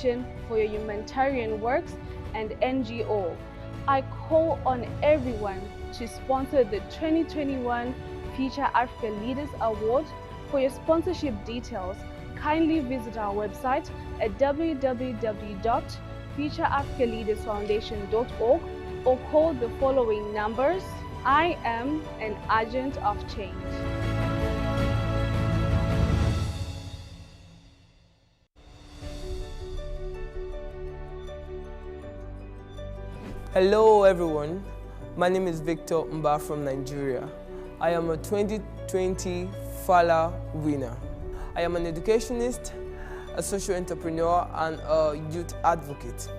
recognition for your humanitarian works and NGO. I call on everyone to sponsor the 2021 Future Africa Leaders Award. For your sponsorship details, kindly visit our website at www.futureafricaleadersfoundation.org or call the following numbers. I am an agent of change. Hello everyone, my name is Victor Mba from Nigeria. I am a 2020 FALA winner. I am an educationist, a social entrepreneur, and a youth advocate.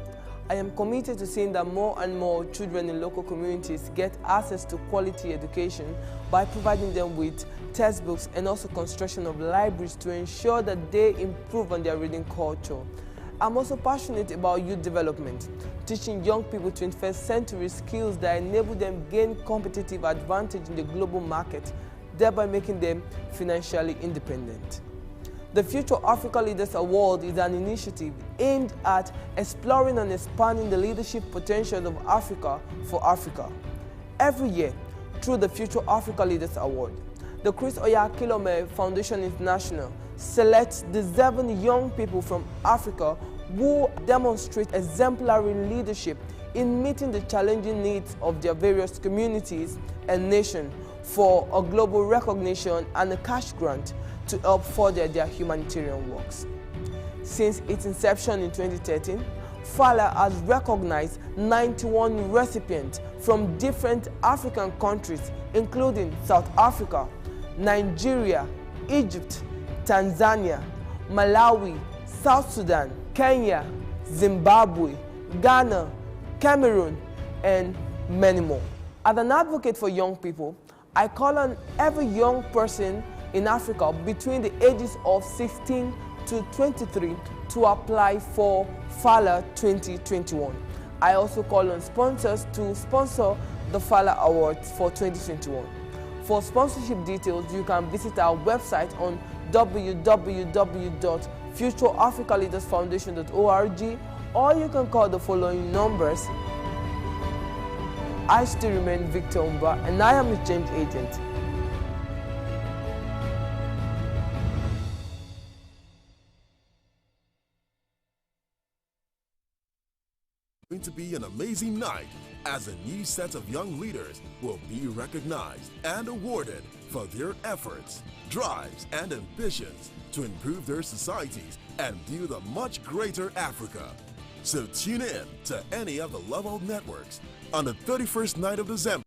I am committed to seeing that more and more children in local communities get access to quality education by providing them with textbooks and also construction of libraries to ensure that they improve on their reading culture. I'm also passionate about youth development, teaching young people 21st century skills that enable them gain competitive advantage in the global market, thereby making them financially independent. The Future Africa Leaders Award is an initiative aimed at exploring and expanding the leadership potential of Africa for Africa. Every year, through the Future Africa Leaders Award, the Chris Oyakhilome Foundation International selects deserving young people from Africa who demonstrate exemplary leadership in meeting the challenging needs of their various communities and nations for a global recognition and a cash grant to help further their humanitarian works. Since its inception in 2013, FALA has recognized 91 recipients from different African countries, including South Africa, Nigeria, Egypt, Tanzania, Malawi, South Sudan, Kenya, Zimbabwe, Ghana, Cameroon, and many more. As an advocate for young people, I call on every young person in Africa between the ages of 16 to 23 to apply for FALA 2021. I also call on sponsors to sponsor the FALA Awards for 2021. For sponsorship details, you can visit our website on www.futureafricaleadersfoundation.org, or you can call the following numbers. I still remain Victor Mba, and I am a change agent. Going to be an amazing night as a new set of young leaders will be recognized and awarded for their efforts, drives, and ambitions to improve their societies and build a much greater Africa. So tune in to any of the Love Out networks on the 31st night of December.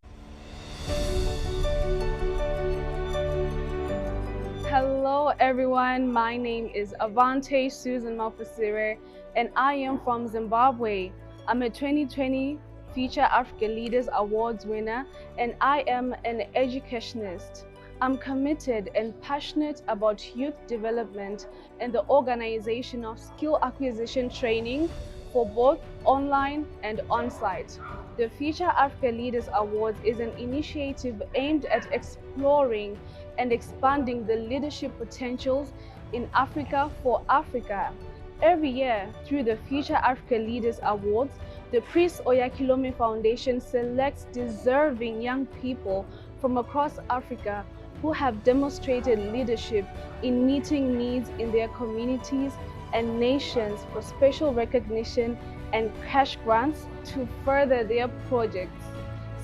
Hello everyone, my name is Avante Susan Mafasire and I am from Zimbabwe. I'm a 2020 Future Africa Leaders Awards winner and I am an educationist. I'm committed and passionate about youth development and the organization of skill acquisition training for both online and on-site. The Future Africa Leaders Awards is an initiative aimed at exploring and expanding the leadership potentials in Africa for Africa. Every year, through the Future Africa Leaders Awards, the Chris Oyakhilome Foundation selects deserving young people from across Africa who have demonstrated leadership in meeting needs in their communities and nations for special recognition and cash grants to further their projects.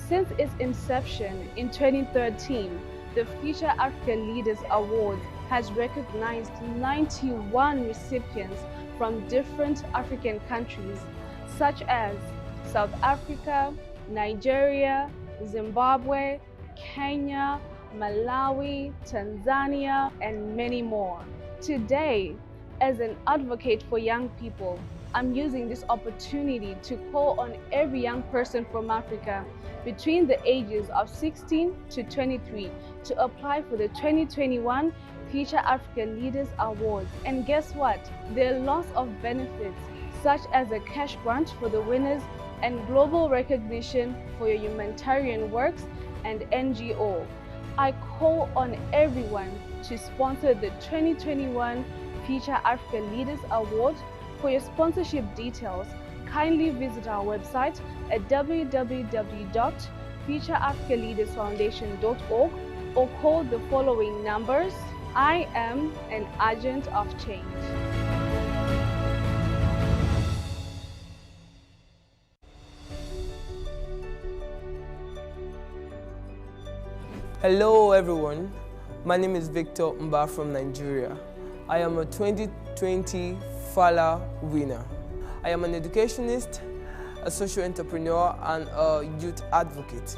Since its inception in 2013, the Future Africa Leaders Award has recognized 91 recipients from different African countries, such as South Africa, Nigeria, Zimbabwe, Kenya, Malawi, Tanzania, and many more. Today, as an advocate for young people, I'm using this opportunity to call on every young person from Africa between the ages of 16 to 23 to apply for the 2021 Future Africa Leaders Awards. And guess what? There are lots of benefits, such as a cash grant for the winners and global recognition for your humanitarian works and NGO. I call on everyone to sponsor the 2021 Future Africa Leaders Award. For your sponsorship details, kindly visit our website at www.futureafricaleadersfoundation.org or call the following numbers. I am an agent of change. Hello everyone, my name is Victor Mba from Nigeria. I am a 2020 FALA winner. I am an educationist, a social entrepreneur, and a youth advocate.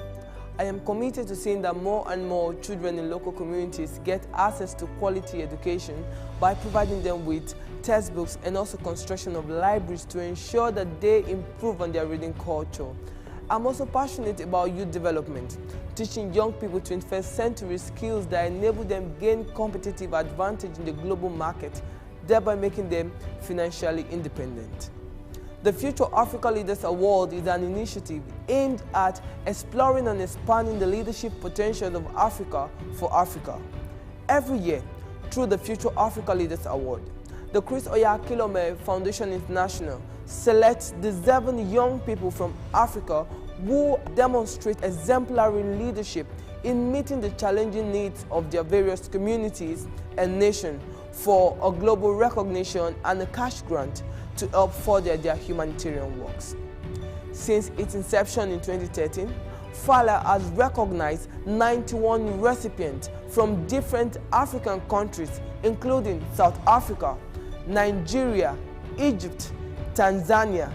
I am committed to seeing that more and more children in local communities get access to quality education by providing them with textbooks and also construction of libraries to ensure that they improve on their reading culture. I'm also passionate about youth development, teaching young people 21st century skills that enable them gain competitive advantage in the global market, thereby making them financially independent. The Future Africa Leaders Award is an initiative aimed at exploring and expanding the leadership potential of Africa for Africa. Every year, through the Future Africa Leaders Award, the Chris Oyakhilome Foundation International selects deserving young people from Africa who demonstrate exemplary leadership in meeting the challenging needs of their various communities and nations for a global recognition and a cash grant to help further their humanitarian works. Since its inception in 2013, FALA has recognized 91 recipients from different African countries, including South Africa, Nigeria, Egypt, Tanzania,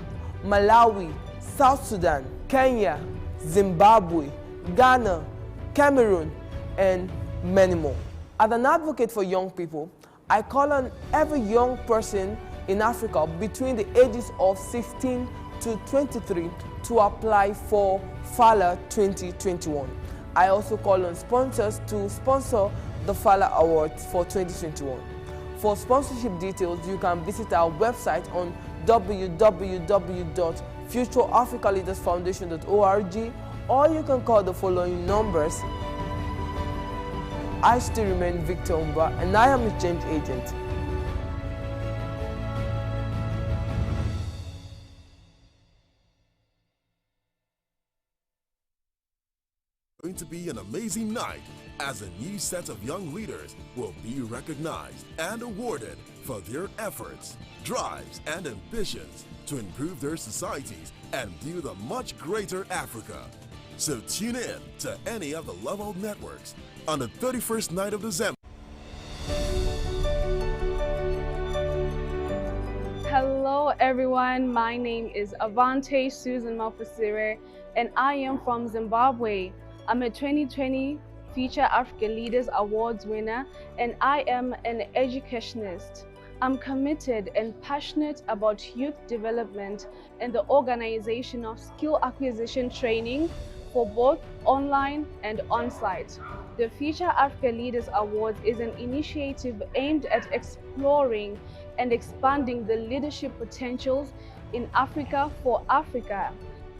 Malawi, South Sudan, Kenya, Zimbabwe, Ghana, Cameroon, and many more. As an advocate for young people, I call on every young person in Africa between the ages of 16 to 23 to apply for FALA 2021. I also call on sponsors to sponsor the FALA Awards for 2021. For sponsorship details, you can visit our website on www.futureafricaleadersfoundation.org, or you can call the following numbers. I still remain Victor Mba, and I am a change agent. Going to be an amazing night as a new set of young leaders will be recognized and awarded for their efforts, drives, and ambitions to improve their societies and build a much greater Africa. So tune in to any of the Level networks on the 31st night of December. Hello everyone, my name is Avante Susan Mafasire and I am from Zimbabwe. I'm a 2020 Future Africa Leaders Awards winner and I am an educationist. I'm committed and passionate about youth development and the organization of skill acquisition training for both online and on-site. The Future Africa Leaders Awards is an initiative aimed at exploring and expanding the leadership potentials in Africa for Africa.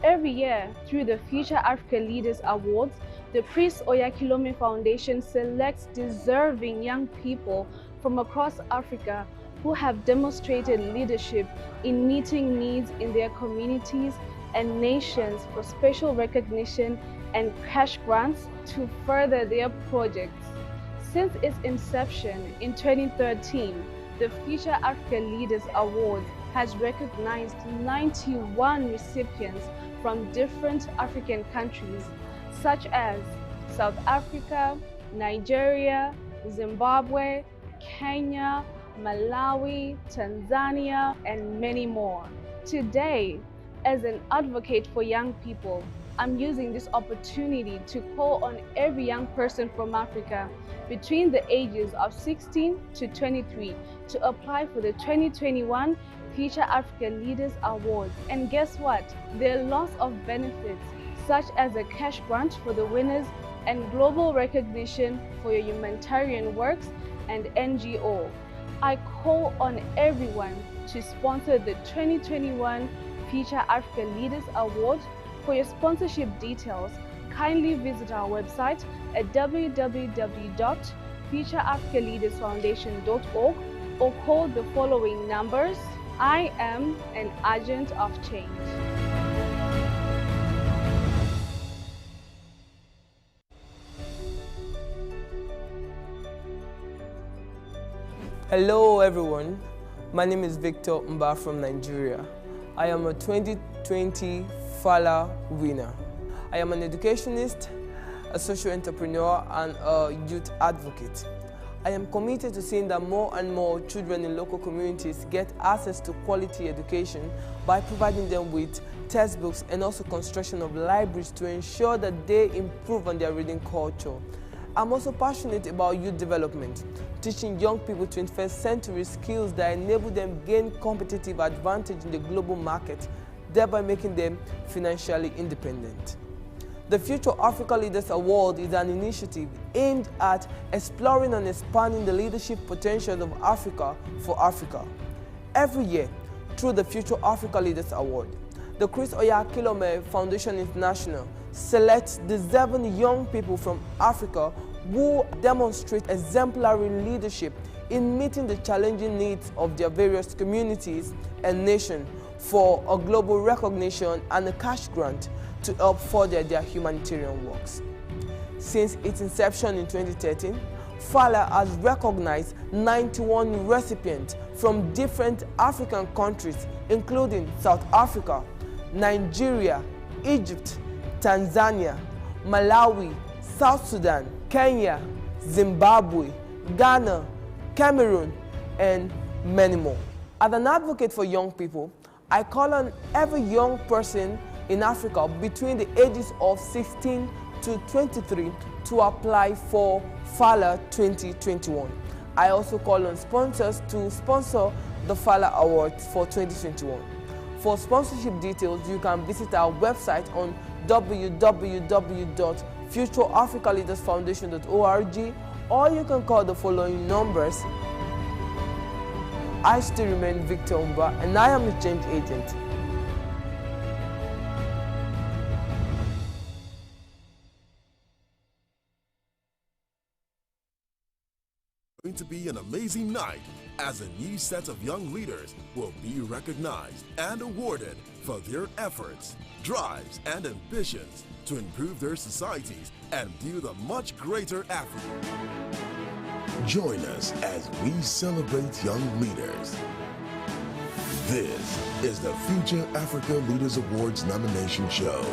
Every year, through the Future Africa Leaders Awards, the Chris Oyakhilome Foundation selects deserving young people from across Africa who have demonstrated leadership in meeting needs in their communities and nations for special recognition and cash grants to further their projects. Since its inception in 2013, the Future Africa Leaders Awards has recognized 91 recipients from different African countries, such as South Africa, Nigeria, Zimbabwe, Kenya, Malawi, Tanzania, and many more. Today, as an advocate for young people, I'm using this opportunity to call on every young person from Africa between the ages of 16 to 23 to apply for the 2021 Future Africa Leaders Awards. And guess what? There are lots of benefits, such as a cash grant for the winners and global recognition for your humanitarian works and NGO. I call on everyone to sponsor the 2021 Future Africa Leaders Award. For your sponsorship details, kindly visit our website at www.futureafricaleadersfoundation.org or call the following numbers. I am an agent of change. Hello everyone, my name is Victor Mba from Nigeria. I am a 2020 FALA winner. I am an educationist, a social entrepreneur, and a youth advocate. I am committed to seeing that more and more children in local communities get access to quality education by providing them with textbooks and also construction of libraries to ensure that they improve on their reading culture. I'm also passionate about youth development, teaching young people 21st century skills that enable them gain competitive advantage in the global market, thereby making them financially independent. The Future Africa Leaders Award is an initiative aimed at exploring and expanding the leadership potential of Africa for Africa. Every year, through the Future Africa Leaders Award, the Chris Oyakhilome Foundation International selects deserving young people from Africa who demonstrate exemplary leadership in meeting the challenging needs of their various communities and nations for a global recognition and a cash grant to help further their humanitarian works. Since its inception in 2013, FALA has recognized 91 recipients from different African countries, including South Africa, Nigeria, Egypt, Tanzania, Malawi, South Sudan, Kenya, Zimbabwe, Ghana, Cameroon, and many more. As an advocate for young people, I call on every young person in Africa between the ages of 16 to 23 to apply for FALA 2021. I also call on sponsors to sponsor the FALA Awards for 2021. For sponsorship details, you can visit our website on www.futureafricaleadersfoundation.org, or you can call the following numbers. I still remain Victor Mba, and I am a change agent. Going to be an amazing night as a new set of young leaders will be recognized and awarded for their efforts, drives, and ambitions to improve their societies and build a much greater Africa. Join us as we celebrate young leaders. This is the Future Africa Leaders Awards nomination show.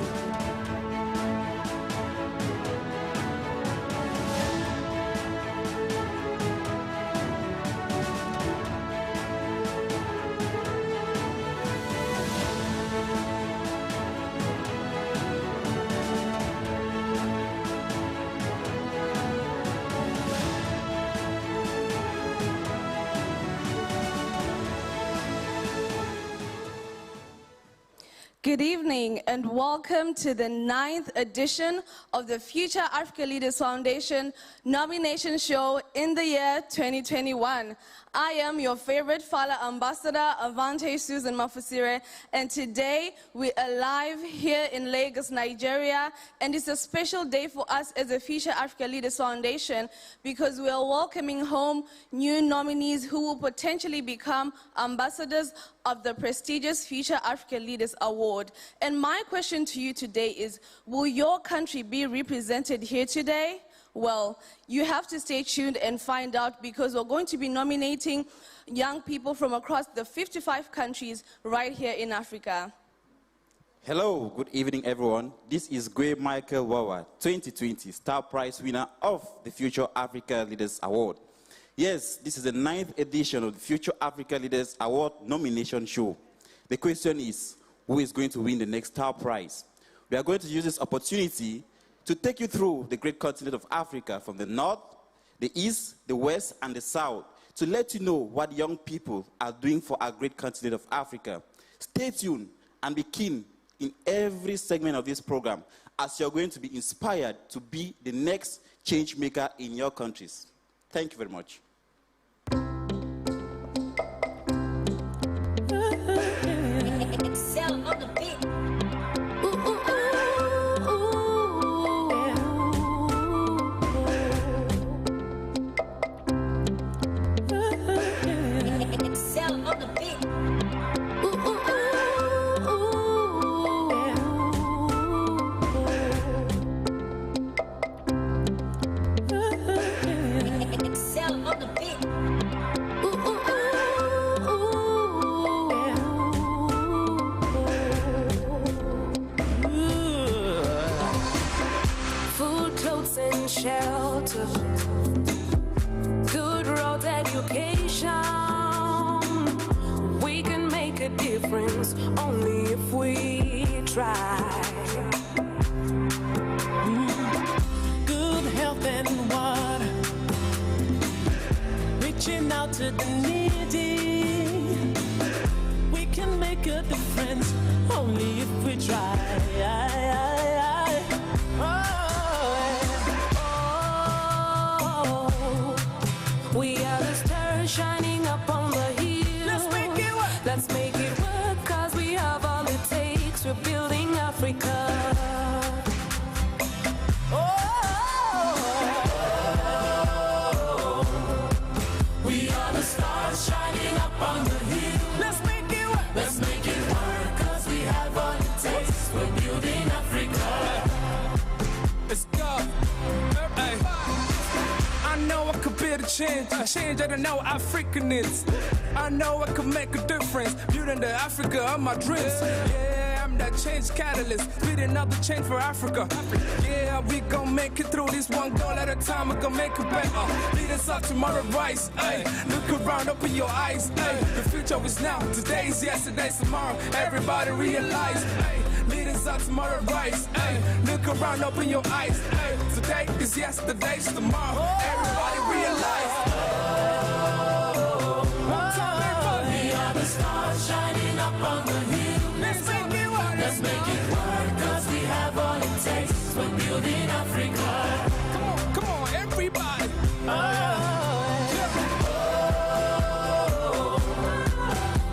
Good evening and welcome to the 9th edition of the Future Africa Leaders Foundation nomination show in the year 2021. I am your favorite FALA ambassador, Avante Susan Mafusire, and today we are live here in Lagos, Nigeria, and it's a special day for us as the Future Africa Leaders Foundation because we are welcoming home new nominees who will potentially become ambassadors of the prestigious Future Africa Leaders Award. And my question to you today is, will your country be represented here today? Well, you have to stay tuned and find out because we're going to be nominating young people from across the 55 countries right here in Africa. Hello, good evening everyone. This is Gwe Michael Wawa, 2020 Star Prize winner of the Future Africa Leaders Award. Yes, this is the 9th edition of the Future Africa Leaders Award nomination show. The question is, who is going to win the next Star Prize? We are going to use this opportunity to take you through the great continent of Africa from the north, the east, the west, and the south to let you know what young people are doing for our great continent of Africa. Stay tuned and be keen in every segment of this program as you're going to be inspired to be the next change maker in your countries. Thank you very much. shelter, good roads, education. We can make a difference only if we try. Good health and water, reaching out to the needy. We can make a difference only if we try. We are the stars shining up on the hill. Let's make it work. Let's make it work, 'cause we have all it takes. We're building Africa. We are the stars shining up on the hill. Let's make it work. Let's make it work, 'cause we have all it takes. We're building Africa. Let's go. Hey. I know I could be the change that I know African is. I know I could make a difference, building the Africa of my dreams. Yeah, I'm that change catalyst, building another change for Africa. Yeah, we gon' make it through this one goal at a time. We gon' make it better. Lead us up tomorrow, rise. Ay, look around, open your eyes. Ay, the future is now. Today's yesterday's tomorrow. Everybody realize. Ay, lead us up tomorrow, rise. Ay, look around, open your eyes. Ay, today is yesterday's tomorrow. Everybody realize. One time, everybody. We are the stars shining up on the hill. Let's make it work. Let's make it work, 'cause we have all it takes. We're building Africa. Come on, everybody.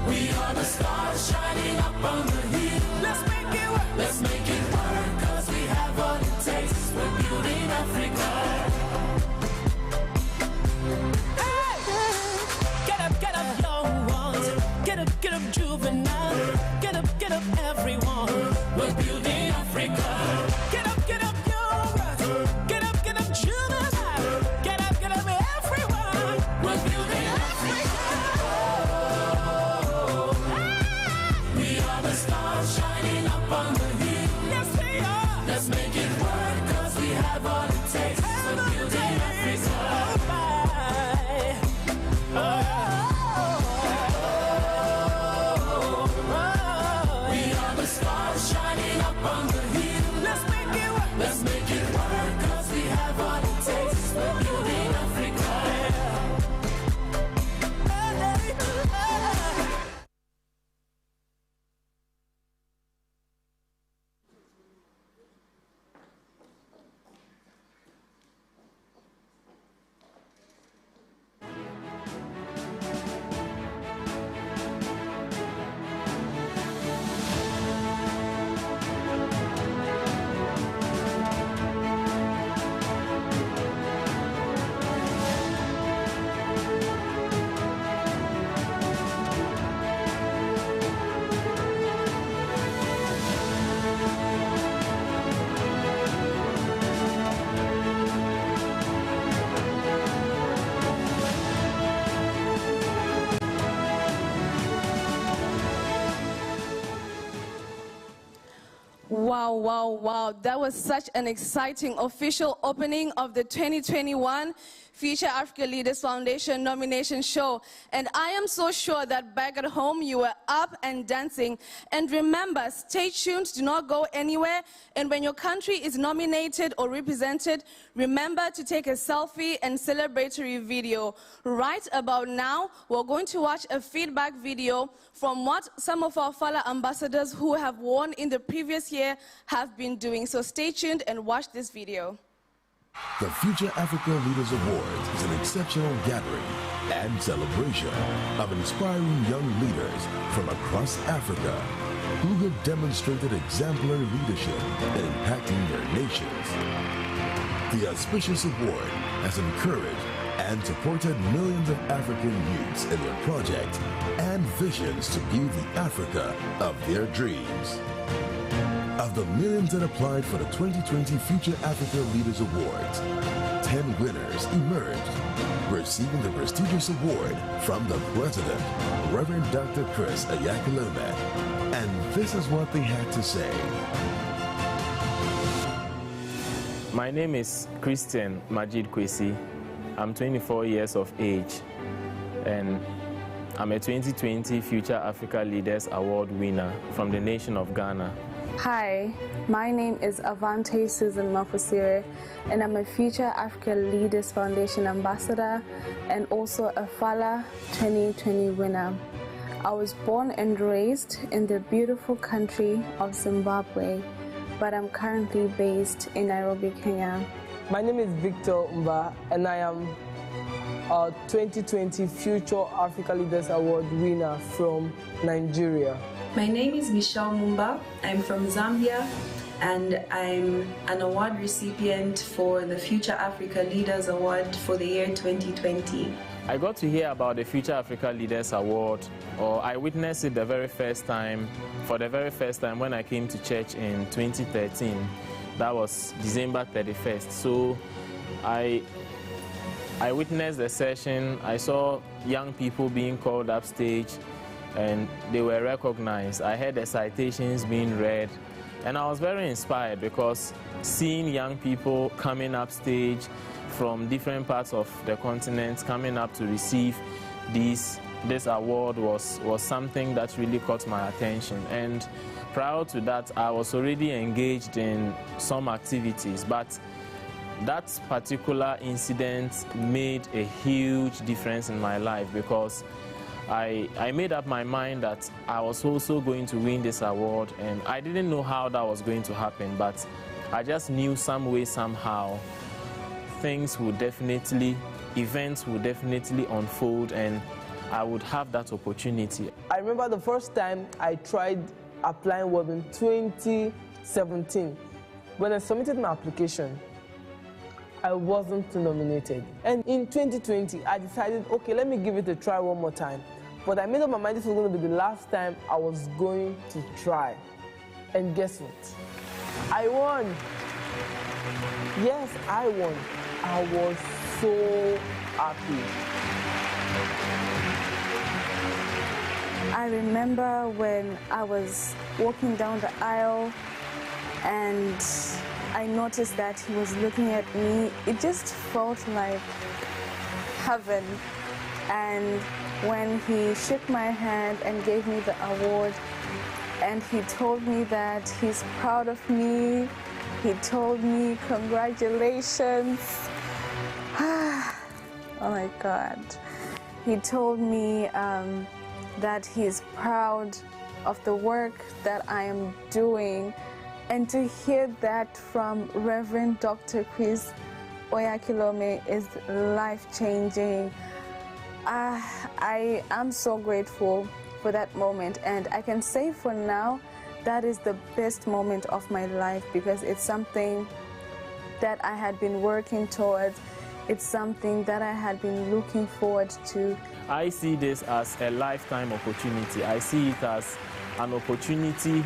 We are the stars shining up on the hill. Let's make it work. Let's make it work, 'cause we have all it takes. We're building Africa. Get up, young ones. Get up, juvenile. Get up, everyone. We're building Africa. Get up, young ones. Get up, juvenile. Get up, everyone. We're building Africa. We are the stars shining up on the hill. Yes, we are. Let's make it work, 'cause we have all it takes. We're building Africa. We are the stars shining up on the hill. Let's make it work. Let's make it work, 'cause we have all it takes. We're building Africa. Wow. That was such an exciting official opening of the 2021 Future Africa Leaders Foundation nomination show. And I am so sure that back at home you were up and dancing. And remember, stay tuned, do not go anywhere. And when your country is nominated or represented, remember to take a selfie and celebratory video. Right about now, we're going to watch a feedback video from what some of our fellow ambassadors who have won in the previous year have been doing. So stay tuned and watch this video. The Future Africa Leaders Awards is an exceptional gathering and celebration of inspiring young leaders from across Africa who have demonstrated exemplary leadership in impacting their nations. The auspicious award has encouraged and supported millions of African youths in their projects and visions to build the Africa of their dreams. Of the millions that applied for the 2020 Future Africa Leaders Awards, 10 winners emerged, receiving the prestigious award from the President, Reverend Dr. Chris Ayakhilome. And this is what they had to say. My name is Christian Majid Kwesi. I'm 24 years of age, and I'm a 2020 Future Africa Leaders Award winner from the nation of Ghana. Hi, my name is Avante Susan Mafosire, and I'm a Future Africa Leaders Foundation ambassador and also a FALA 2020 winner. I was born and raised in the beautiful country of Zimbabwe, but I'm currently based in Nairobi, Kenya. My name is Victor Mba, and I am a 2020 Future Africa Leaders Award winner from Nigeria. My name is Michelle Mumba. I'm from Zambia, and I'm an award recipient for the Future Africa Leaders Award for the year 2020. I got to hear about the Future Africa Leaders Award, or I witnessed it for the very first time when I came to church in 2013. That was December 31st. So I witnessed the session. I saw young people being called up stage, and they were recognized. I heard the citations being read, and I was very inspired because seeing young people coming up stage from different parts of the continent coming up to receive this award was something that really caught my attention. And prior to that, I was already engaged in some activities, but that particular incident made a huge difference in my life because I made up my mind that I was also going to win this award, and I didn't know how that was going to happen, but I just knew some way, somehow, events would definitely unfold, and I would have that opportunity. I remember the first time I tried applying was in 2017. When I submitted my application, I wasn't nominated. And in 2020, I decided, okay, let me give it a try one more time. But I made up my mind this was going to be the last time I was going to try. And guess what? I won. Yes, I won. I was so happy. I remember when I was walking down the aisle and I noticed that he was looking at me. It just felt like heaven. And when he shook my hand and gave me the award, and he told me that he's proud of me, he told me congratulations. Oh my God. He told me that he's proud of the work that I am doing. And to hear that from Reverend Dr. Chris Oyakhilome is life-changing. I am so grateful for that moment, and I can say for now that is the best moment of my life because it's something that I had been working towards. It's something that I had been looking forward to. I see this as a lifetime opportunity. I see it as an opportunity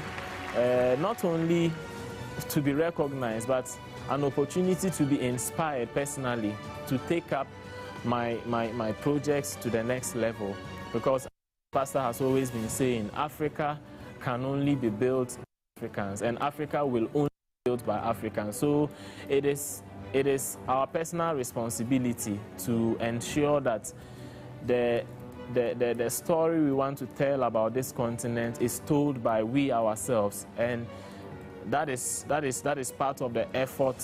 not only to be recognized, but an opportunity to be inspired personally, to take up my projects to the next level. Because Pastor has always been saying, Africa can only be built by Africans, and Africa will only be built by Africans. So it is our personal responsibility to ensure that the story we want to tell about this continent is told by we ourselves, and that is part of the effort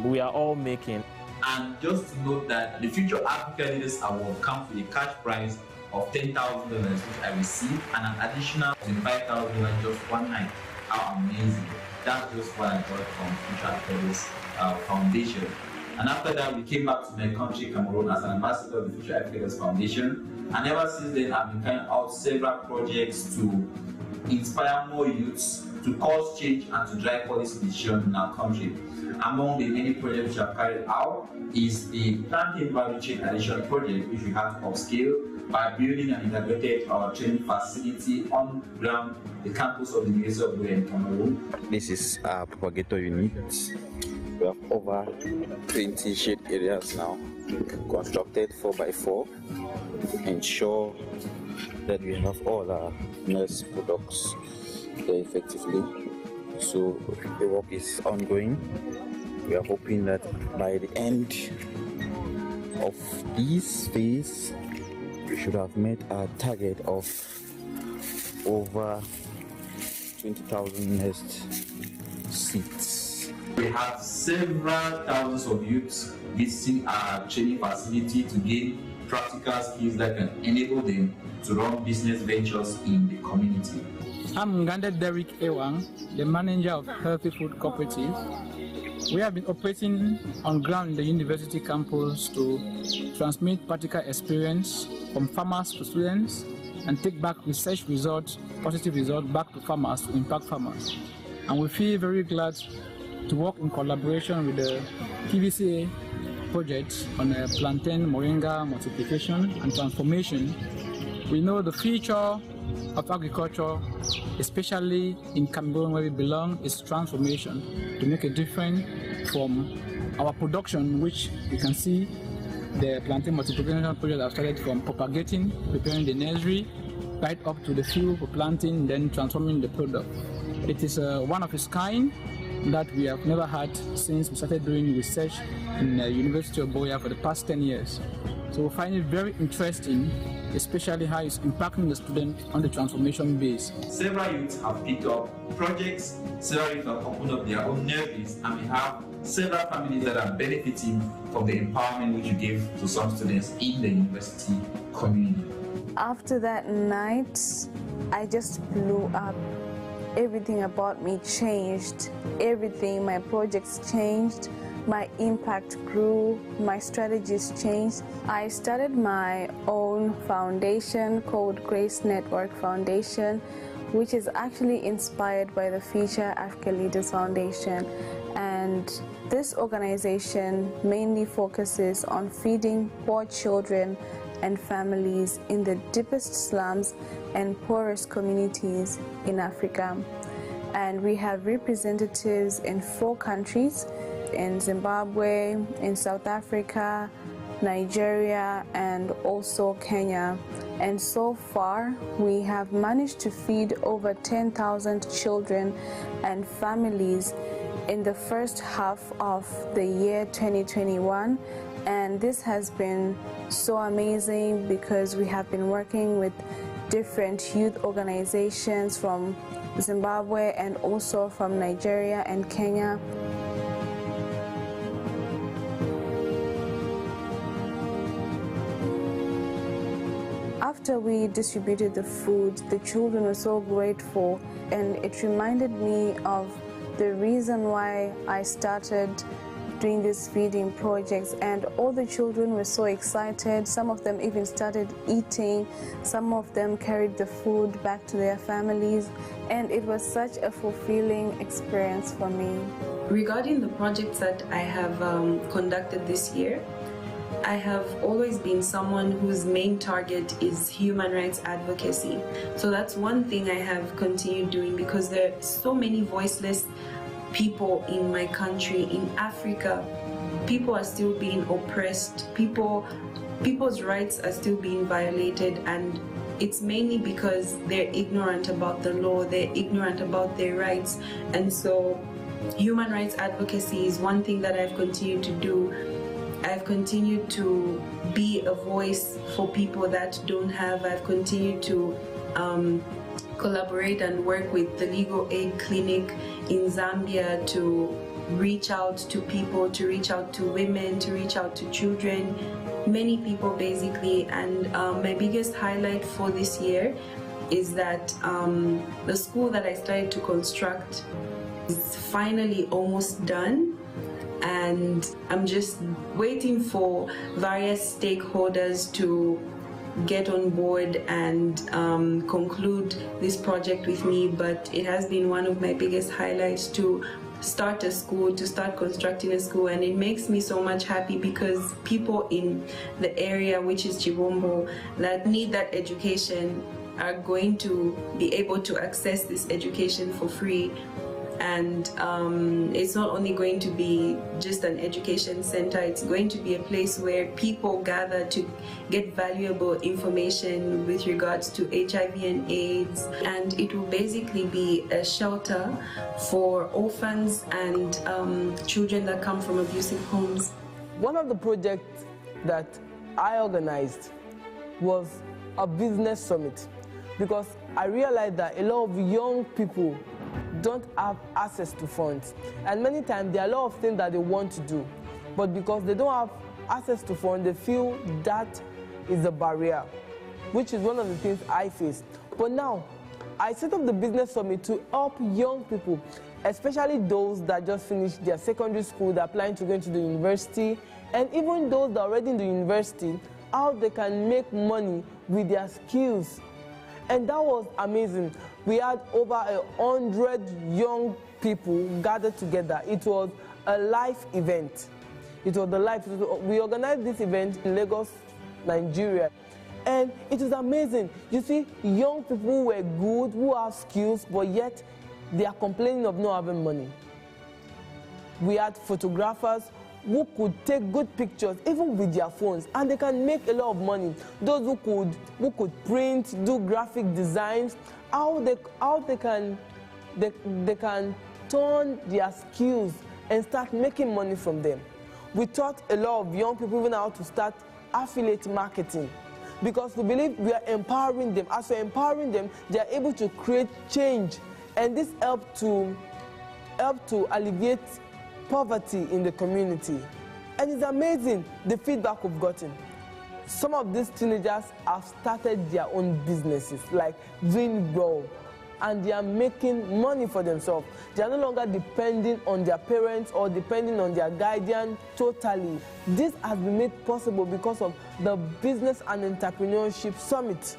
we are all making. And just to note that the Future Africa Leaders Award comes with a cash prize of $10,000, which I received, and an additional $25,000 just one night. How amazing! That's just what I got from Future Africa Leaders Foundation. And after that, we came back to my country, Cameroon, as an ambassador of the Future Africa Leaders Foundation. And ever since then, I've been carrying out several projects to inspire more youths, to cause change, and to drive policy decisions in our country. Among the many projects which I've carried out is the Planting Value Chain Addition project, which we have to upscale by building an integrated training facility on ground, the campus of the University of Buea in Cameroon. This is our propagator unit. We have over 20 shade areas now, constructed 4x4, ensure that we have all our nurse products there effectively. So the work is ongoing. We are hoping that by the end of this phase, we should have met our target of over 20,000 nest seats. We have several thousands of youths visiting our training facility to gain practical skills that can enable them to run business ventures in the community. I'm Ngande Derek Ewang, the manager of Healthy Food Cooperative. We have been operating on ground in the university campus to transmit practical experience from farmers to students and take back research results, positive results back to farmers to impact farmers. And we feel very glad to work in collaboration with the PVCA project on plantain moringa multiplication and transformation. We know the future of agriculture, especially in Cameroon where we belong, is transformation to make a difference from our production, which you can see the plantain multiplication project have started from propagating, preparing the nursery, right up to the field for planting, then transforming the product. It is one of its kind that we have never had since we started doing research in the University of Buea for the past 10 years. So we find it very interesting, especially how it's impacting the student on the transformation base. Several youths have picked up projects, several youths have opened up their own nurseries, and we have several families that are benefiting from the empowerment which you gave to some students in the university community. After that night, I just blew up. Everything about me changed. Everything, my projects changed. My impact grew, my strategies changed. I started my own foundation called Grace Network Foundation, which is actually inspired by the Future Africa Leaders Foundation. And this organization mainly focuses on feeding poor children and families in the deepest slums and poorest communities in Africa. And we have representatives in 4 countries, in Zimbabwe, in South Africa, Nigeria, and also Kenya. And so far, we have managed to feed over 10,000 children and families in the first half of the year 2021. And this has been so amazing because we have been working with different youth organizations from Zimbabwe and also from Nigeria and Kenya. After we distributed the food, the children were so grateful, and it reminded me of the reason why I started doing these feeding projects, and all the children were so excited. Some of them even started eating, some of them carried the food back to their families, and it was such a fulfilling experience for me. Regarding the projects that I have conducted this year, I have always been someone whose main target is human rights advocacy. So that's one thing I have continued doing, because there are so many voiceless people in my country, in Africa. People are still being oppressed. People's rights are still being violated, and it's mainly because they're ignorant about the law, they're ignorant about their rights. And so human rights advocacy is one thing that I've continued to do. I've continued to be a voice for people that don't have. I've continued to collaborate and work with the Legal Aid Clinic in Zambia to reach out to people, to reach out to women, to reach out to children, many people basically. And my biggest highlight for this year is that the school that I started to construct is finally almost done. And I'm just waiting for various stakeholders to get on board and conclude this project with me. But it has been one of my biggest highlights to start a school, to start constructing a school, and it makes me so much happy because people in the area, which is Chibombo, that need that education are going to be able to access this education for free. and it's not only going to be just an education center, it's going to be a place where people gather to get valuable information with regards to HIV and AIDS, and it will basically be a shelter for orphans and children that come from abusive homes. One of the projects that I organized was a business summit, because I realized that a lot of young people don't have access to funds, and many times there are a lot of things that they want to do, but because they don't have access to funds, they feel that is a barrier, which is one of the things I faced. But now I set up the business summit to help young people, especially those that just finished their secondary school, they're applying to go into the university, and even those that are already in the university, how they can make money with their skills. And that was amazing. We had over 100 young people gathered together. It was a live event. We organized this event in Lagos, Nigeria. And it was amazing. You see, young people who were good, who have skills, but yet they are complaining of not having money. We had photographers who could take good pictures, even with their phones, and they can make a lot of money. Those who could print, do graphic designs, how they can turn their skills and start making money from them. We taught a lot of young people even how to start affiliate marketing, because we believe we are empowering them. As we're empowering them, they are able to create change, and this helped to alleviate poverty in the community. And it's amazing the feedback we've gotten. Some of these teenagers have started their own businesses, like doing well, and they are making money for themselves. They are no longer depending on their parents or depending on their guardian totally. This has been made possible because of the Business and Entrepreneurship Summit.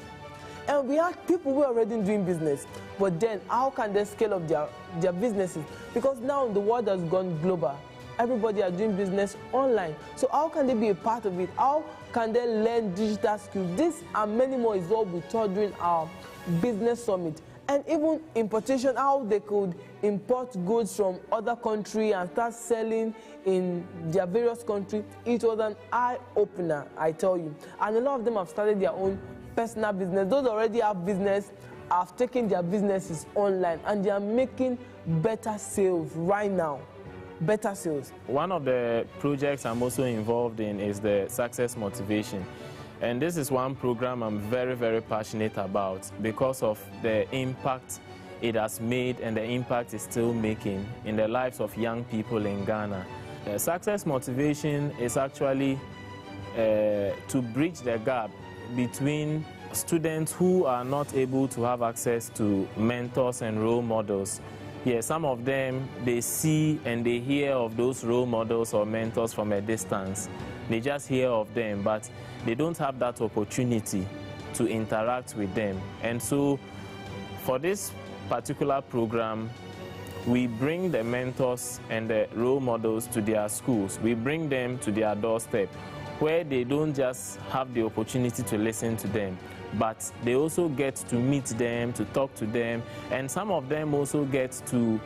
And we have people who are already doing business, but then how can they scale up their businesses? Because now the world has gone global. Everybody are doing business online. So how can they be a part of it? How can they learn digital skills? This and many more is what we taught during our business summit. And even importation, how they could import goods from other countries and start selling in their various countries. It was an eye-opener, I tell you. And a lot of them have started their own personal business. Those already have business have taken their businesses online, and they are making better sales right now. Better sales. One of the projects I'm also involved in is the Success Motivation. And this is one program I'm very, very passionate about because of the impact it has made and the impact it's still making in the lives of young people in Ghana. The Success Motivation is actually to bridge the gap between students who are not able to have access to mentors and role models. Yes, some of them, they see and they hear of those role models or mentors from a distance. They just hear of them, but they don't have that opportunity to interact with them. And so for this particular program, we bring the mentors and the role models to their schools. We bring them to their doorstep, where they don't just have the opportunity to listen to them, but they also get to meet them, to talk to them, and some of them also get to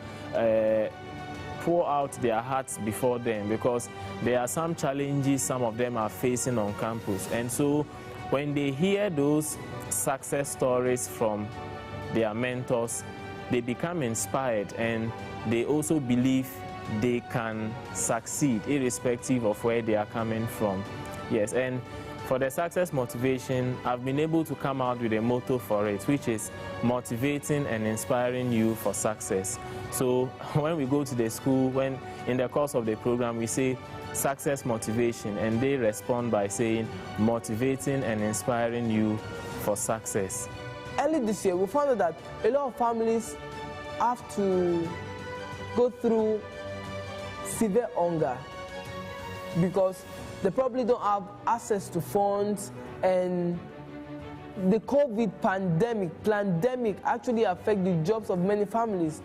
pour out their hearts before them, because there are some challenges some of them are facing on campus. And so when they hear those success stories from their mentors, they become inspired and they also believe they can succeed irrespective of where they are coming from. Yes, and for the Success Motivation, I've been able to come out with a motto for it, which is motivating and inspiring you for success. So when we go to the school, when in the course of the program we say Success Motivation, and they respond by saying motivating and inspiring you for success. Early this year, we found out that a lot of families have to go through severe hunger because they probably don't have access to funds, and the COVID pandemic actually affected the jobs of many families.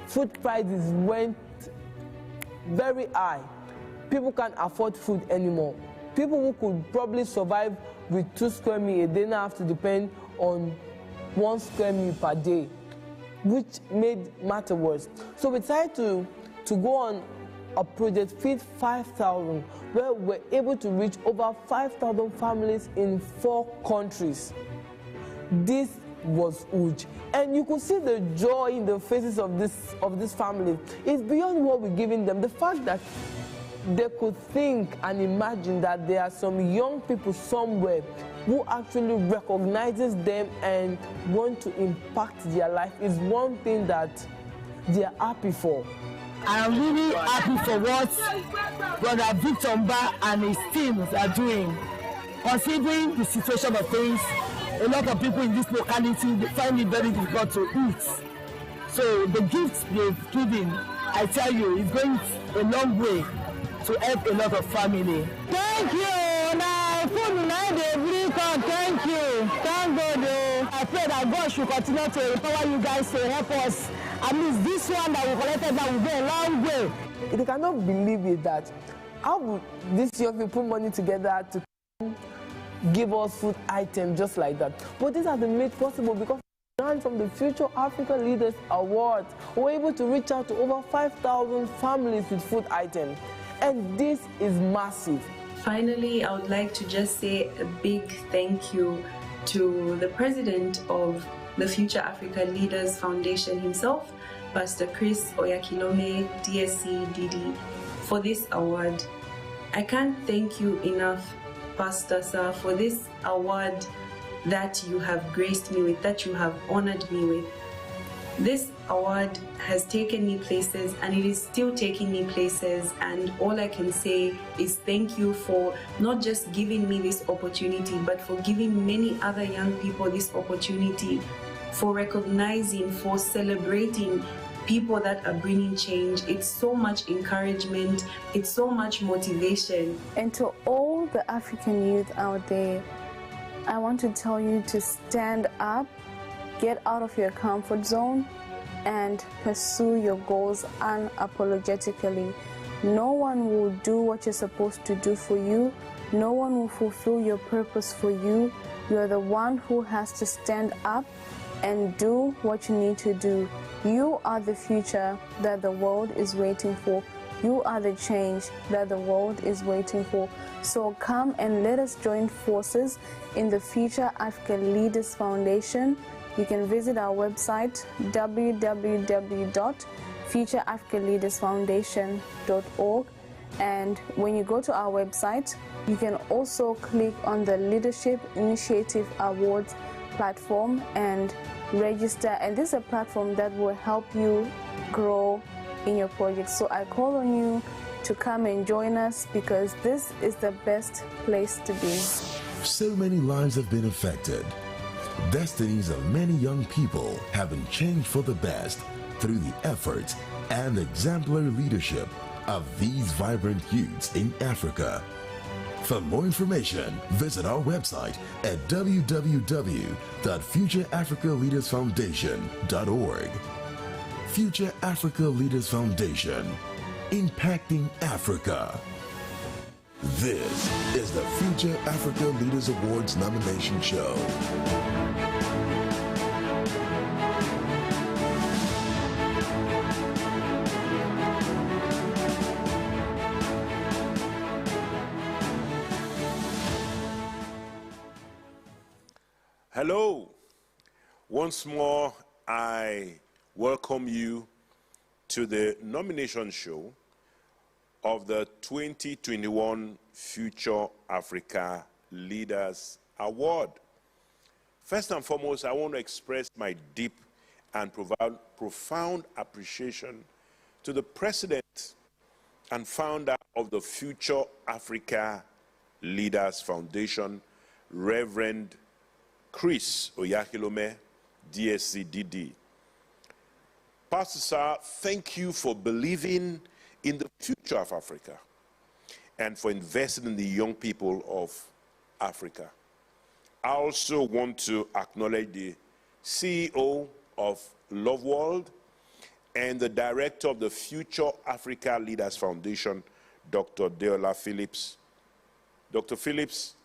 Food prices went very high. People can't afford food anymore. People who could probably survive with 2 square meals, they now have to depend on 1 square meal per day. which made matter worse. So we decided to go on a project, Feed 5,000, where we're able to reach over 5,000 families in 4 countries. This was huge, and you could see the joy in the faces of this family. It's beyond what we're giving them. The fact that they could think and imagine that there are some young people somewhere who actually recognizes them and want to impact their life is one thing that they are happy for. I'm really happy for what Brother Victor Mba and his teams are doing. Considering the situation of things, a lot of people in this locality find it very difficult to eat. So the gifts they've given, I tell you, is going a long way to help a lot of family. Thank you. Thank you. Thank God. I pray that God should continue to empower you guys to help us. At least this one that we collected that will go a long way. They cannot believe it that how would these young people put money together to give us food items just like that. But these have been made possible because from the Future Africa Leaders Award, we're able to reach out to over 5,000 families with food items. And this is massive. Finally, I would like to just say a big thank you to the president of the Future Africa Leaders Foundation himself, Pastor Chris Oyakhilome, DSC DD, for this award. I can't thank you enough, Pastor Sir, for this award that you have graced me with, that you have honored me with. This award has taken me places and it is still taking me places, and all I can say is thank you for not just giving me this opportunity, but for giving many other young people this opportunity, for recognizing, for celebrating people that are bringing change. It's so much encouragement, it's so much motivation. And to all the African youth out there, I want to tell you to stand up, get out of your comfort zone, and pursue your goals unapologetically. No one will do what you're supposed to do for you. No one will fulfill your purpose for you. You're the one who has to stand up and do what you need to do. You are the future that the world is waiting for. You are the change that the world is waiting for. So come and let us join forces in the Future Africa Leaders Foundation. You can visit our website, www.futureafricaleadersfoundation.org. And when you go to our website, you can also click on the Leadership Initiative Awards platform and register. And this is a platform that will help you grow in your project. So I call on you to come and join us, because this is the best place to be. So many lives have been affected. Destinies of many young people have been changed for the best through the efforts and exemplary leadership of these vibrant youths in Africa. For more information, visit our website at www.futureafricaleadersfoundation.org. Future Africa Leaders Foundation, impacting Africa. This is the Future Africa Leaders Awards nomination show. Hello. Once more, I welcome you to the nomination show of the 2021 Future Africa Leaders Award. First and foremost, I want to express my deep and profound appreciation to the President and founder of the Future Africa Leaders Foundation, Reverend Chris Oyakhilome, DSC DD. Pastor Sir, thank you for believing in the future of Africa and for investing in the young people of Africa. I also want to acknowledge the CEO of Love World and the director of the Future Africa Leaders Foundation, Dr. Deola Phillips. Dr. Phillips,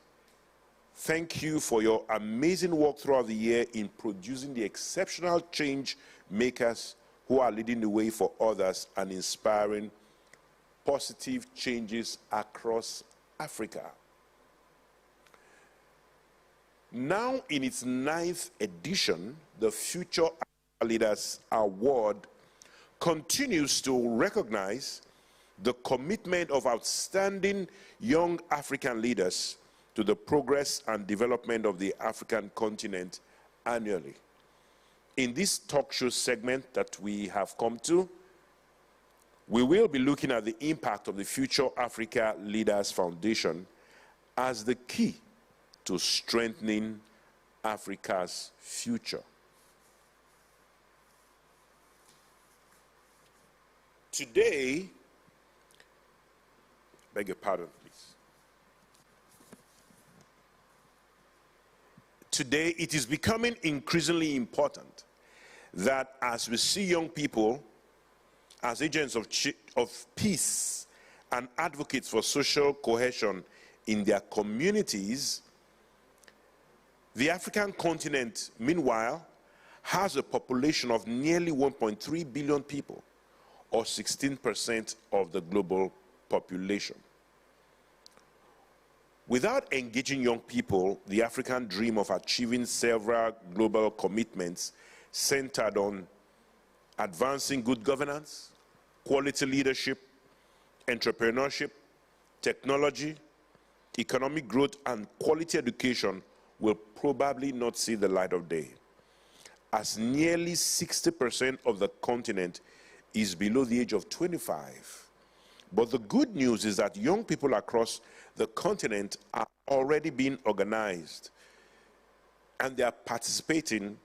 thank you for your amazing work throughout the year in producing the exceptional change makers who are leading the way for others and inspiring positive changes across Africa. Now, in its 9th edition, the Future Africa Leaders Award continues to recognize the commitment of outstanding young African leaders to the progress and development of the African continent annually. In this talk show segment that we have come to, we will be looking at the impact of the Future Africa Leaders Foundation as the key to strengthening Africa's future. Today, beg your pardon, please. Today, it is becoming increasingly important that as we see young people as agents of peace and advocates for social cohesion in their communities, the African continent, meanwhile, has a population of nearly 1.3 billion people, or 16% of the global population. Without engaging young people, the African dream of achieving several global commitments centered on advancing good governance, quality leadership, entrepreneurship, technology, economic growth, and quality education will probably not see the light of day, as nearly 60% of the continent is below the age of 25. But the good news is that young people across the continent are already being organized, and they are participating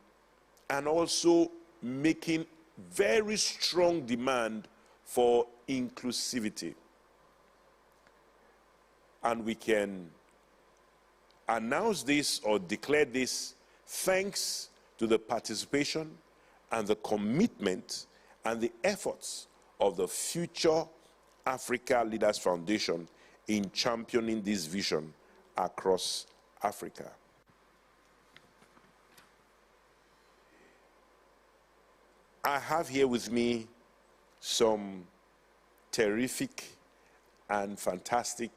and also making very strong demand for inclusivity. And we can announce this or declare this thanks to the participation and the commitment and the efforts of the Future Africa Leaders Foundation in championing this vision across Africa. I have here with me some terrific and fantastic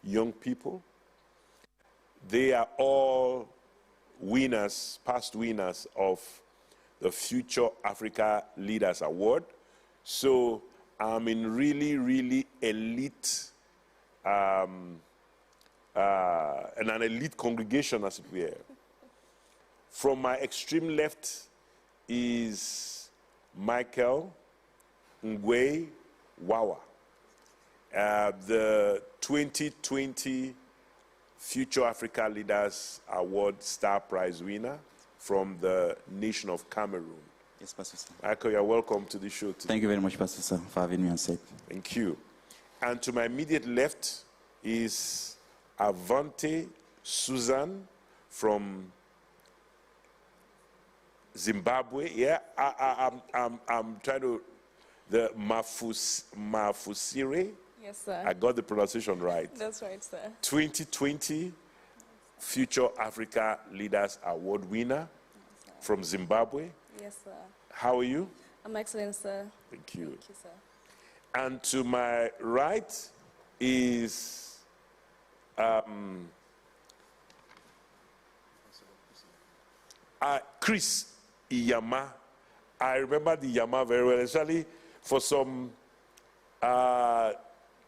young people. They are all winners, past winners of the Future Africa Leaders Award. So I'm in really, really elite, and an elite congregation, as it were. From my extreme left is Michael Ngwe Wawa, the 2020 Future Africa Leaders Award Star Prize winner from the nation of Cameroon. Yes, Pastor Sir. Michael, you're welcome to the show today. Thank you very much, Pastor Sir, for having me on set. Thank you. And to my immediate left is Avante Susan from Zimbabwe. Yeah, I'm trying to, the Mafusire. Yes, sir. I got the pronunciation right. That's right, sir. 2020 Future Africa Leaders Award winner from Zimbabwe. Yes, sir. How are you? I'm excellent, sir. Thank you. Thank you, sir. And to my right is Chris Iyama. I remember the Iyama very well, especially for some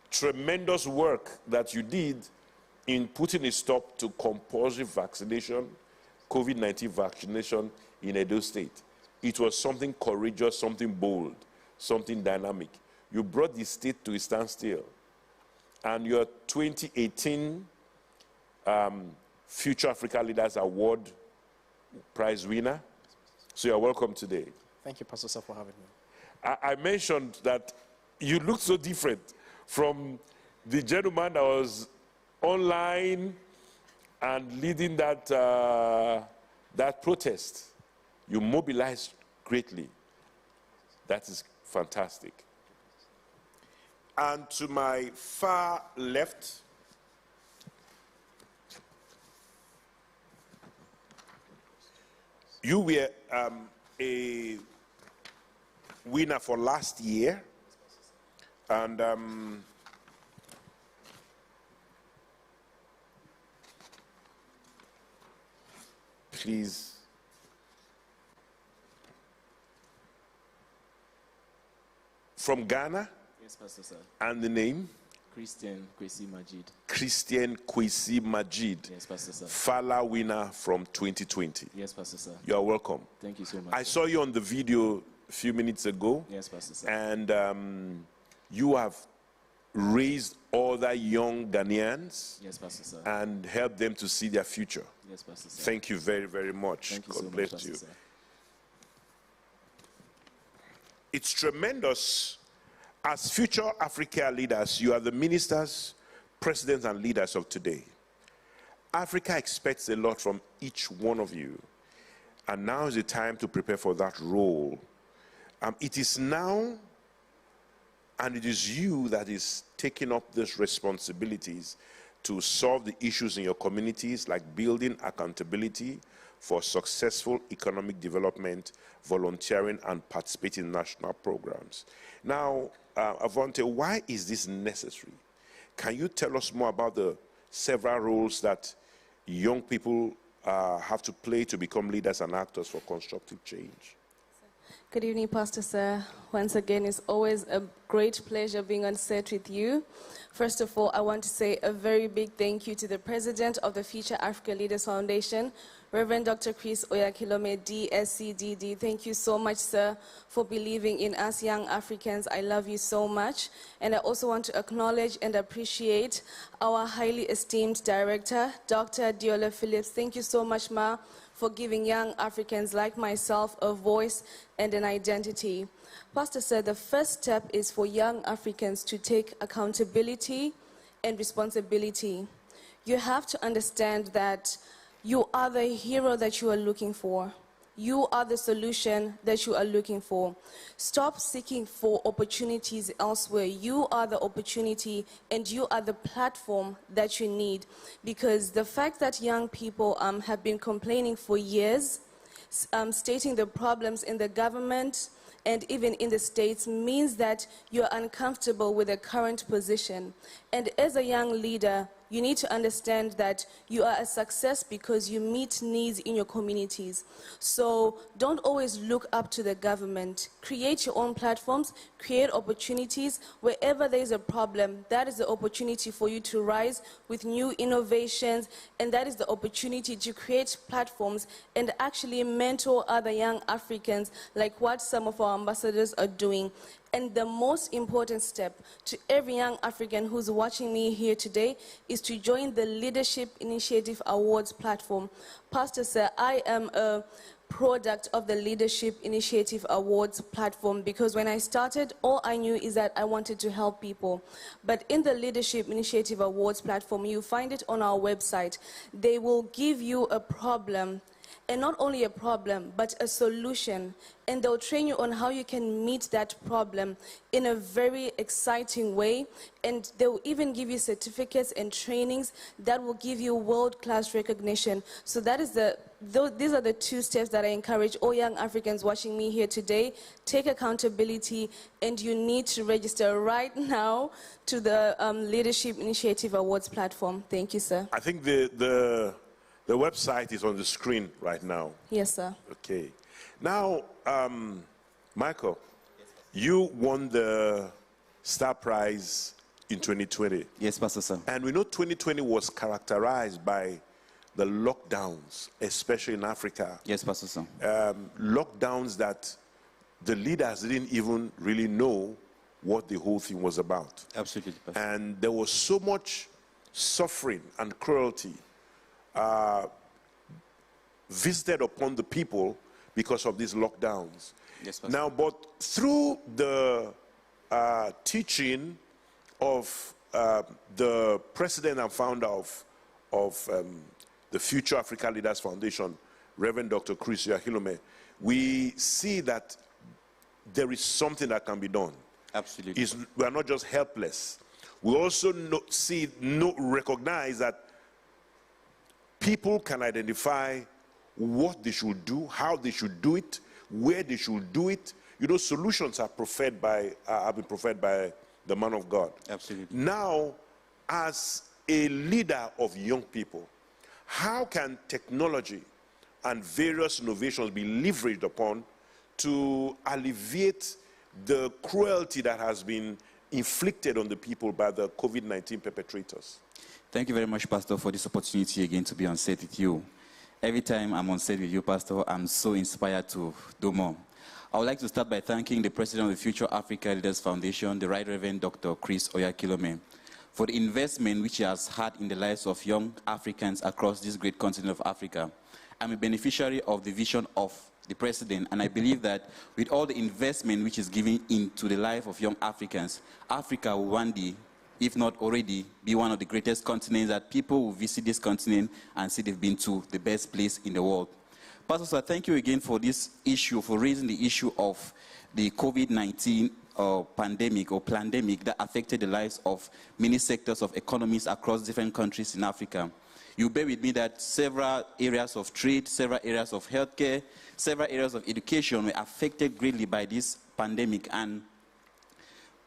tremendous work that you did in putting a stop to compulsory vaccination, COVID-19 vaccination in Edo State. It was something courageous, something bold, something dynamic. You brought the state to a standstill. And your 2018 Future Africa Leaders Award prize winner. So you're welcome today. Thank you, Pastor Sir, for having me. I mentioned that you looked so different from the gentleman that was online and leading that, that protest. You mobilized greatly. That is fantastic. And to my far left, you were a winner for last year. And please. From Ghana? Yes, Pastor, sir. And the name? Christian Kwesi Majid. Christian Kwesi Majid. Yes, Pastor, sir. Fala winner from 2020. Yes, Pastor, sir. You are welcome. Thank you so much. I saw you on the video a few minutes ago. Yes, Pastor, sir. And you have raised other young Ghanaians. Yes, Pastor, sir. And helped them to see their future. Yes, Pastor, sir. Thank you very, very much. Thank you God so bless much, you. Pastor, sir. It's tremendous. As future Africa leaders, you are the ministers, presidents, and leaders of today. Africa expects a lot from each one of you. And now is the time to prepare for that role. It is now, and it is you that is taking up these responsibilities to solve the issues in your communities, like building accountability for successful economic development, volunteering, and participating in national programs. Now, Avante, why is this necessary? Can you tell us more about the several roles that young people have to play to become leaders and actors for constructive change? Good evening, Pastor Sir. Once again, it's always a great pleasure being on set with you. First of all, I want to say a very big thank you to the President of the Future Africa Leaders Foundation, Reverend Dr. Chris Oyakhilome, DSCDD. Thank you so much, sir, for believing in us young Africans. I love you so much. And I also want to acknowledge and appreciate our highly esteemed director, Dr. Diola Phillips. Thank you so much, Ma, for giving young Africans like myself a voice and an identity. Pastor said the first step is for young Africans to take accountability and responsibility. You have to understand that you are the hero that you are looking for. You are the solution that you are looking for. Stop seeking for opportunities elsewhere. You are the opportunity and you are the platform that you need. Because the fact that young people have been complaining for years, stating the problems in the government and even in the states, means that you're uncomfortable with the current position. And as a young leader, you need to understand that you are a success because you meet needs in your communities. So don't always look up to the government. Create your own platforms, create opportunities. Wherever there is a problem, that is the opportunity for you to rise with new innovations, and that is the opportunity to create platforms and actually mentor other young Africans, like what some of our ambassadors are doing. And the most important step to every young African who's watching me here today is to join the Leadership Initiative Awards platform. Pastor Sir, I am a product of the Leadership Initiative Awards platform because when I started, all I knew is that I wanted to help people. But in the Leadership Initiative Awards platform, you find it on our website. They will give you a problem, and not only a problem, but a solution. And they'll train you on how you can meet that problem in a very exciting way. And they'll even give you certificates and trainings that will give you world-class recognition. So that is these are the two steps that I encourage all young Africans watching me here today. Take accountability, and you need to register right now to the Leadership Initiative Awards platform. Thank you, sir. I think the website is on the screen right now. Yes, sir. Okay. Now, Michael, you won the Star Prize in 2020. Yes, Pastor Sir. And we know 2020 was characterized by the lockdowns, especially in Africa. Yes, Pastor Sir. Lockdowns that the leaders didn't even really know what the whole thing was about. Absolutely, Pastor. And there was so much suffering and cruelty visited upon the people because of these lockdowns. Yes, Pastor. Now, but through the teaching of the president and founder of the Future Africa Leaders Foundation, Reverend Dr. Chris Oyakhilome, we see that there is something that can be done. Absolutely. We are not just helpless. We also recognize that people can identify what they should do, how they should do it, where they should do it. you know, solutions are have been proffered by the man of God. Absolutely. Now, as a leader of young people, how can technology and various innovations be leveraged upon to alleviate the cruelty that has been inflicted on the people by the COVID-19 perpetrators? Thank you very much, Pastor, for this opportunity again to be on set with you. Every time I'm on set with you, Pastor, I'm so inspired to do more. I would like to start by thanking the President of the Future Africa Leaders Foundation, the Right Reverend Dr. Chris Oyakhilome, for the investment which he has had in the lives of young Africans across this great continent of Africa. I'm a beneficiary of the vision of the President, and I believe that with all the investment which is given into the life of young Africans, Africa will one day, if not already, be one of the greatest continents that people will visit this continent and say they've been to the best place in the world. Pastor, sir, thank you again for this issue, for raising the issue of the COVID-19 pandemic or plandemic that affected the lives of many sectors of economies across different countries in Africa. You bear with me that several areas of trade, several areas of healthcare, several areas of education were affected greatly by this pandemic, and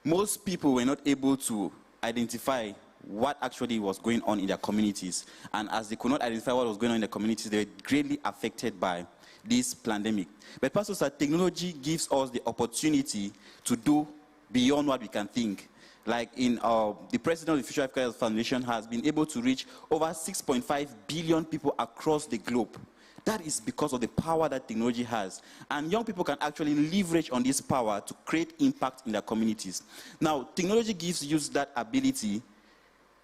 most people were not able to identify what actually was going on in their communities. And as they could not identify what was going on in the communities, they were greatly affected by this pandemic. But Pastor, sir, technology gives us the opportunity to do beyond what we can think. Like in the President of the Future Africa Foundation has been able to reach over 6.5 billion people across the globe. That is because of the power that technology has. And young people can actually leverage on this power to create impact in their communities. Now, technology gives you that ability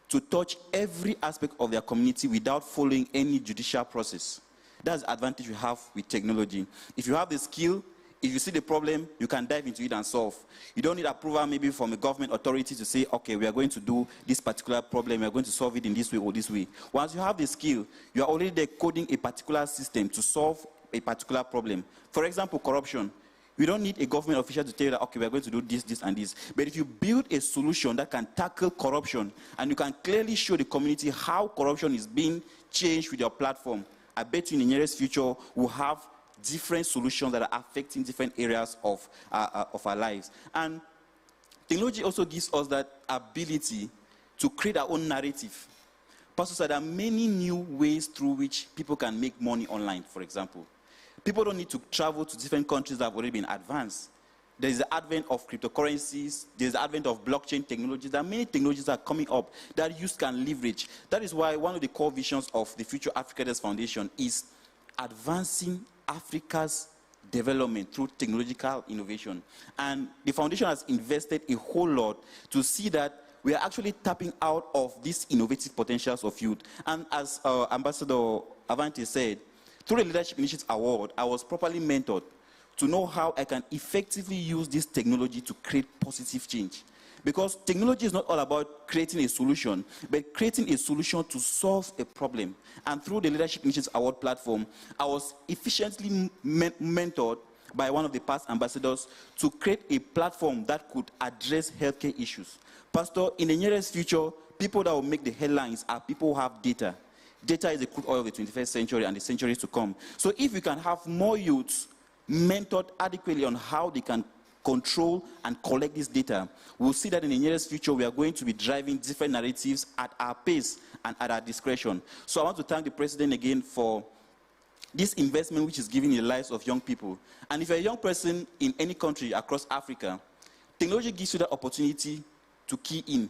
to touch every aspect of their community without following any judicial process. That's the advantage we have with technology. If you have the skill, if you see the problem, you can dive into it and solve. You don't need approval maybe from a government authority to say, okay, we are going to do this particular problem, we are going to solve it in this way or this way. Once you have the skill, you are already there coding a particular system to solve a particular problem. For example, corruption. You don't need a government official to tell you that, okay, we are going to do this, this, and this. But if you build a solution that can tackle corruption, and you can clearly show the community how corruption is being changed with your platform, I bet you in the nearest future we'll have different solutions that are affecting different areas of our lives. And technology also gives us that ability to create our own narrative. Pastor said there are many new ways through which people can make money online, for example. People don't need to travel to different countries that have already been advanced. There is the advent of cryptocurrencies. There is the advent of blockchain technologies. There are many technologies that are coming up that youth can leverage. That is why one of the core visions of the Future Africa Leaders Foundation is advancing Africa's development through technological innovation. And the foundation has invested a whole lot to see that we are actually tapping out of these innovative potentials of youth. And as Ambassador Avante said, through the Leadership Initiative Award, I was properly mentored to know how I can effectively use this technology to create positive change. Because technology is not all about creating a solution, but creating a solution to solve a problem. And through the Leadership Initiative Award platform, I was efficiently mentored by one of the past ambassadors to create a platform that could address healthcare issues. Pastor, in the nearest future, people that will make the headlines are people who have data. Data is the crude oil of the 21st century and the centuries to come. So if we can have more youths mentored adequately on how they can control and collect this data, we'll see that in the nearest future we are going to be driving different narratives at our pace and at our discretion. So I want to thank the President again for this investment which is giving the lives of young people. And if you're a young person in any country across Africa, technology gives you that opportunity to key in.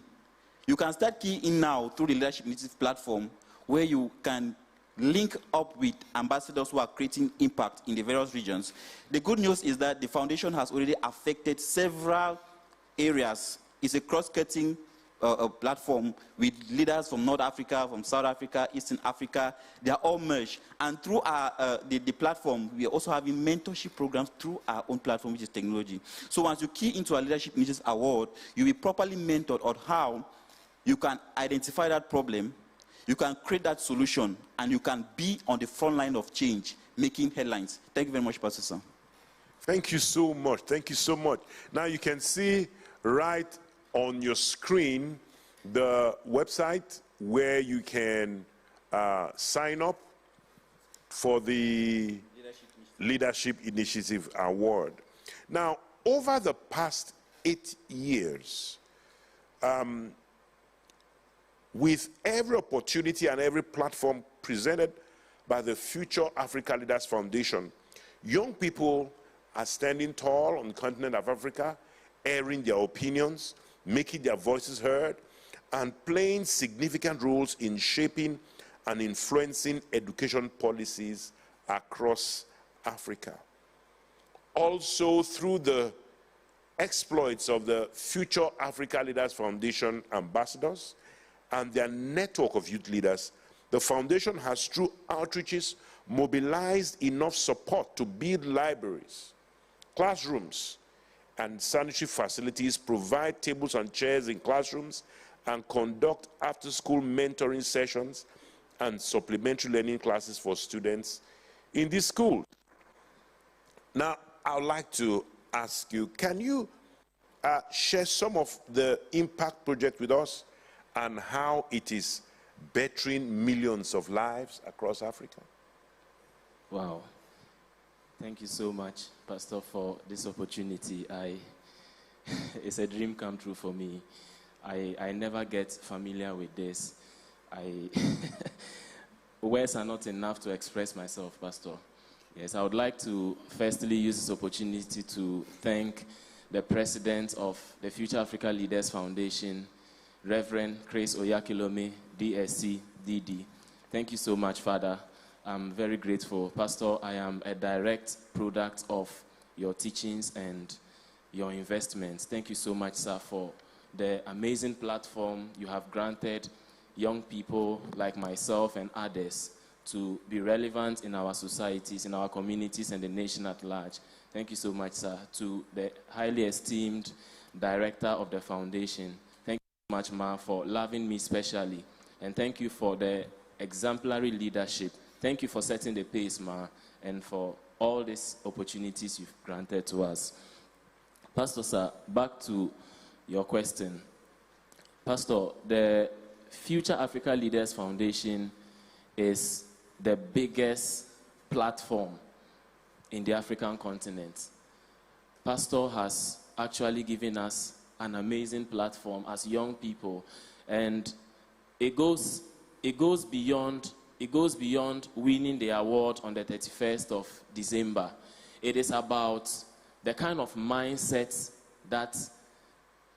You can start keying in now through the Leadership Initiative platform, where you can link up with ambassadors who are creating impact in the various regions. The good news is that the foundation has already affected several areas. It's a cross-cutting platform with leaders from North Africa, from South Africa, Eastern Africa. They are all merged. And through our, the platform, we are also having mentorship programs through our own platform, which is technology. So once you key into our Leadership Initiative Award, you'll be properly mentored on how you can identify that problem, you can create that solution, and you can be on the front line of change, making headlines. Thank you very much, Pastor Sam. Thank you so much. Thank you so much. Now you can see right on your screen the website where you can sign up for the Leadership Initiative Award. Now, over the past 8 years, with every opportunity and every platform presented by the Future Africa Leaders Foundation, young people are standing tall on the continent of Africa, airing their opinions, making their voices heard, and playing significant roles in shaping and influencing education policies across Africa. Also, through the exploits of the Future Africa Leaders Foundation ambassadors and their network of youth leaders, the foundation has, through outreaches, mobilized enough support to build libraries, classrooms, and sanitary facilities, provide tables and chairs in classrooms, and conduct after-school mentoring sessions and supplementary learning classes for students in this school. Now, I would like to ask you, can you share some of the impact project with us and how it is bettering millions of lives across Africa? Wow. Thank you so much, Pastor, for this opportunity. It's a dream come true for me. I never get familiar with this. Words are not enough to express myself, Pastor. Yes, I would like to firstly use this opportunity to thank the president of the Future Africa Leaders Foundation, Reverend Chris Oyakhilome, DSC, DD. Thank you so much, Father. I'm very grateful. Pastor, I am a direct product of your teachings and your investments. Thank you so much, sir, for the amazing platform you have granted young people like myself and others to be relevant in our societies, in our communities, and the nation at large. Thank you so much, sir. To the highly esteemed director of the foundation, thank you so much, ma, for loving me specially. And thank you for the exemplary leadership. Thank you for setting the pace, ma, and for all these opportunities you've granted to us. Pastor, sir, back to your question. Pastor, the Future Africa Leaders Foundation is the biggest platform in the African continent. Pastor has actually given us an amazing platform as young people, and it goes beyond winning the award on the 31st of December. It is about the kind of mindset that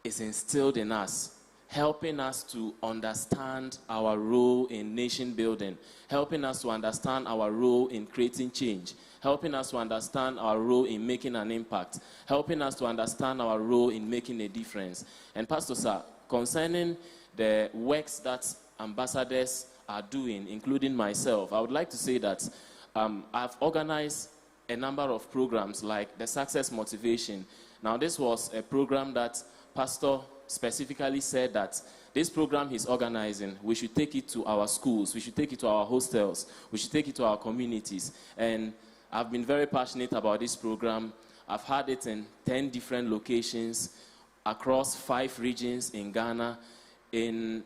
is instilled in us, helping us to understand our role in nation building, helping us to understand our role in creating change, helping us to understand our role in making an impact, helping us to understand our role in making a difference. And Pastor, sir, concerning the works that ambassadors are doing, including myself, I would like to say that I've organized a number of programs like the Success Motivation. Now, this was a program that Pastor specifically said that this program he's organizing, we should take it to our schools, we should take it to our hostels, we should take it to our communities. And I've been very passionate about this program. I've had it in 10 different locations across 5 regions in Ghana, in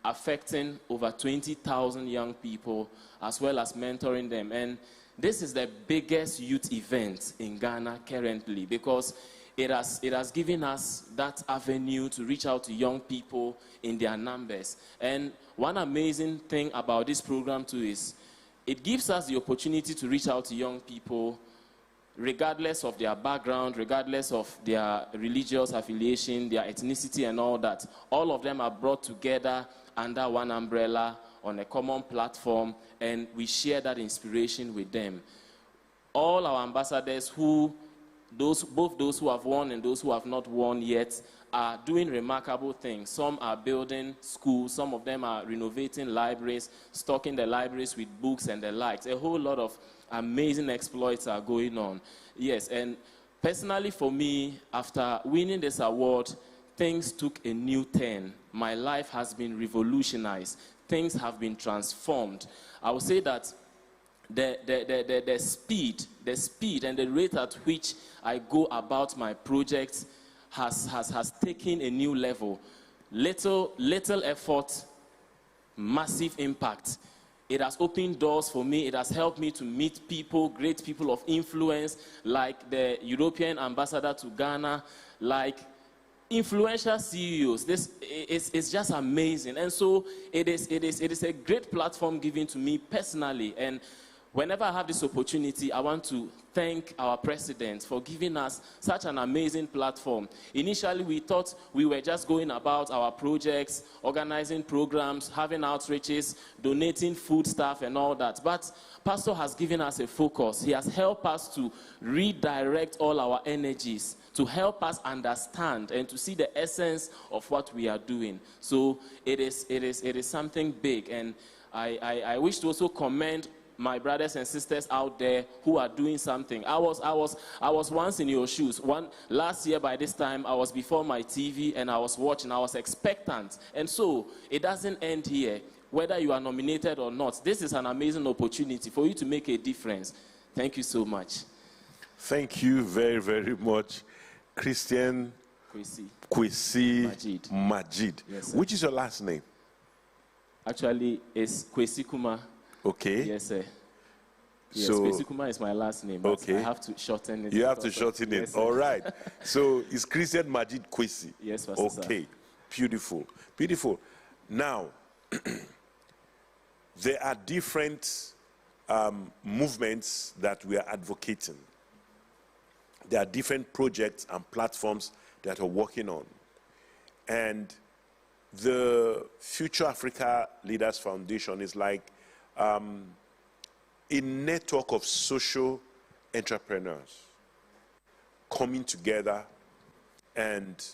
affecting over 20,000 young people, as well as mentoring them. And this is the biggest youth event in Ghana currently, because it has given us that avenue to reach out to young people in their numbers. And one amazing thing about this program too is it gives us the opportunity to reach out to young people regardless of their background, regardless of their religious affiliation, their ethnicity and all that. All of them are brought together under one umbrella on a common platform, and we share that inspiration with them. All our ambassadors both those who have won and those who have not won yet, are doing remarkable things. Some are building schools, some of them are renovating libraries, stocking the libraries with books and the likes. A whole lot of amazing exploits are going on. Yes, and personally for me, after winning this award, things took a new turn. My life has been revolutionized. Things have been transformed. I would say that the speed and the rate at which I go about my projects has taken a new level. Little effort, massive impact. It has opened doors for me. It has helped me to meet people, great people of influence, like the European ambassador to Ghana, like influential CEOs. This is just amazing. And so it is a great platform given to me personally. And whenever I have this opportunity, I want to thank our president for giving us such an amazing platform. Initially, we thought we were just going about our projects, organizing programs, having outreaches, donating food stuff and all that. But Pastor has given us a focus. He has helped us to redirect all our energies, to help us understand and to see the essence of what we are doing. So it is something big. And I wish to also commend my brothers and sisters out there who are doing something. I was once in your shoes. Last year by this time, I was before my TV and I was watching. I was expectant. And so it doesn't end here. Whether you are nominated or not, this is an amazing opportunity for you to make a difference. Thank you so much. Thank you very, very much, Christian Kwesi Majid. Yes, sir. Which is your last name? Actually, it's Kwesi Kuma. Okay. Yes, sir. Yes, So- Kwesi Kuma is my last name, but Okay. I have to shorten it. You have to because of- shorten it. Yes, sir. All right. So it's Christian Majid Kwesi. Yes, Pastor, sir. Okay. Beautiful. Beautiful. Now, there are different movements that we are advocating. There are different projects and platforms that we're working on. And the Future Africa Leaders Foundation is like a network of social entrepreneurs coming together and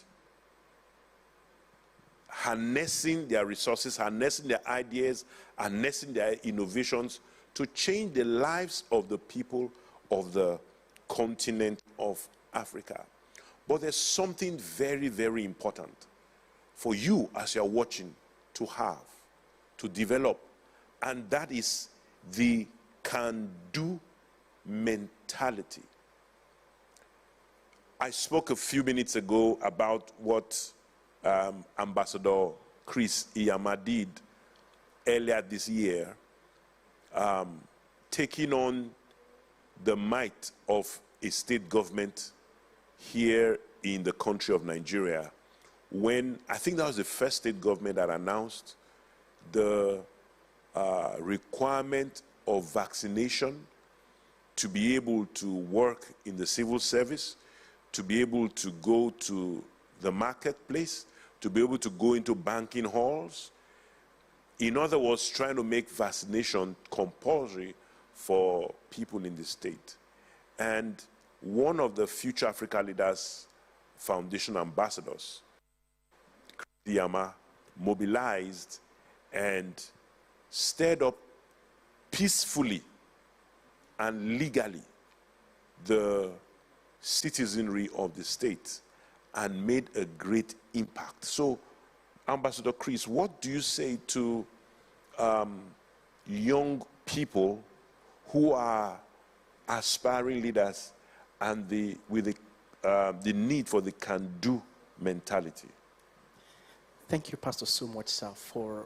harnessing their resources, harnessing their ideas, harnessing their innovations to change the lives of the people of the continent of Africa. But there's something very, very important for you as you're watching to have, to develop, and that is the can-do mentality. I spoke a few minutes ago about what Ambassador Chris Iyama did earlier this year, taking on the might of a state government here in the country of Nigeria, when I think that was the first state government that announced the requirement of vaccination to be able to work in the civil service, to be able to go to the marketplace, to be able to go into banking halls. In other words, trying to make vaccination compulsory for people in the state. And one of the Future Africa Leaders Foundation ambassadors, Iyama, mobilized and stirred up peacefully and legally the citizenry of the state and made a great impact. So, Ambassador Chris, what do you say to young people who are aspiring leaders and with the need for the can-do mentality? Thank you, Pastor, so much, sir, for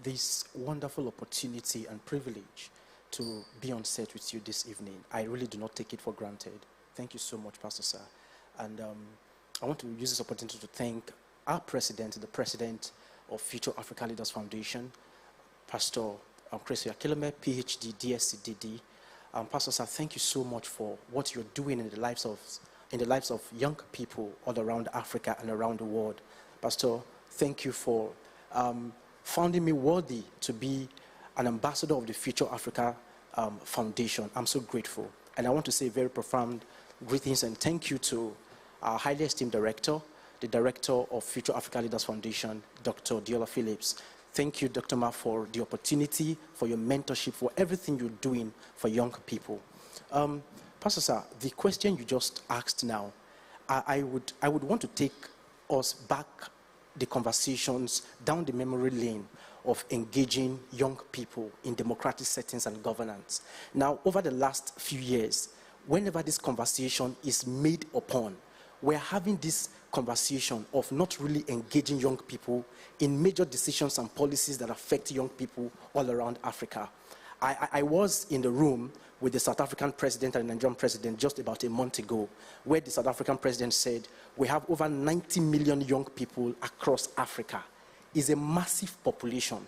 this wonderful opportunity and privilege to be on set with you this evening. I really do not take it for granted. Thank you so much, Pastor, sir. And I want to use this opportunity to thank our president, the president of Future Africa Leaders Foundation, Pastor Chris Yakilome, PhD, DSc, DD. Pastor, sir, thank you so much for what you're doing in the lives of young people all around Africa and around the world. Pastor, thank you for finding me worthy to be an ambassador of the Future Africa Foundation. I'm so grateful. And I want to say very profound greetings and thank you to our highly esteemed director, the director of Future Africa Leaders Foundation, Dr. Diola Phillips. Thank you, Dr. Ma, for the opportunity, for your mentorship, for everything you're doing for young people. Pastor, sir, the question you just asked now, I would want to take us back the conversations down the memory lane of engaging young people in democratic settings and governance. Now, over the last few years, whenever this conversation is made upon, we're having this conversation of not really engaging young people in major decisions and policies that affect young people all around Africa. I was in the room with the South African president and the Nigerian president just about a month ago, where the South African president said, we have over 90 million young people across Africa. It's a massive population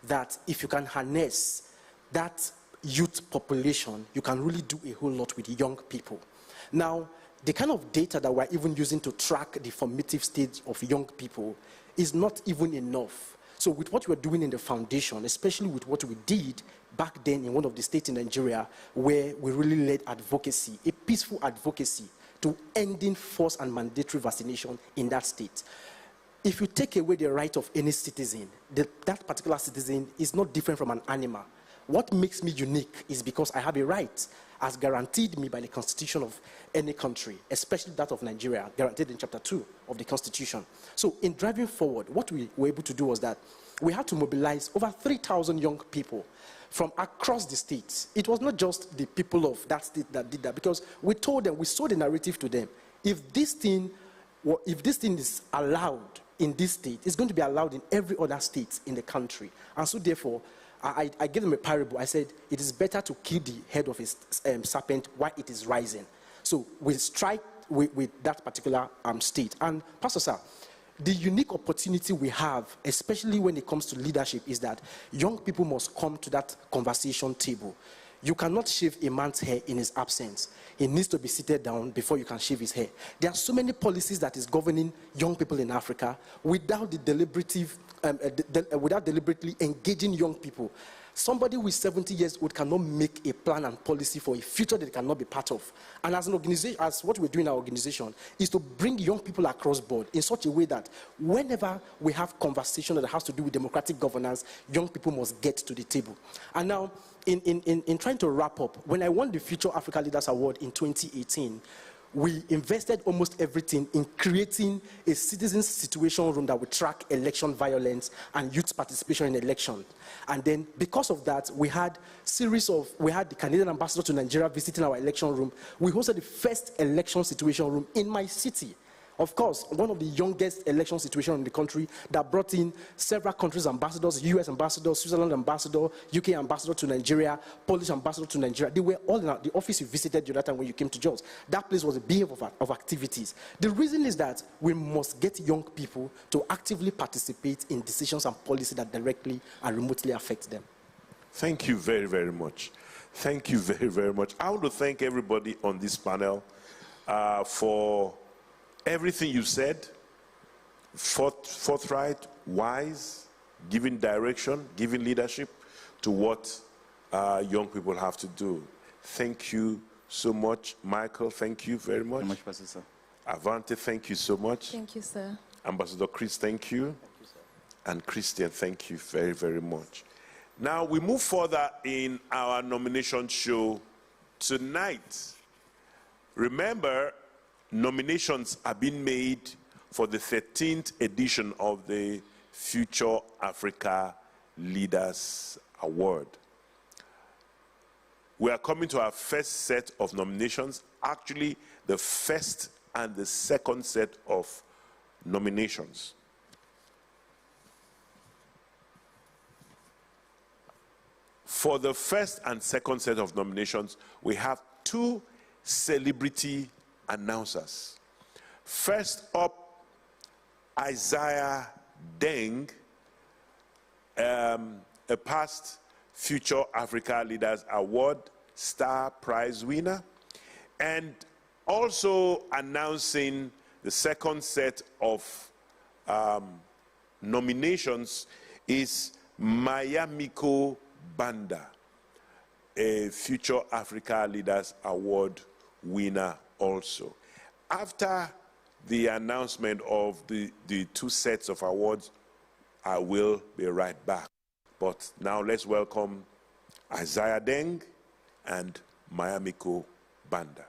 that if you can harness that youth population, you can really do a whole lot with young people. Now, the kind of data that we're even using to track the formative stage of young people is not even enough. So with what we're doing in the foundation, especially with what we did back then in one of the states in Nigeria, where we really led advocacy, a peaceful advocacy to ending forced and mandatory vaccination in that state. If you take away the right of any citizen, that particular citizen is not different from an animal. What makes me unique is because I have a right as guaranteed me by the constitution of any country, especially that of Nigeria, guaranteed in chapter 2 of the constitution. So in driving forward, what we were able to do was that we had to mobilize over 3,000 young people from across the states. It was not just the people of that state that did that, because we told them, we sold the narrative to them. If this thing is allowed in this state, it's going to be allowed in every other state in the country. And so therefore, I gave them a parable. I said, it is better to kill the head of a serpent while it is rising. So we strike with that particular state. And Pastor Sir, the unique opportunity we have, especially when it comes to leadership, is that young people must come to that conversation table. You cannot shave a man's hair in his absence. He needs to be seated down before you can shave his hair. There are so many policies that is governing young people in Africa without without deliberately engaging young people. Somebody who is 70 years old cannot make a plan and policy for a future that they cannot be part of. And as an organization, as what we're doing in our organization, is to bring young people across board in such a way that whenever we have conversation that has to do with democratic governance, young people must get to the table. And now, in trying to wrap up, when I won the Future Africa Leaders Award in 2018, we invested almost everything in creating a citizens situation room that would track election violence and youth participation in election. And then because of that, we had the Canadian ambassador to Nigeria visiting our election room. We hosted the first election situation room in my city. Of course, one of the youngest election situations in the country that brought in several countries' ambassadors, US ambassador, Switzerland ambassador, UK ambassador to Nigeria, Polish ambassador to Nigeria. They were all in the office you visited the other time when you came to Jos. That place was a beehive of activities. The reason is that we must get young people to actively participate in decisions and policy that directly and remotely affect them. Thank you very, very much. Thank you very, very much. I want to thank everybody on this panel for everything you said, forthright, wise, giving direction, giving leadership to what young people have to do. Thank you so much. Michael, thank you very much. Thank you much, Pastor Sir. Avante, thank you so much. Thank you, sir. Ambassador Chris, thank you. Thank you, sir. And Christian, thank you very, very much. Now we move further in our nomination show tonight. Remember, nominations have been made for the 13th edition of the Future Africa Leaders Award. We are coming to our first set of nominations, actually the first and the second set of nominations. For the first and second set of nominations, we have two celebrity announcers. First up, Isaiah Deng, a past Future Africa Leaders Award Star Prize winner, and also announcing the second set of nominations is Mayamiko Banda, a Future Africa Leaders Award winner also. After the announcement of the two sets of awards, I will be right back. But now let's welcome Isaiah Deng and Mayamiko Banda.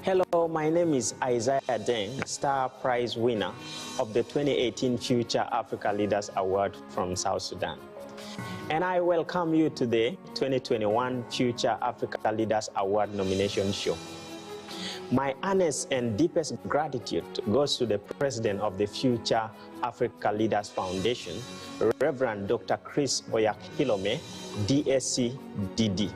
Hello, my name is Isaiah Deng, Star Prize winner of the 2018 Future Africa Leaders Award from South Sudan. And I welcome you to the 2021 Future Africa Leaders Award nomination show. My honest and deepest gratitude goes to the president of the Future Africa Leaders Foundation, Reverend Dr. Chris Oyakhilome, DSC DD,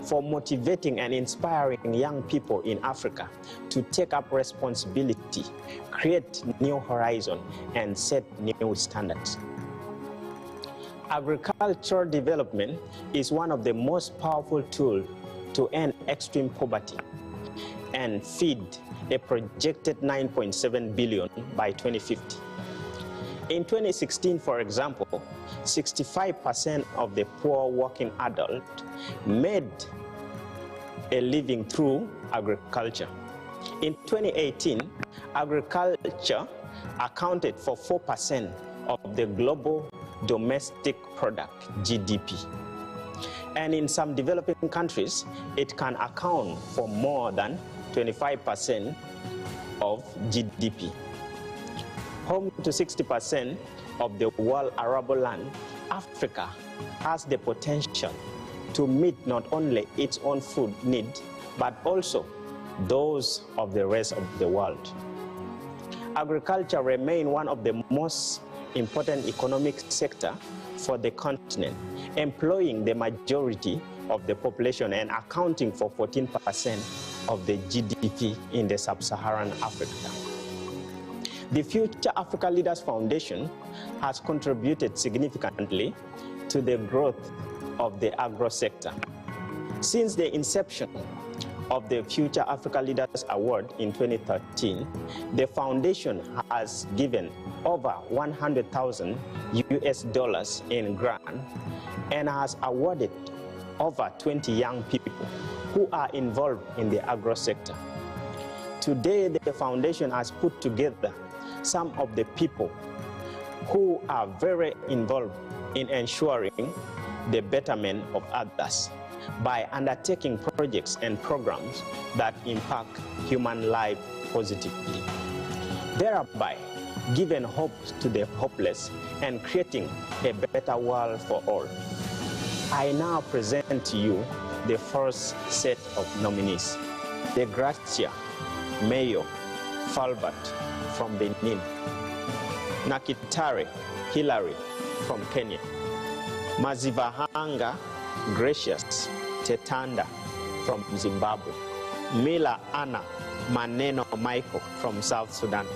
for motivating and inspiring young people in Africa to take up responsibility, create new horizons, and set new standards. Agricultural development is one of the most powerful tools to end extreme poverty and feed a projected 9.7 billion by 2050. In 2016, for example, 65% of the poor working adult made a living through agriculture. In 2018, agriculture accounted for 4% of the global domestic product, GDP. And in some developing countries, it can account for more than 25% of GDP. Home to 60% of the world arable land, Africa has the potential to meet not only its own food need, but also those of the rest of the world. Agriculture remains one of the most important economic sector for the continent, employing the majority of the population and accounting for 14% of the GDP in the sub-Saharan Africa. The Future Africa Leaders Foundation has contributed significantly to the growth of the agro sector. Since the inception of the Future Africa Leaders Award in 2013, the foundation has given over $100,000 in grant and has awarded over 20 young people who are involved in the agro sector. Today, the foundation has put together some of the people who are very involved in ensuring the betterment of others by undertaking projects and programs that impact human life positively, thereby giving hope to the hopeless and creating a better world for all. I now present to you the first set of nominees: De Gracia Mayo Falbert from Benin, Nakitare Hilary from Kenya, Mazivahanga Gracious Tetanda from Zimbabwe, Mila Anna Maneno Michael from South Sudan.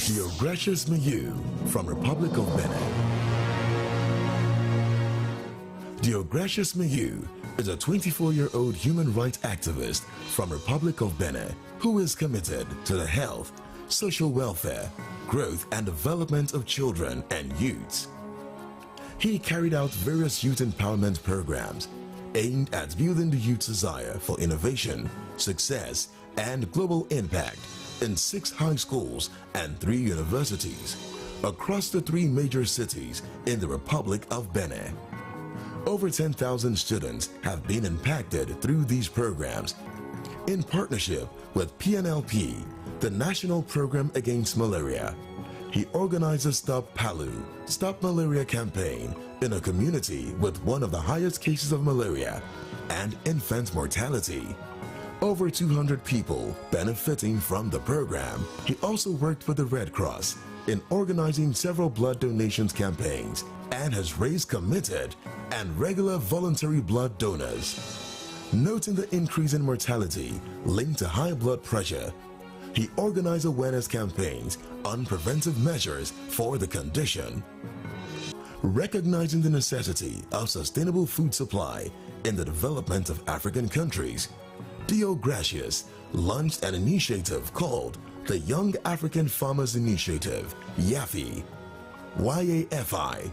Deogracious Mayu from Republic of Benin. Deogracious Mayu is a 24-year-old human rights activist from Republic of Benin who is committed to the health, social welfare, growth and development of children and youths. He carried out various youth empowerment programs aimed at building the youth's desire for innovation, success, and global impact in 6 high schools and 3 universities across the 3 major cities in the Republic of Benin. Over 10,000 students have been impacted through these programs. In partnership with PNLP, the National Program Against Malaria, he organized a Stop Palu, Stop Malaria campaign in a community with one of the highest cases of malaria and infant mortality. Over 200 people benefiting from the program. He also worked for the Red Cross in organizing several blood donations campaigns and has raised committed and regular voluntary blood donors. Noting the increase in mortality linked to high blood pressure, he organized awareness campaigns on preventive measures for the condition. Recognizing the necessity of sustainable food supply in the development of African countries, Deogracious launched an initiative called the Young African Farmers Initiative, YAFI, YAFI,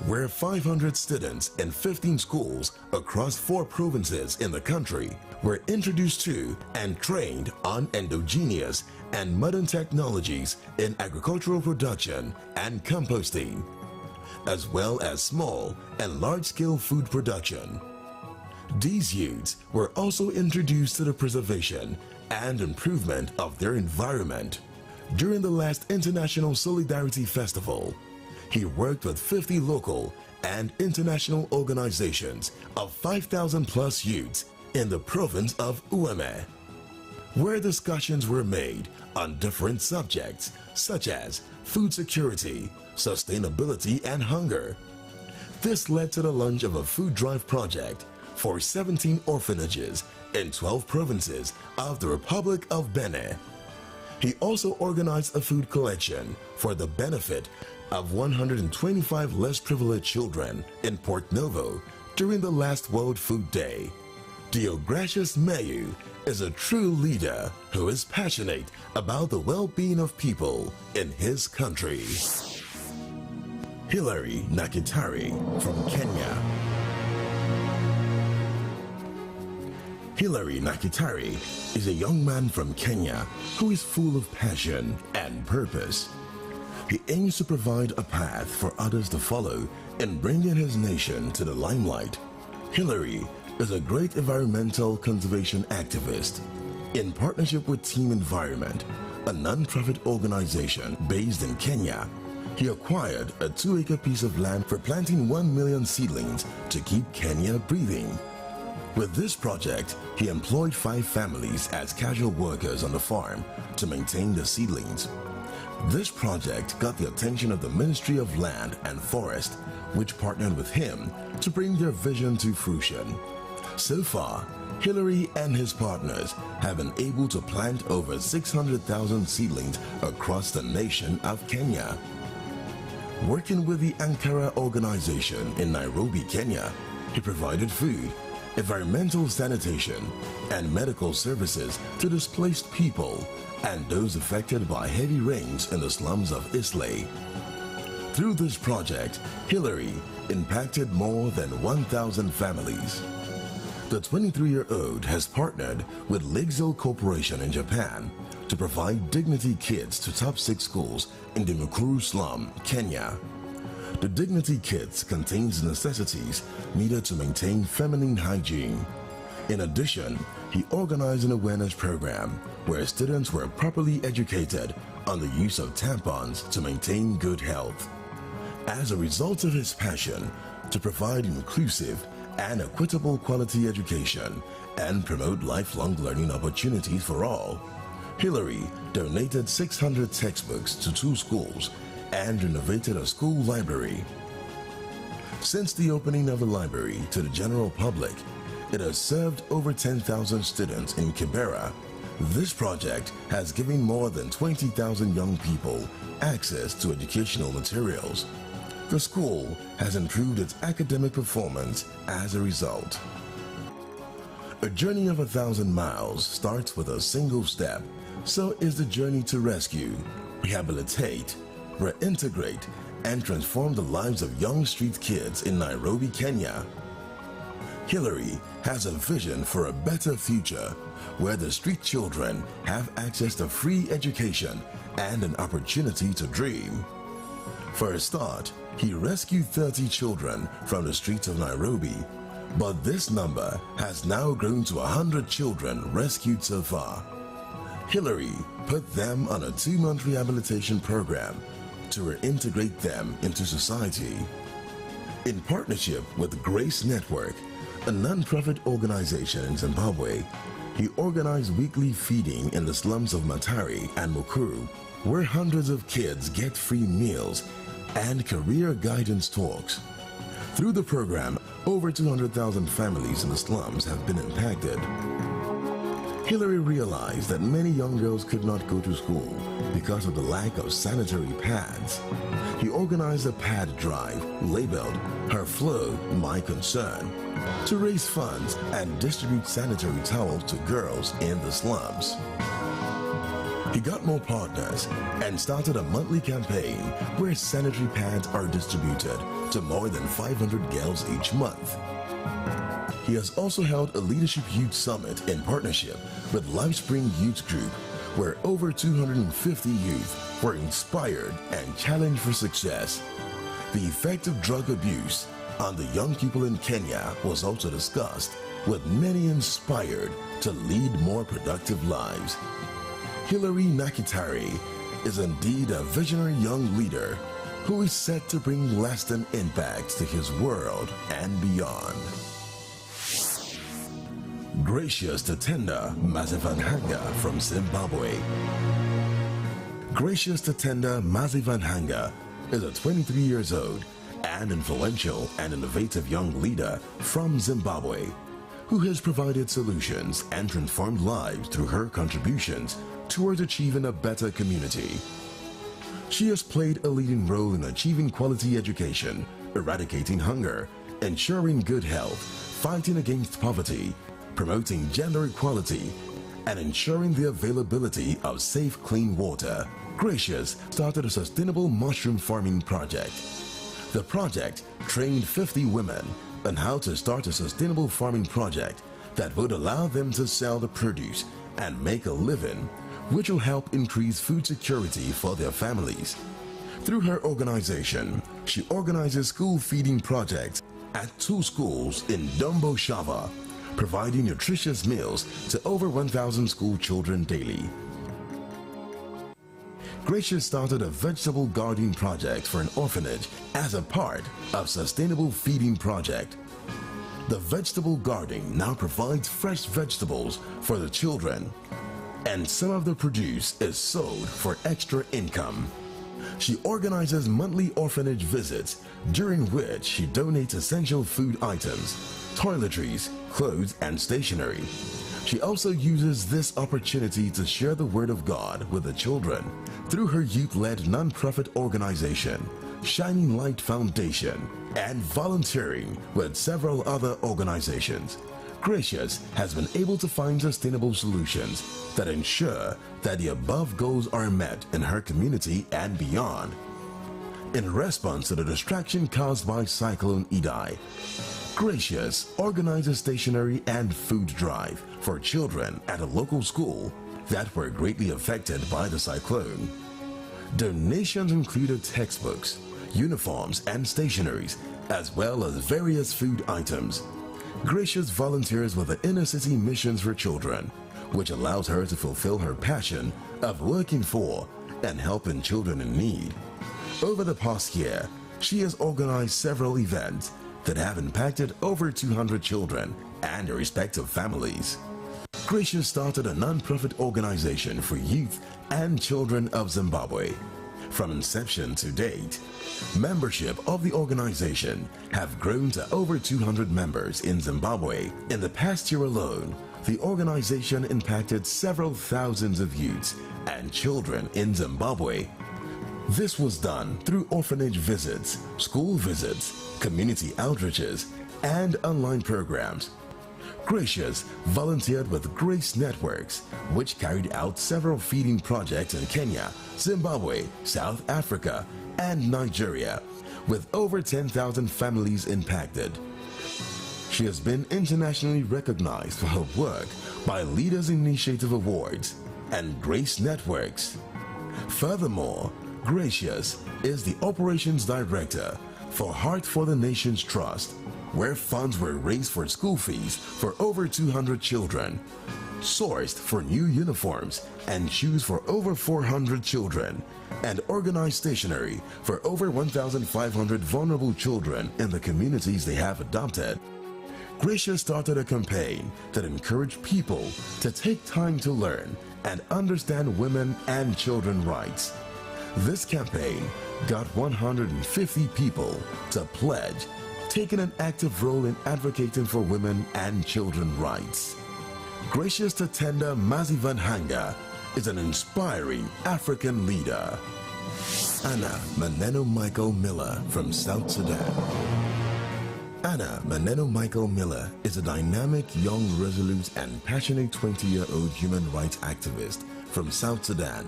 where 500 students in 15 schools across 4 provinces in the country were introduced to and trained on endogenous and modern technologies in agricultural production and composting, as well as small and large-scale food production. These youths were also introduced to the preservation and improvement of their environment. During the last International Solidarity Festival, he worked with 50 local and international organizations of 5,000 plus youths in the province of Ueme, where discussions were made on different subjects such as food security, sustainability, and hunger. This led to the launch of a food drive project for 17 orphanages in 12 provinces of the Republic of Benin. He also organized a food collection for the benefit of 125 less privileged children in Port Novo during the last World Food Day. Deogracius Mayu is a true leader who is passionate about the well-being of people in his country. Hilary Nakitari from Kenya. Hilary Nakitari is a young man from Kenya who is full of passion and purpose. He aims to provide a path for others to follow in bringing his nation to the limelight. Hilary is a great environmental conservation activist. In partnership with Team Environment, a non-profit organization based in Kenya, he acquired a 2-acre piece of land for planting 1 million seedlings to keep Kenya breathing. With this project, he employed 5 families as casual workers on the farm to maintain the seedlings. This project got the attention of the Ministry of Land and Forest, which partnered with him to bring their vision to fruition. So far, Hilary and his partners have been able to plant over 600,000 seedlings across the nation of Kenya. Working with the Ankara organization in Nairobi, Kenya, he provided food, environmental sanitation, and medical services to displaced people and those affected by heavy rains in the slums of Islay. Through this project, Hilary impacted more than 1,000 families. The 23-year-old has partnered with Lixil Corporation in Japan to provide Dignity Kits to top 6 schools in the Mukuru slum, Kenya. The Dignity Kits contains necessities needed to maintain feminine hygiene. In addition, he organized an awareness program where students were properly educated on the use of tampons to maintain good health. As a result of his passion to provide inclusive and equitable quality education and promote lifelong learning opportunities for all, Hilary donated 600 textbooks to 2 schools and renovated a school library. Since the opening of the library to the general public, it has served over 10,000 students in Kibera. This project has given more than 20,000 young people access to educational materials. The school has improved its academic performance as a result. A journey of 1,000 miles starts with a single step. So is the journey to rescue, rehabilitate, reintegrate, and transform the lives of young street kids in Nairobi, Kenya. Hilary has a vision for a better future where the street children have access to free education and an opportunity to dream. For a start, he rescued 30 children from the streets of Nairobi, but this number has now grown to 100 children rescued so far. Hilary put them on a 2-month rehabilitation program to reintegrate them into society. In partnership with Grace Network, a non-profit organization in Zimbabwe, he organized weekly feeding in the slums of Matari and Mukuru, where hundreds of kids get free meals and career guidance talks. Through the program, over 200,000 families in the slums have been impacted. Hilary realized that many young girls could not go to school because of the lack of sanitary pads. He organized a pad drive labeled Her Flow, My Concern to raise funds and distribute sanitary towels to girls in the slums. He got more partners and started a monthly campaign where sanitary pads are distributed to more than 500 girls each month. He has also held a Leadership Youth Summit in partnership with Lifespring Youth Group, where over 250 youth were inspired and challenged for success. The effect of drug abuse on the young people in Kenya was also discussed with many inspired to lead more productive lives. Hilary Nakitari is indeed a visionary young leader who is set to bring lasting impact to his world and beyond. Gracious Tatenda Mazivanhanga from Zimbabwe. Gracious Tatenda Mazivanhanga is a 23 years old and influential and innovative young leader from Zimbabwe who has provided solutions and transformed lives through her contributions towards achieving a better community. She has played a leading role in achieving quality education, eradicating hunger, ensuring good health, fighting against poverty, promoting gender equality, and ensuring the availability of safe, clean water. Gracious started a sustainable mushroom farming project. The project trained 50 women on how to start a sustainable farming project that would allow them to sell the produce and make a living, which will help increase food security for their families. Through her organization, she organizes school feeding projects at 2 schools in Dombo Shava, providing nutritious meals to over 1,000 school children daily. Gracious started a vegetable gardening project for an orphanage as a part of Sustainable Feeding Project. The vegetable garden now provides fresh vegetables for the children, and some of the produce is sold for extra income. She organizes monthly orphanage visits during which she donates essential food items, toiletries, clothes, and stationery. She also uses this opportunity to share the Word of God with the children through her youth-led non-profit organization, Shining Light Foundation, and volunteering with several other organizations. Gracious has been able to find sustainable solutions that ensure that the above goals are met in her community and beyond. In response to the distraction caused by Cyclone Idai, Gracious organizes stationery and food drive for children at a local school that were greatly affected by the cyclone. Donations included textbooks, uniforms, and stationeries, as well as various food items. Gracious volunteers with the Inner City Missions for Children, which allows her to fulfill her passion of working for and helping children in need. Over the past year, she has organized several events that have impacted over 200 children and their respective families. Gracious started a non-profit organization for youth and children of Zimbabwe. From inception to date, membership of the organization have grown to over 200 members in Zimbabwe. In the past year alone, the organization impacted several thousands of youths and children in Zimbabwe. This was done through orphanage visits, school visits, community outreaches, and online programs. Gracious volunteered with Grace Networks, which carried out several feeding projects in Kenya, Zimbabwe, South Africa, and Nigeria, with over 10,000 families impacted. She has been internationally recognized for her work by Leaders Initiative Awards and Grace Networks. Furthermore, Gracious is the Operations Director for Heart for the Nations Trust, where funds were raised for school fees for over 200 children, sourced for new uniforms and shoes for over 400 children, and organized stationery for over 1,500 vulnerable children in the communities they have adopted. Gracious started a campaign that encouraged people to take time to learn and understand women and children's rights. This campaign got 150 people to pledge, taking an active role in advocating for women and children's rights. Gracious Tatenda Mazivanhanga is an inspiring African leader. Anna Maneno Michael Miller from South Sudan. Anna Maneno Michael Miller is a dynamic, young, resolute, and passionate 20-year-old human rights activist from South Sudan,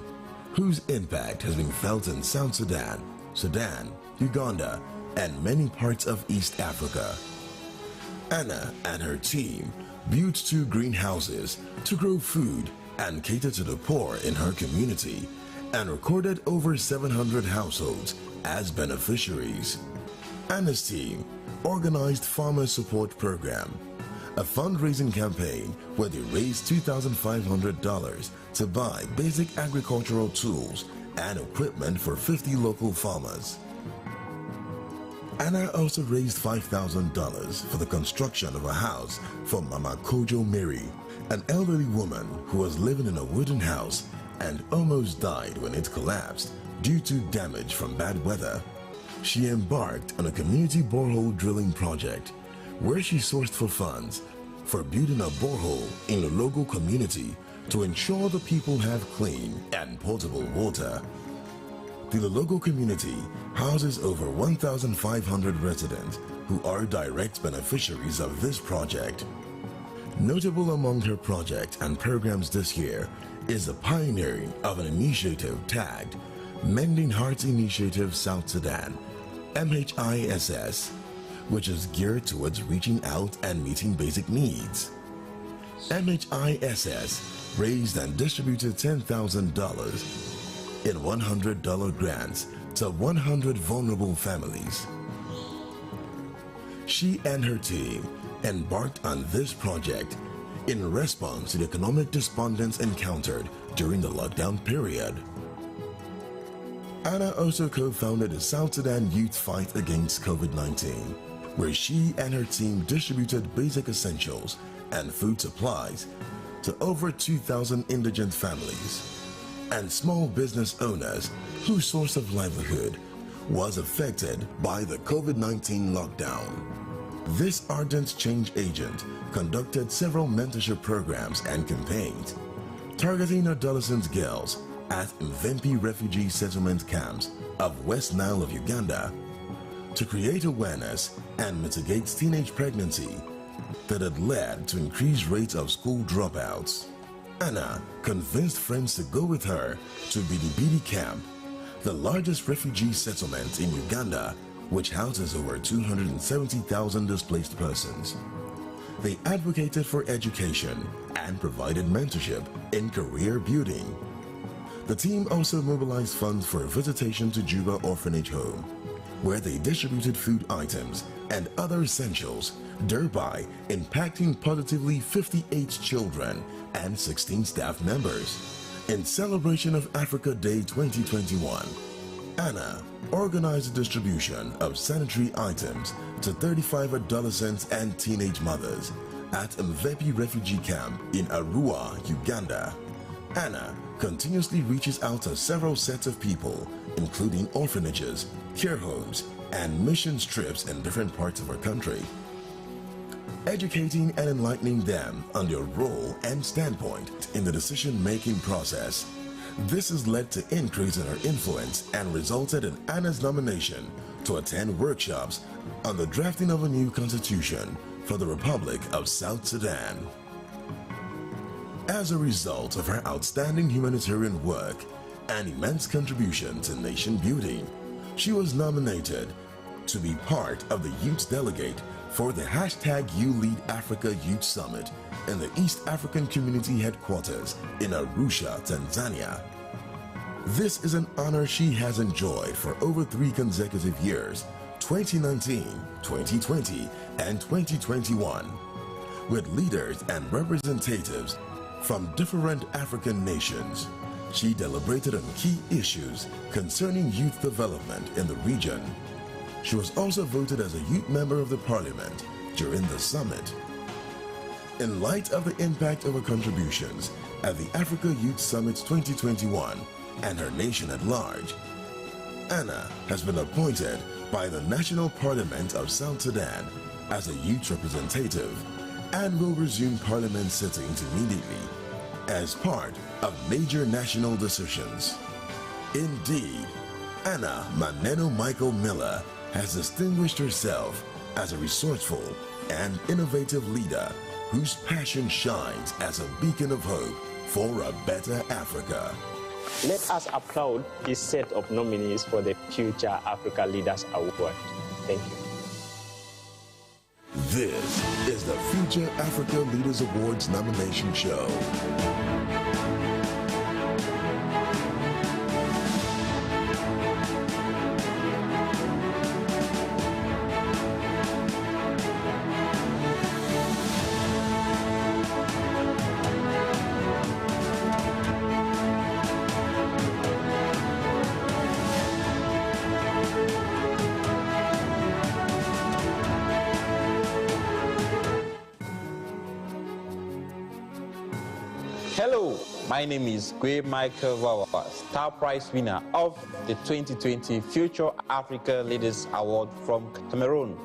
whose impact has been felt in South Sudan, Sudan, Uganda, and many parts of East Africa. Anna and her team built 2 greenhouses to grow food and cater to the poor in her community, and recorded over 700 households as beneficiaries. Anna's team organized farmer support program, a fundraising campaign where they raised $2,500 to buy basic agricultural tools and equipment for 50 local farmers. Anna also raised $5,000 for the construction of a house for Mama Kojo Mary, an elderly woman who was living in a wooden house and almost died when it collapsed due to damage from bad weather. She embarked on a community borehole drilling project where she sourced for funds for building a borehole in the local community to ensure the people have clean and potable water. The local community houses over 1,500 residents who are direct beneficiaries of this project. Notable among her project and programs this year is the pioneering of an initiative tagged Mending Hearts Initiative South Sudan, MHISS, which is geared towards reaching out and meeting basic needs. MHISS raised and distributed $10,000 in $100 grants to 100 vulnerable families. She and her team embarked on this project in response to the economic despondence encountered during the lockdown period. Anna also co-founded the South Sudan Youth Fight Against COVID-19, where she and her team distributed basic essentials and food supplies to over 2,000 indigent families and small business owners whose source of livelihood was affected by the COVID-19 lockdown. This ardent change agent conducted several mentorship programs and campaigns targeting adolescent girls at Mvempi refugee settlement camps of West Nile of Uganda to create awareness and mitigate teenage pregnancy that had led to increased rates of school dropouts. Anna convinced friends to go with her to Bidibidi Camp, the largest refugee settlement in Uganda, which houses over 270,000 displaced persons. They advocated for education and provided mentorship in career building. The team also mobilized funds for a visitation to Juba Orphanage Home, where they distributed food items and other essentials, thereby impacting positively 58 children and 16 staff members. In celebration of Africa Day 2021, Anna organized the distribution of sanitary items to 35 adolescents and teenage mothers at Mvempi refugee camp in Arua, Uganda. Anna continuously reaches out to several sets of people, including orphanages, care homes, and mission trips in different parts of our country, educating and enlightening them on their role and standpoint in the decision-making process. This has led to increase in her influence and resulted in Anna's nomination to attend workshops on the drafting of a new constitution for the Republic of South Sudan. As a result of her outstanding humanitarian work and immense contribution to nation building, she was nominated to be part of the Youth Delegate for the #YouLeadAfrica Youth Summit in the East African Community Headquarters in Arusha, Tanzania. This is an honor she has enjoyed for over 3 consecutive years, 2019, 2020, and 2021, with leaders and representatives from different African nations. She deliberated on key issues concerning youth development in the region. She was also voted as a youth member of the parliament during the summit. In light of the impact of her contributions at the Africa Youth Summit 2021 and her nation at large, Anna has been appointed by the National Parliament of South Sudan as a youth representative and will resume parliament sittings immediately as part of major national decisions. Indeed, Anna Maneno Michael Miller has distinguished herself as a resourceful and innovative leader whose passion shines as a beacon of hope for a better Africa. Let us applaud this set of nominees for the Future Africa Leaders Award. Thank you. This is the Future Africa Leaders Awards nomination show. Hello, my name is Gwe Michael Wawa, Star Prize winner of the 2020 Future Africa Leaders Award from Cameroon.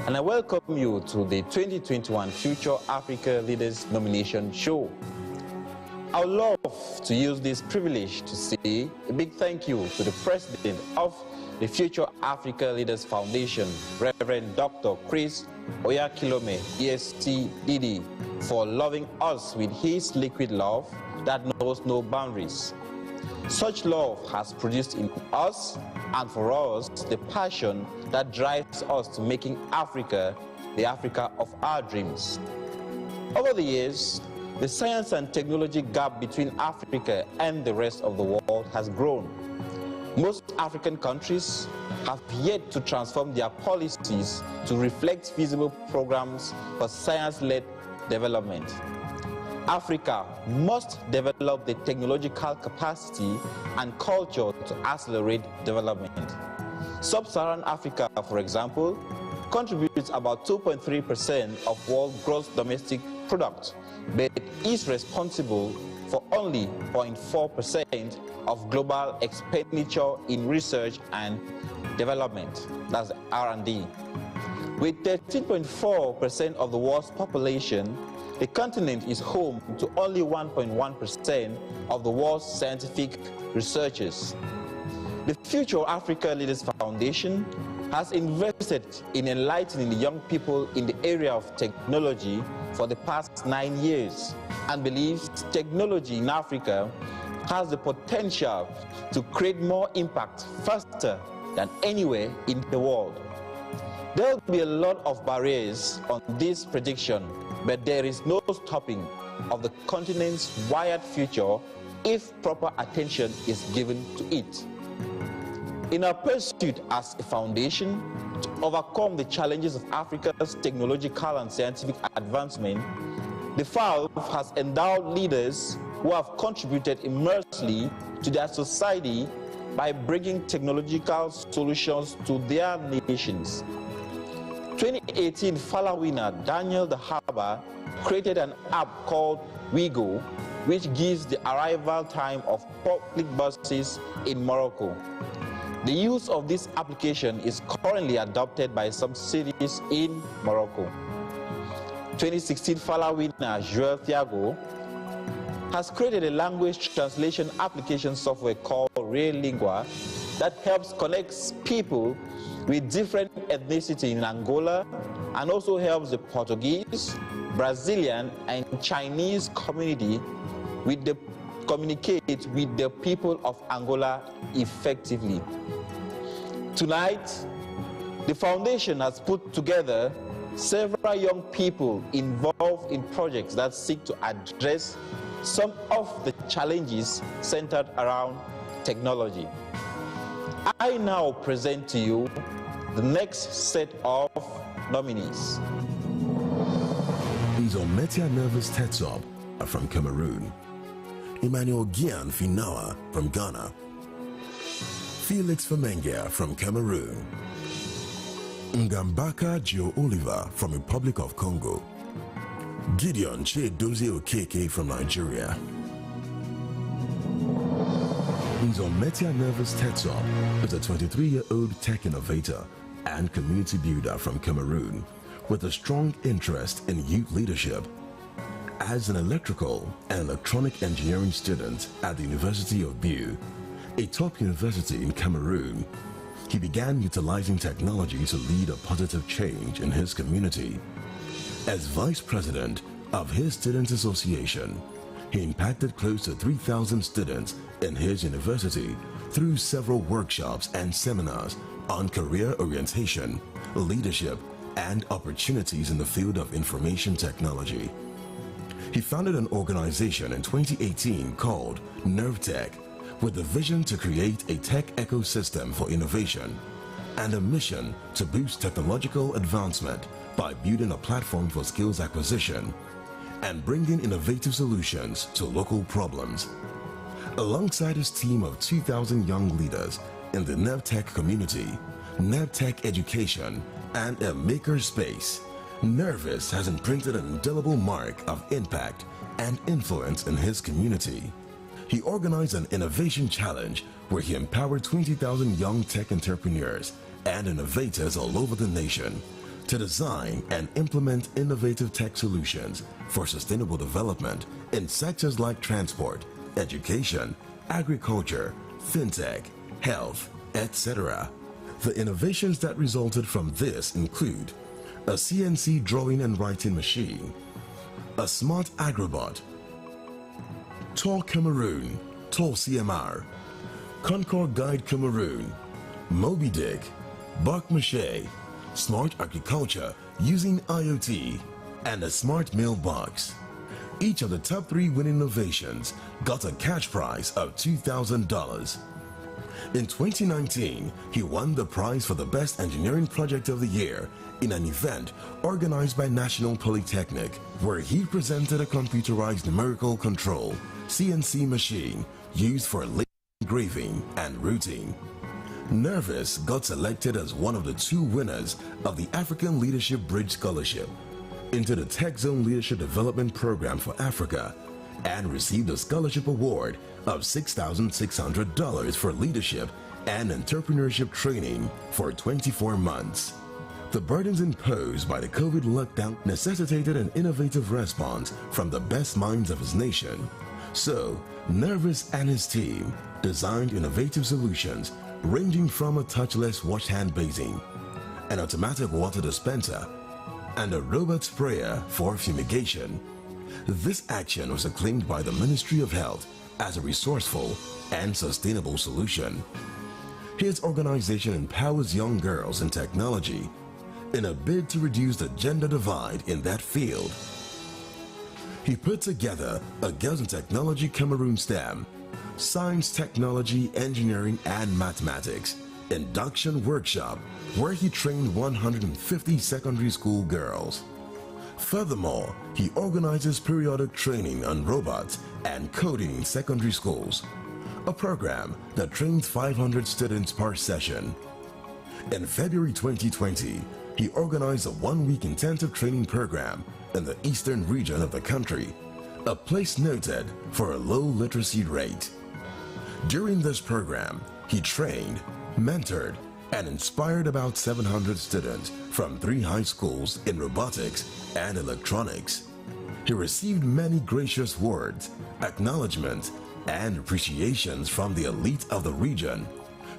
And I welcome you to the 2021 Future Africa Leaders Nomination Show. I would love to use this privilege to say a big thank you to the President of the Future Africa Leaders Foundation, Reverend Dr. Chris Oyakilome, ESTDD, for loving us with his liquid love that knows no boundaries. Such love has produced in us and for us the passion that drives us to making Africa the Africa of our dreams. Over the years, the science and technology gap between Africa and the rest of the world has grown. Most African countries have yet to transform their policies to reflect feasible programs for science-led development. Africa must develop the technological capacity and culture to accelerate development. Sub-Saharan Africa, for example, contributes about 2.3% of world gross domestic product, but is responsible for only 0.4% of global expenditure in research and development, that's R&D. With 13.4% of the world's population, the continent is home to only 1.1% of the world's scientific researchers. The Future Africa Leaders Foundation has invested in enlightening the young people in the area of technology for the past 9 years and believes technology in Africa has the potential to create more impact faster than anywhere in the world. There will be a lot of barriers on this prediction, but there is no stopping of the continent's wired future if proper attention is given to it. In our pursuit as a foundation to overcome the challenges of Africa's technological and scientific advancement, the FALF has endowed leaders who have contributed immensely to their society by bringing technological solutions to their nations. 2018 FALA winner Daniel Dahaba created an app called WeGo, which gives the arrival time of public buses in Morocco. The use of this application is currently adopted by some cities in Morocco. 2016 FALA winner Joel Thiago has created a language translation application software called Realingua that helps connect people with different ethnicity in Angola and also helps the Portuguese, Brazilian, and Chinese community communicate with the people of Angola effectively. Tonight, the foundation has put together several young people involved in projects that seek to address some of the challenges centered around technology. I now present to you the next set of nominees. Nzometia Nervous Tetsop from Cameroon. Emmanuel Gian Finawa from Ghana. Felix Femengia from Cameroon. Ngambaka Gio Oliver from Republic of Congo. Gideon Che Dozie Okeke from Nigeria. Nzometia Nervous Tetsop is a 23-year-old tech innovator and community builder from Cameroon with a strong interest in youth leadership. As an electrical and electronic engineering student at the University of Biu, a top university in Cameroon, he began utilizing technology to lead a positive change in his community. As vice president of his student association, he impacted close to 3,000 students in his university through several workshops and seminars on career orientation, leadership, and opportunities in the field of information technology. He founded an organization in 2018 called NerveTech with the vision to create a tech ecosystem for innovation and a mission to boost technological advancement by building a platform for skills acquisition and bringing innovative solutions to local problems. Alongside his team of 2,000 young leaders in the NerveTech community, NerveTech education, and a makerspace, Nervous has imprinted an indelible mark of impact and influence in his community. He organized an innovation challenge where he empowered 20,000 young tech entrepreneurs and innovators all over the nation to design and implement innovative tech solutions for sustainable development in sectors like transport, education, agriculture, fintech, health, etc. The innovations that resulted from this include a CNC drawing and writing machine, a smart agrobot, Tall Cameroon, Tall CMR, Concord Guide Cameroon, Moby Dick, Buck Mache, Smart Agriculture using IoT, and a Smart Mailbox. Each of the top 3 winning innovations got a cash prize of $2,000. In 2019, he won the prize for the Best Engineering Project of the Year in an event organized by National Polytechnic, where he presented a computerized numerical control CNC machine used for laser engraving and routing. Nervous got selected as one of the 2 winners of the African Leadership Bridge Scholarship into the Tech Zone Leadership Development Program for Africa and received a scholarship award of $6,600 for leadership and entrepreneurship training for 24 months. The burdens imposed by the COVID lockdown necessitated an innovative response from the best minds of his nation. So, Nervous and his team designed innovative solutions ranging from a touchless wash hand basin, an automatic water dispenser, and a robot sprayer for fumigation. This action was acclaimed by the Ministry of Health as a resourceful and sustainable solution. His organization empowers young girls in technology in a bid to reduce the gender divide in that field. He put together a Girls in Technology Cameroon STEM, Science, Technology, Engineering, and Mathematics induction workshop where he trained 150 secondary school girls. Furthermore, he organizes periodic training on robots and coding in secondary schools, a program that trains 500 students per session. In February 2020, he organized a 1-week intensive training program in the eastern region of the country, a place noted for a low literacy rate. During this program, he trained, mentored, and inspired about 700 students from 3 high schools in robotics and electronics. He received many gracious words, acknowledgements, and appreciations from the elite of the region,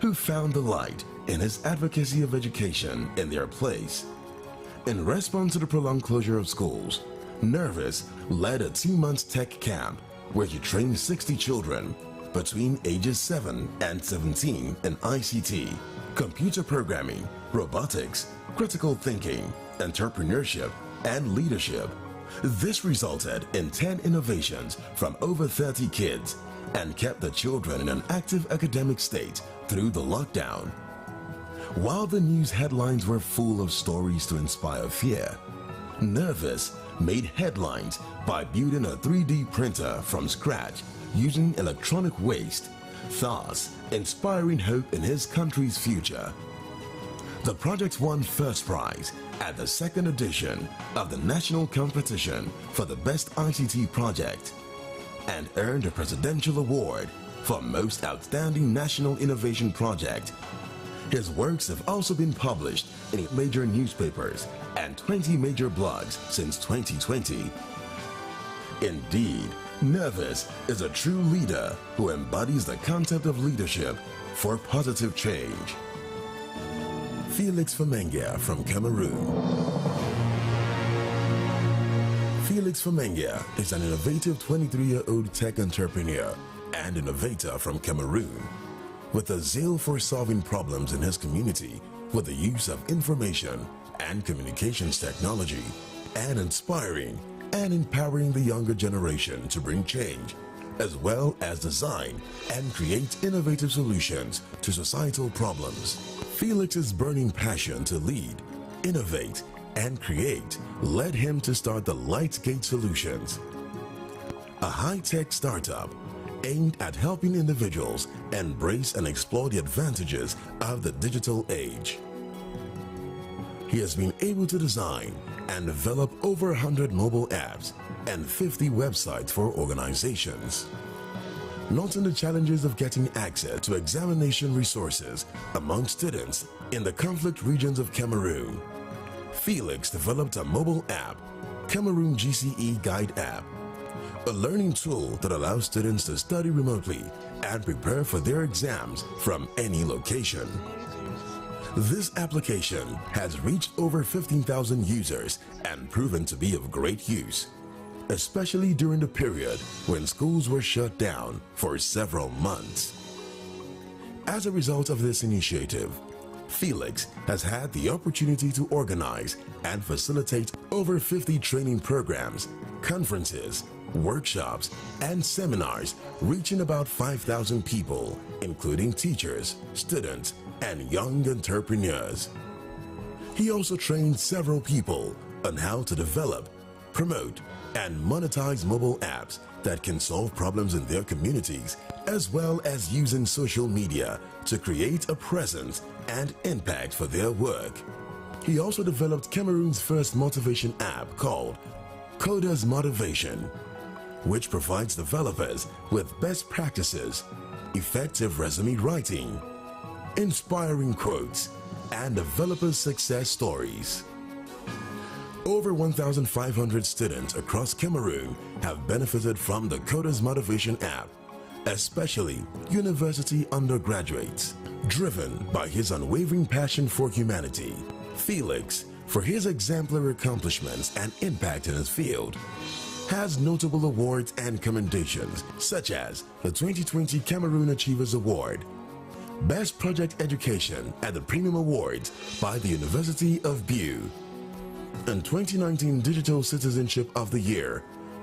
who found the light in his advocacy of education in their place. In response to the prolonged closure of schools, Nervous led a 2-month tech camp where he trained 60 children between ages 7 and 17 in ICT, computer programming, robotics, critical thinking, entrepreneurship, and leadership. This resulted in 10 innovations from over 30 kids and kept the children in an active academic state through the lockdown. While the news headlines were full of stories to inspire fear, Nervous made headlines by building a 3D printer from scratch using electronic waste, thus inspiring hope in his country's future. The project won first prize at the 2nd edition of the National Competition for the Best ICT Project and earned a Presidential Award for Most Outstanding National Innovation Project. His works have also been published in major newspapers and 20 major blogs since 2020. Indeed, Nervous is a true leader who embodies the concept of leadership for positive change. Felix Famenga from Cameroon. Felix Famenga is an innovative 23-year-old tech entrepreneur and innovator from Cameroon, with a zeal for solving problems in his community with the use of information and communications technology, and inspiring and empowering the younger generation to bring change, as well as design and create innovative solutions to societal problems. Felix's burning passion to lead, innovate, and create led him to start the Lightgate Solutions, a high-tech startup aimed at helping individuals embrace and explore the advantages of the digital age. he has been able to design and develop over 100 mobile apps and 50 websites for organizations. Noting the challenges of getting access to examination resources among students in the conflict regions of Cameroon, Felix developed a mobile app, Cameroon GCE Guide App, a learning tool that allows students to study remotely and prepare for their exams from any location. This application has reached over 15,000 users and proven to be of great use, especially during the period when schools were shut down for several months. As a result of this initiative, Felix has had the opportunity to organize and facilitate over 50 training programs, conferences, workshops, and seminars reaching about 5,000 people, including teachers, students, and young entrepreneurs. He also trained several people on how to develop, promote, and monetize mobile apps that can solve problems in their communities, as well as using social media to create a presence and impact for their work. He also developed Cameroon's first motivation app called Coders Motivation, which provides developers with best practices, effective resume writing, inspiring quotes, and developer success stories. Over 1,500 students across Cameroon have benefited from the Coders Motivation app, especially university undergraduates. Driven by his unwavering passion for humanity, Felix, for his exemplary accomplishments and impact in his field, has notable awards and commendations such as the 2020 Cameroon Achievers Award, Best Project Education at the Premium Awards by the University of Biu, and 2019 Digital Citizenship of the Year,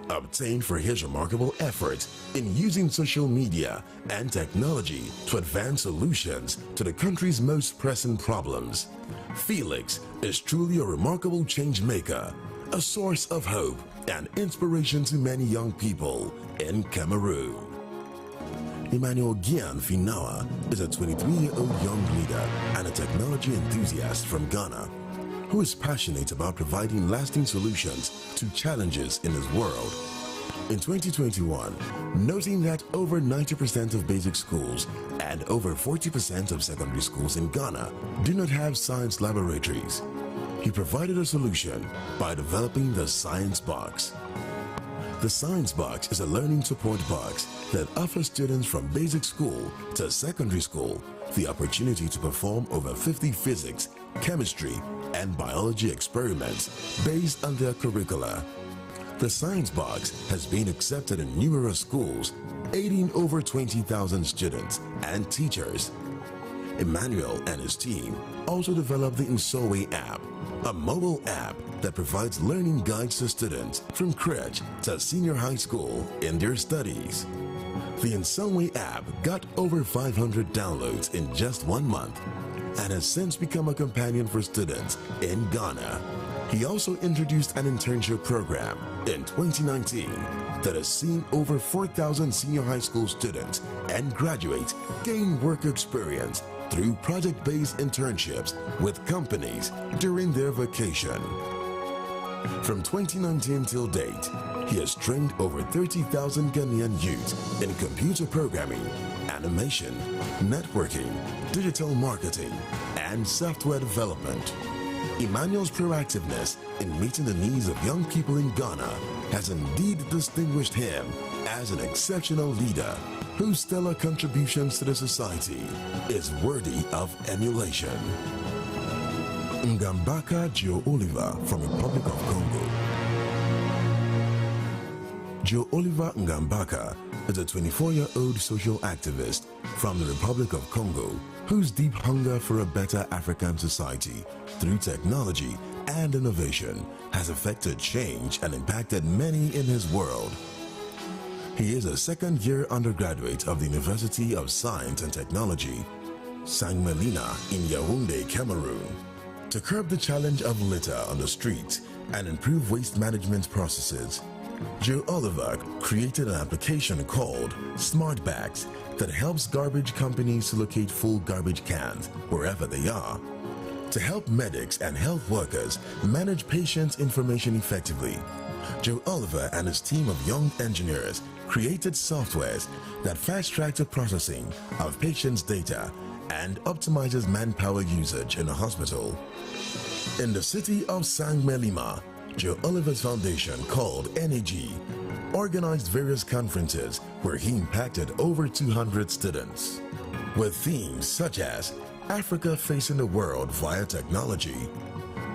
obtained for his remarkable efforts in using social media and technology to advance solutions to the country's most pressing problems. Felix is truly a remarkable change maker, a source of hope and inspiration to many young people in Cameroon. Emmanuel Gian Finawa is a 23-year-old young leader and a technology enthusiast from Ghana who is passionate about providing lasting solutions to challenges in his world. In 2021, noting that over 90% of basic schools and over 40% of secondary schools in Ghana do not have science laboratories, he provided a solution by developing the Science Box. The Science Box is a learning support box that offers students from basic school to secondary school the opportunity to perform over 50 physics, chemistry, and biology experiments based on their curricula. The Science Box has been accepted in numerous schools, aiding over 20,000 students and teachers. Emmanuel and his team also developed the Insowe app, a mobile app that provides learning guides to students from crèche to senior high school in their studies. The Insowe app got over 500 downloads in just 1 month and has since become a companion for students in Ghana. He also introduced an internship program in 2019 that has seen over 4,000 senior high school students and graduates gain work experience through project-based internships with companies during their vacation. From 2019 till date, he has trained over 30,000 Ghanaian youth in computer programming, animation, networking, digital marketing, and software development. Emmanuel's proactiveness in meeting the needs of young people in Ghana has indeed distinguished him as an exceptional leader whose stellar contributions to the society is worthy of emulation. Ngambaka Joe Oliver from the Republic of Congo. Joe Oliver Ngambaka is a 24-year-old social activist from the Republic of Congo whose deep hunger for a better African society through technology and innovation has affected change and impacted many in his world. He is a second-year undergraduate of the University of Science and Technology, Sang Melina in Yaoundé, Cameroon. To curb the challenge of litter on the streets and improve waste management processes, Joe Oliver created an application called Smart Bags that helps garbage companies to locate full garbage cans wherever they are. To help medics and health workers manage patients' information effectively, Joe Oliver and his team of young engineers created softwares that fast-track the processing of patients' data and optimizes manpower usage in a hospital. In the city of Sangmelima, Joe Oliver's foundation, called NAG, organized various conferences where he impacted over 200 students, with themes such as Africa facing the world via technology,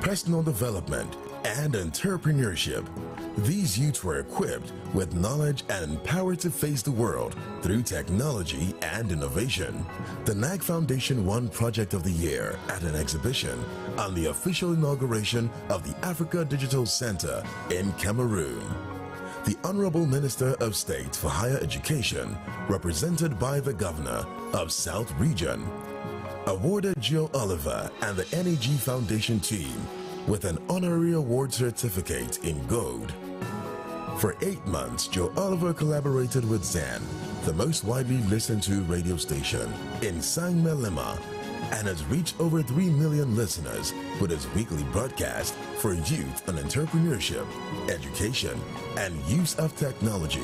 personal development, and entrepreneurship. These youths were equipped with knowledge and empowered to face the world through technology and innovation. The NAG Foundation won Project of the Year at an exhibition on the official inauguration of the Africa Digital Center in Cameroon. The Honorable Minister of State for Higher Education, represented by the Governor of South Region, awarded Joe Oliver and the NAG Foundation team with an honorary award certificate in gold. For 8 months, Joe Oliver collaborated with Zan, the most widely listened to radio station in Sangmelima, and has reached over 3 million listeners with his weekly broadcast for youth on entrepreneurship, education, and use of technology.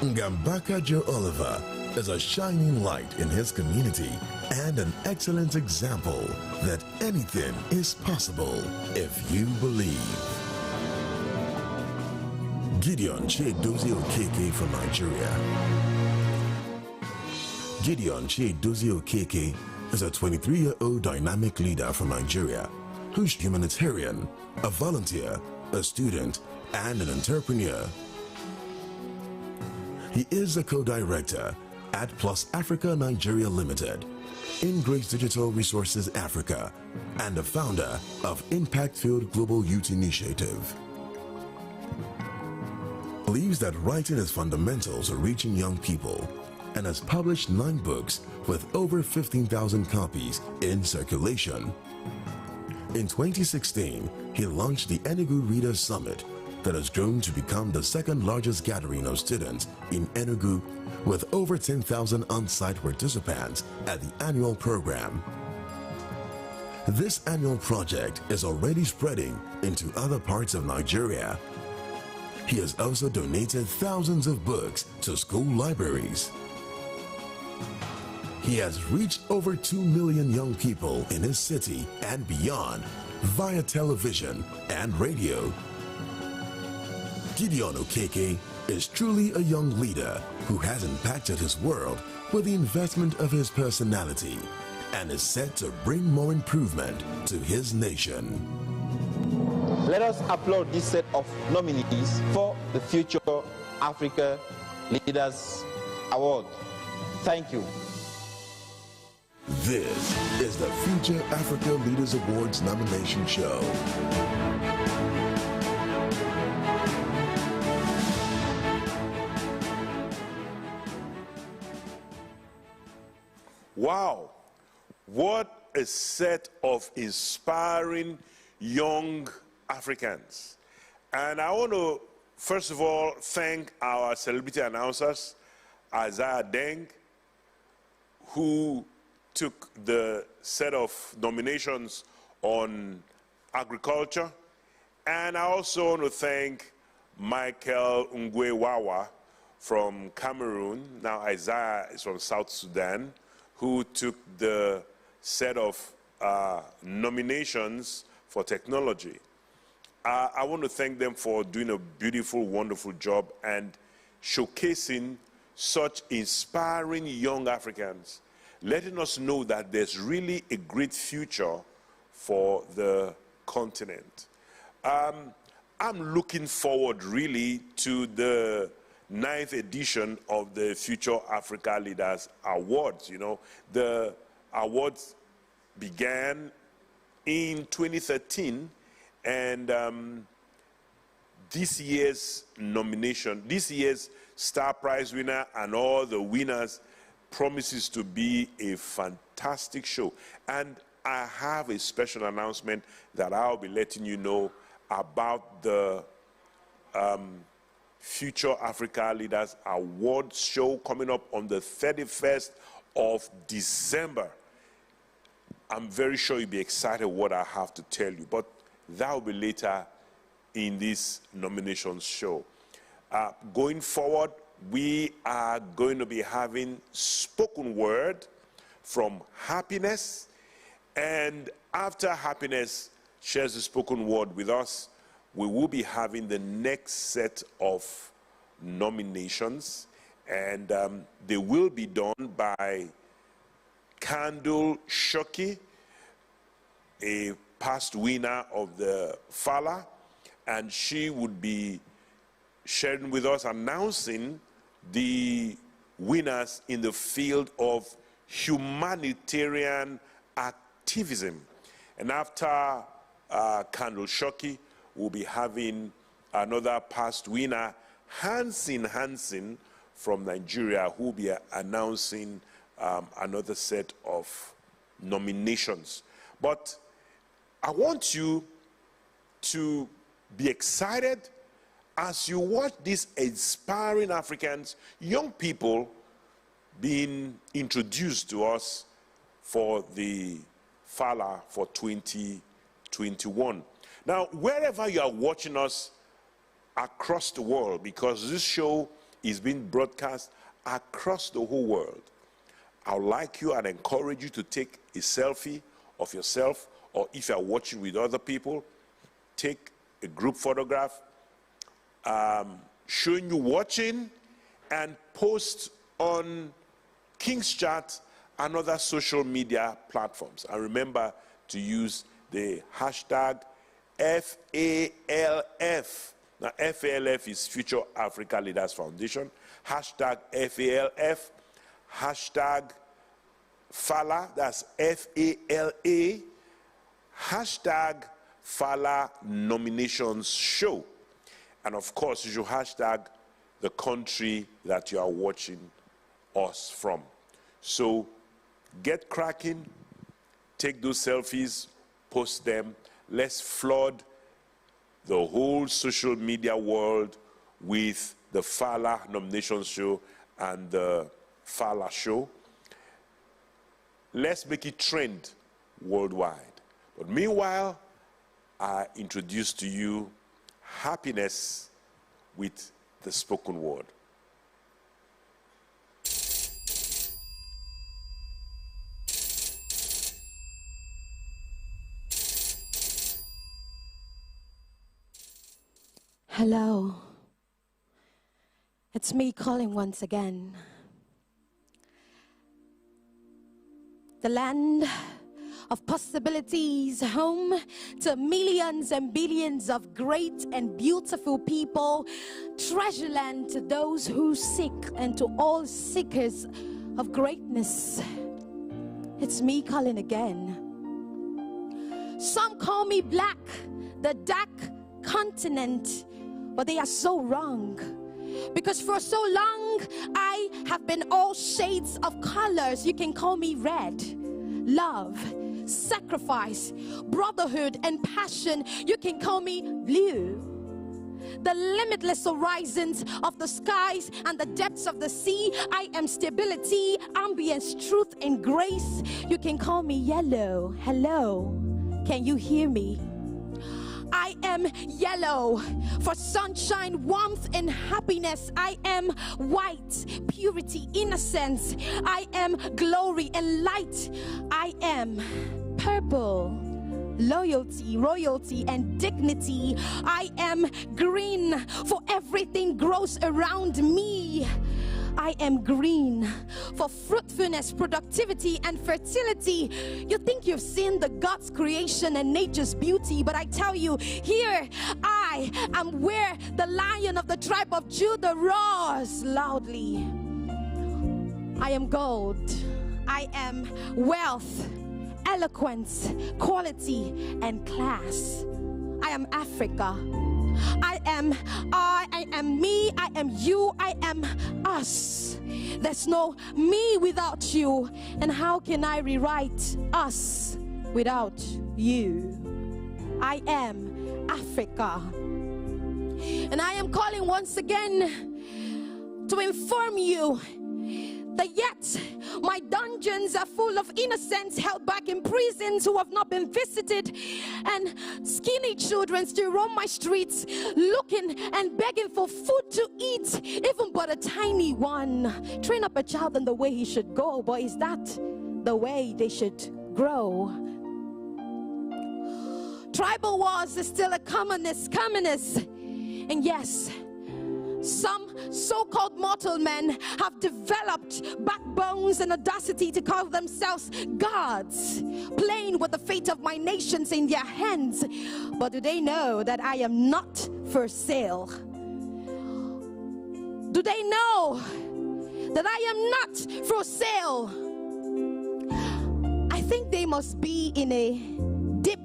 Ngambaka Joe Oliver is a shining light in his community and an excellent example that anything is possible if you believe. Gideon Chidozie Okeke from Nigeria. Gideon Chidozie Okeke is a 23-year-old dynamic leader from Nigeria who's humanitarian, a volunteer, a student, and an entrepreneur. He is a co-director at Plus Africa Nigeria Limited, Ingrace Digital Resources Africa, and the founder of Impact Field Global Youth Initiative. Believes that writing is fundamental to reaching young people and has published 9 books with over 15,000 copies in circulation. In 2016, he launched the Enugu Readers Summit that has grown to become the second largest gathering of students in Enugu, with over 10,000 on-site participants at the annual program. This annual project is already spreading into other parts of Nigeria. He has also donated thousands of books to school libraries. He has reached over 2 million young people in his city and beyond via television and radio. Gideon Okeke is truly a young leader who has impacted his world with the investment of his personality and is set to bring more improvement to his nation. Let us applaud this set of nominees for the Future Africa Leaders Award. Thank you. This is the Future Africa Leaders Awards nomination show. Wow, what a set of inspiring young Africans. And I want to, first of all, thank our celebrity announcers, Isaiah Deng, who took the set of nominations on agriculture. And I also want to thank Michael Ngwewawa from Cameroon. Now Isaiah is from South Sudan, who took the set of nominations for technology. I want to thank them for doing a beautiful, wonderful job and showcasing such inspiring young Africans, letting us know that there's really a great future for the continent. I'm looking forward really to the 9th edition of the Future Africa Leaders Awards. You know, the awards began in 2013, and this year's nomination, this year's Star Prize winner and all the winners promises to be a fantastic show. And I have a special announcement that I'll be letting you know about the Future Africa Leaders Awards show coming up on the 31st of December. I'm very sure you'll be excited what I have to tell you, but that will be later in this nominations show. Going forward, we are going to be having spoken word from Happiness, and after Happiness shares the spoken word with us, we will be having the next set of nominations, and they will be done by Candle Shoki, a past winner of the Fala, and she would be sharing with us, announcing the winners in the field of humanitarian activism. And after Candle Shoki, we'll be having another past winner, Hansen from Nigeria, who will be announcing another set of nominations. But I want you to be excited as you watch these inspiring Africans, young people being introduced to us for the Fala for 2021. Now, wherever you are watching us across the world, because this show is being broadcast across the whole world, I would like you and encourage you to take a selfie of yourself, or if you are watching with other people, take a group photograph showing you watching, and post on King's Chat and other social media platforms. And remember to use the hashtag FALF. Now, FALF is Future Africa Leaders Foundation. Hashtag FALF. Hashtag Fala, that's FALA. Hashtag Fala Nominations Show. And of course, you should hashtag the country that you are watching us from. So get cracking, take those selfies, post them. Let's flood the whole social media world with the Fala Nominations Show and the Fala Show. Let's make it trend worldwide. But meanwhile, I introduce to you Happiness with the spoken word. Hello. It's me calling once again. The land of possibilities, home to millions and billions of great and beautiful people, treasure land to those who seek and to all seekers of greatness. It's me calling again. Some call me black, the dark continent, but they are so wrong. Because for so long, I have been all shades of colors. You can call me red, love, sacrifice, brotherhood, and passion. You can call me blue. The limitless horizons of the skies and the depths of the sea. I am stability, ambience, truth, and grace. You can call me yellow. Hello, can you hear me? I am yellow for sunshine, warmth, and happiness. I am white, purity, innocence. I am glory and light. I am purple, loyalty, royalty, and dignity. I am green, for everything grows around me. I am green for fruitfulness, productivity, and fertility. You think you've seen the God's creation and nature's beauty, but I tell you, here I am where the Lion of the tribe of Judah roars loudly. I am gold. I am wealth, eloquence, quality, and class. I am Africa. I am me, I am you, I am us. There's no me without you. And how can I rewrite us without you? I am Africa. And I am calling once again to inform you That yet my dungeons are full of innocents held back in prisons who have not been visited, and skinny children still roam my streets looking and begging for food to eat, even but a tiny one. Train up a child in the way he should go, but is that the way they should grow? Tribal wars is still a commonest. And yes, some so-called mortal men have developed backbones and audacity to call themselves gods, playing with the fate of my nations in their hands. But do they know that I am not for sale? Do they know that I am not for sale? I think they must be in a deep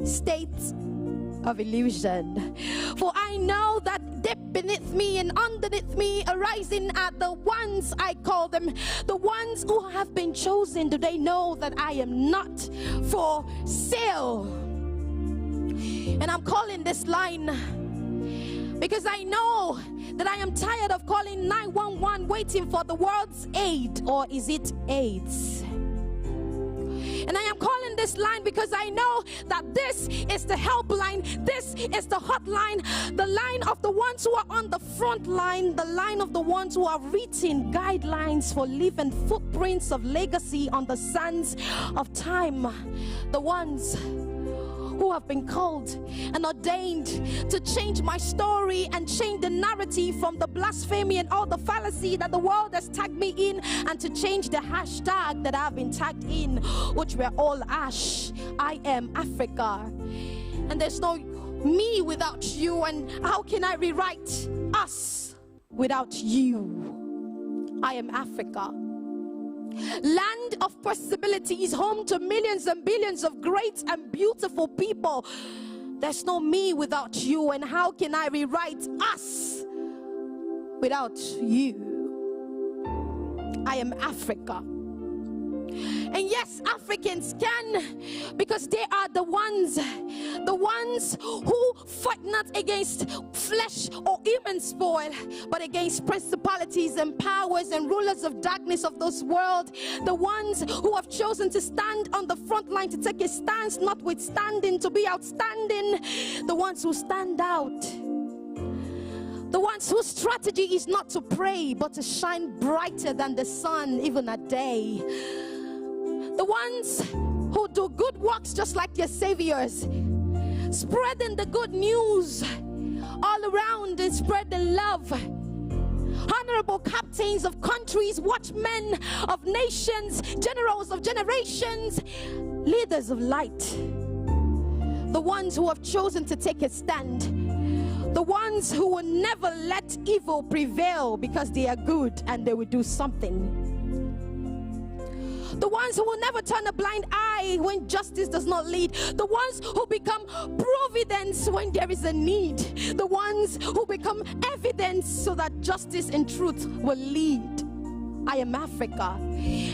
state of illusion, for I know that deep beneath me and underneath me, arising are the ones, I call them the ones who have been chosen. Do they know that I am not for sale? And I'm calling this line because I know that I am tired of calling 911 waiting for the world's aid, or is it AIDS? And I am calling this line because I know that this is the helpline, this is the hotline, the line of the ones who are on the front line, the line of the ones who are written guidelines for leaving footprints of legacy on the sands of time, the ones who have been called and ordained to change my story and change the narrative from the blasphemy and all the fallacy that the world has tagged me in, and to change the hashtag that I've been tagged in, which we're all ash. I am Africa, and there's no me without you, and how can I rewrite us without you? I am Africa, land of possibilities, home to millions and billions of great and beautiful people. There's no me without you, and how can I rewrite us without you? I am Africa. And yes, Africans can, because they are the ones who fight not against flesh or human spoil, but against principalities and powers and rulers of darkness of this world. The ones who have chosen to stand on the front line, to take a stance, notwithstanding, to be outstanding. The ones who stand out. The ones whose strategy is not to pray, but to shine brighter than the sun, even at day. The ones who do good works just like their saviors, spreading the good news all around and spreading love. Honorable captains of countries, watchmen of nations, generals of generations, leaders of light. The ones who have chosen to take a stand. The ones who will never let evil prevail because they are good and they will do something. The ones who will never turn a blind eye when justice does not lead. The ones who become providence when there is a need. The ones who become evidence so that justice and truth will lead. I am Africa,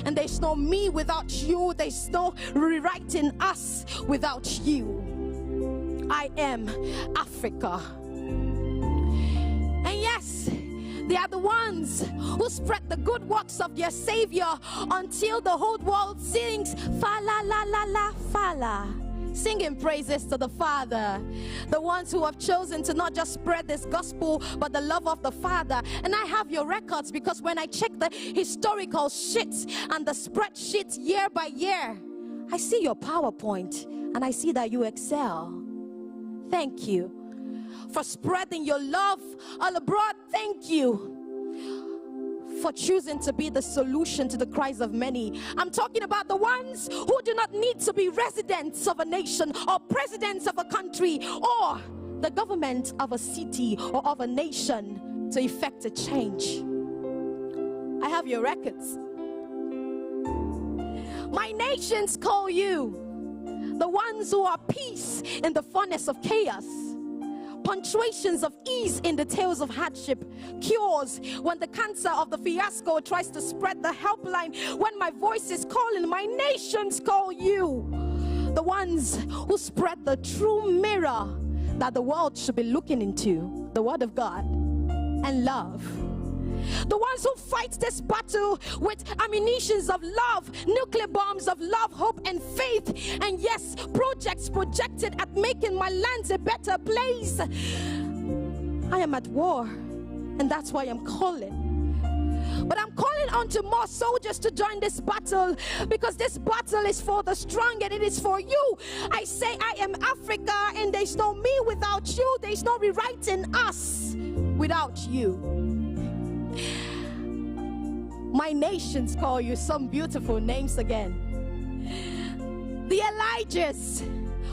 and there's no me without you. There's no rewriting us without you. I am Africa. And yes, they are the ones who spread the good works of their Savior until the whole world sings fa la la la la fa la, singing praises to the Father. The ones who have chosen to not just spread this gospel, but the love of the Father. And I have your records, because when I check the historical sheets and the spreadsheets year by year, I see your PowerPoint and I see that you excel. Thank you for spreading your love all abroad. Thank you for choosing to be the solution to the cries of many. I'm talking about the ones who do not need to be residents of a nation or presidents of a country or the government of a city or of a nation to effect a change. I have your records. My nations call you the ones who are peace in the furnace of chaos, punctuations of ease in the tales of hardship, cures when the cancer of the fiasco tries to spread, the helpline when my voice is calling. My nations call you the ones who spread the true mirror that the world should be looking into, the Word of God and love. The ones who fight this battle with ammunitions of love, nuclear bombs of love, hope, and faith. And yes, projects projected at making my lands a better place. I am at war, and that's why I'm calling. But I'm calling on to more soldiers to join this battle, because this battle is for the strong and it is for you. I say I am Africa, and there's no me without you. There's no rewriting us without you. My nations call you some beautiful names again. The Elijahs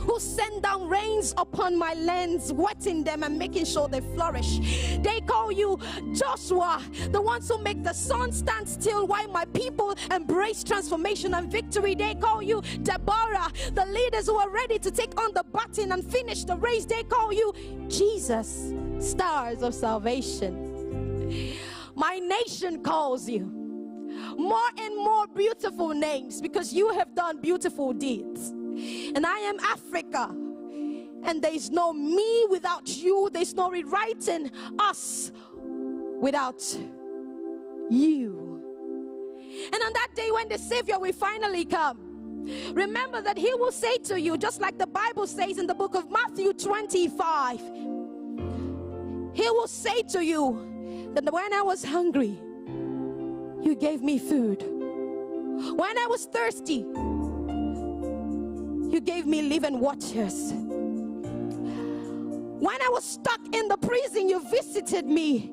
who send down rains upon my lands, wetting them and making sure they flourish. They call you Joshua, the ones who make the sun stand still while my people embrace transformation and victory. They call you Deborah, the leaders who are ready to take on the baton and finish the race. They call you Jesus, stars of salvation. My nation calls you more and more beautiful names, because you have done beautiful deeds. And I am Africa, and there is no me without you. There's no rewriting us without you. And on that day when the Savior will finally come, remember that he will say to you, just like the Bible says in the book of Matthew 25, he will say to you that when I was hungry, you gave me food. When I was thirsty, you gave me living waters. When I was stuck in the prison, you visited me.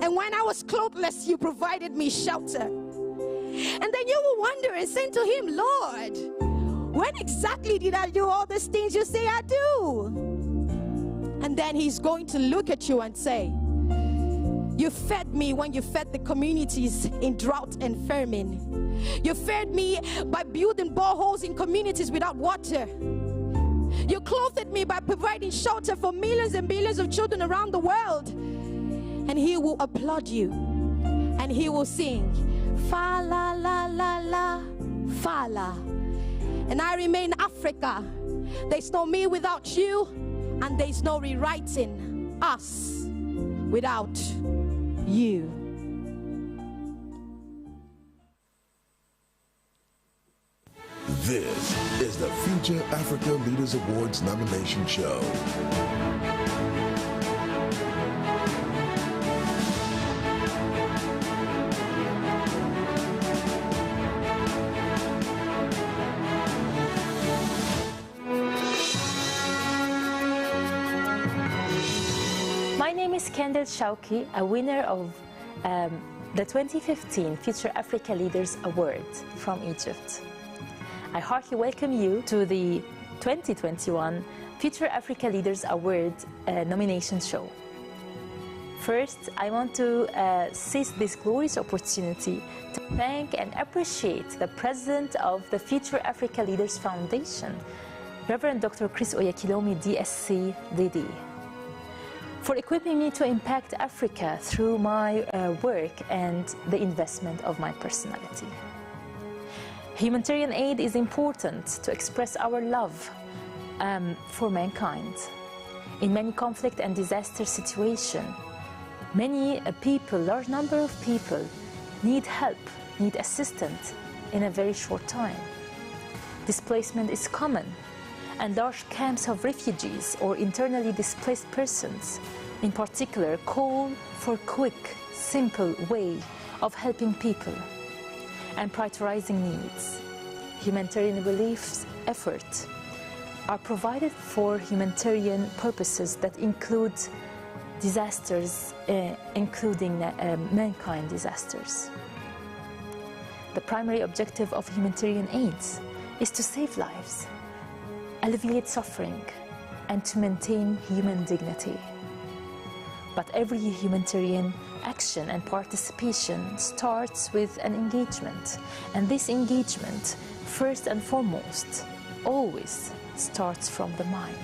And when I was clothless, you provided me shelter. And then you will wonder and say to him, Lord, when exactly did I do all these things you say I do? And then he's going to look at you and say, you fed me when you fed the communities in drought and famine. You fed me by building boreholes in communities without water. You clothed me by providing shelter for millions and billions of children around the world. And he will applaud you, and he will sing, fa la la la la, fa la. And I remain Africa. There's no me without you, and there's no rewriting us without you. This is the Future Africa Leaders Awards nomination show. My name is Kendall Shauki, a winner of the 2015 Future Africa Leaders Award from Egypt. I heartily welcome you to the 2021 Future Africa Leaders Award nomination show. First, I want to seize this glorious opportunity to thank and appreciate the President of the Future Africa Leaders Foundation, Reverend Dr. Chris Oyakhilome, DSc, DD, for equipping me to impact Africa through my work and the investment of my personality. Humanitarian aid is important to express our love for mankind. In many conflict and disaster situations, many people, large number of people, need help, need assistance in a very short time. Displacement is common, and large camps of refugees or internally displaced persons, in particular, call for quick, simple way of helping people and prioritizing needs. Humanitarian relief efforts are provided for humanitarian purposes that include disasters, including mankind disasters. The primary objective of humanitarian aid is to save lives, alleviate suffering, and to maintain human dignity. But every humanitarian action and participation starts with an engagement, and this engagement, first and foremost, always starts from the mind.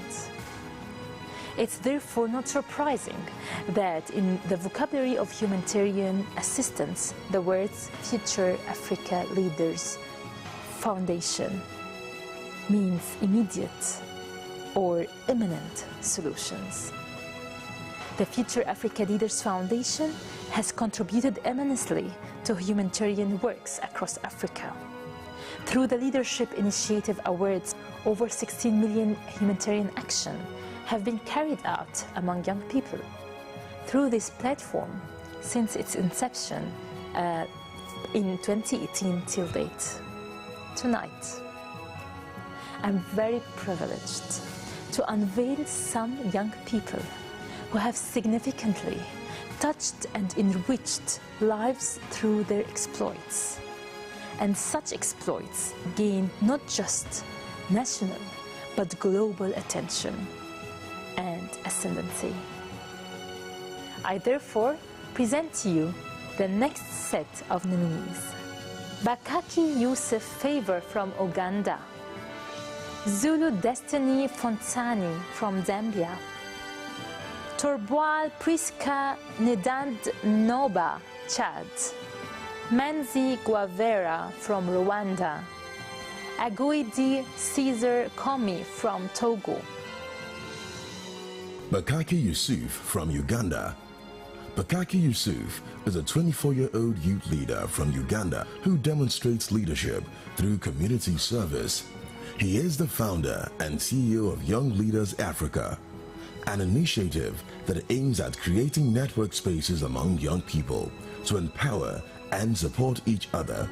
It's therefore not surprising that in the vocabulary of humanitarian assistance, the words Future Africa Leaders Foundation means immediate or imminent solutions. The Future Africa Leaders Foundation has contributed immensely to humanitarian works across Africa. Through the Leadership Initiative Awards, over 16 million humanitarian actions have been carried out among young people. Through this platform, since its inception in 2018 till date. Tonight, I'm very privileged to unveil some young people who have significantly touched and enriched lives through their exploits. And such exploits gain not just national, but global attention and ascendancy. I therefore present to you the next set of nominees. Bakaki Yusuf Favor from Uganda, Zulu Destiny Fontani from Zambia, Torboal Priska Nedand Noba, Chad, Manzi Guavera from Rwanda, Aguidi Caesar Komi from Togo. Bakaki Yusuf from Uganda. Bakaki Yusuf is a 24-year-old youth leader from Uganda who demonstrates leadership through community service. He is the founder and CEO of Young Leaders Africa, an initiative that aims at creating network spaces among young people to empower and support each other.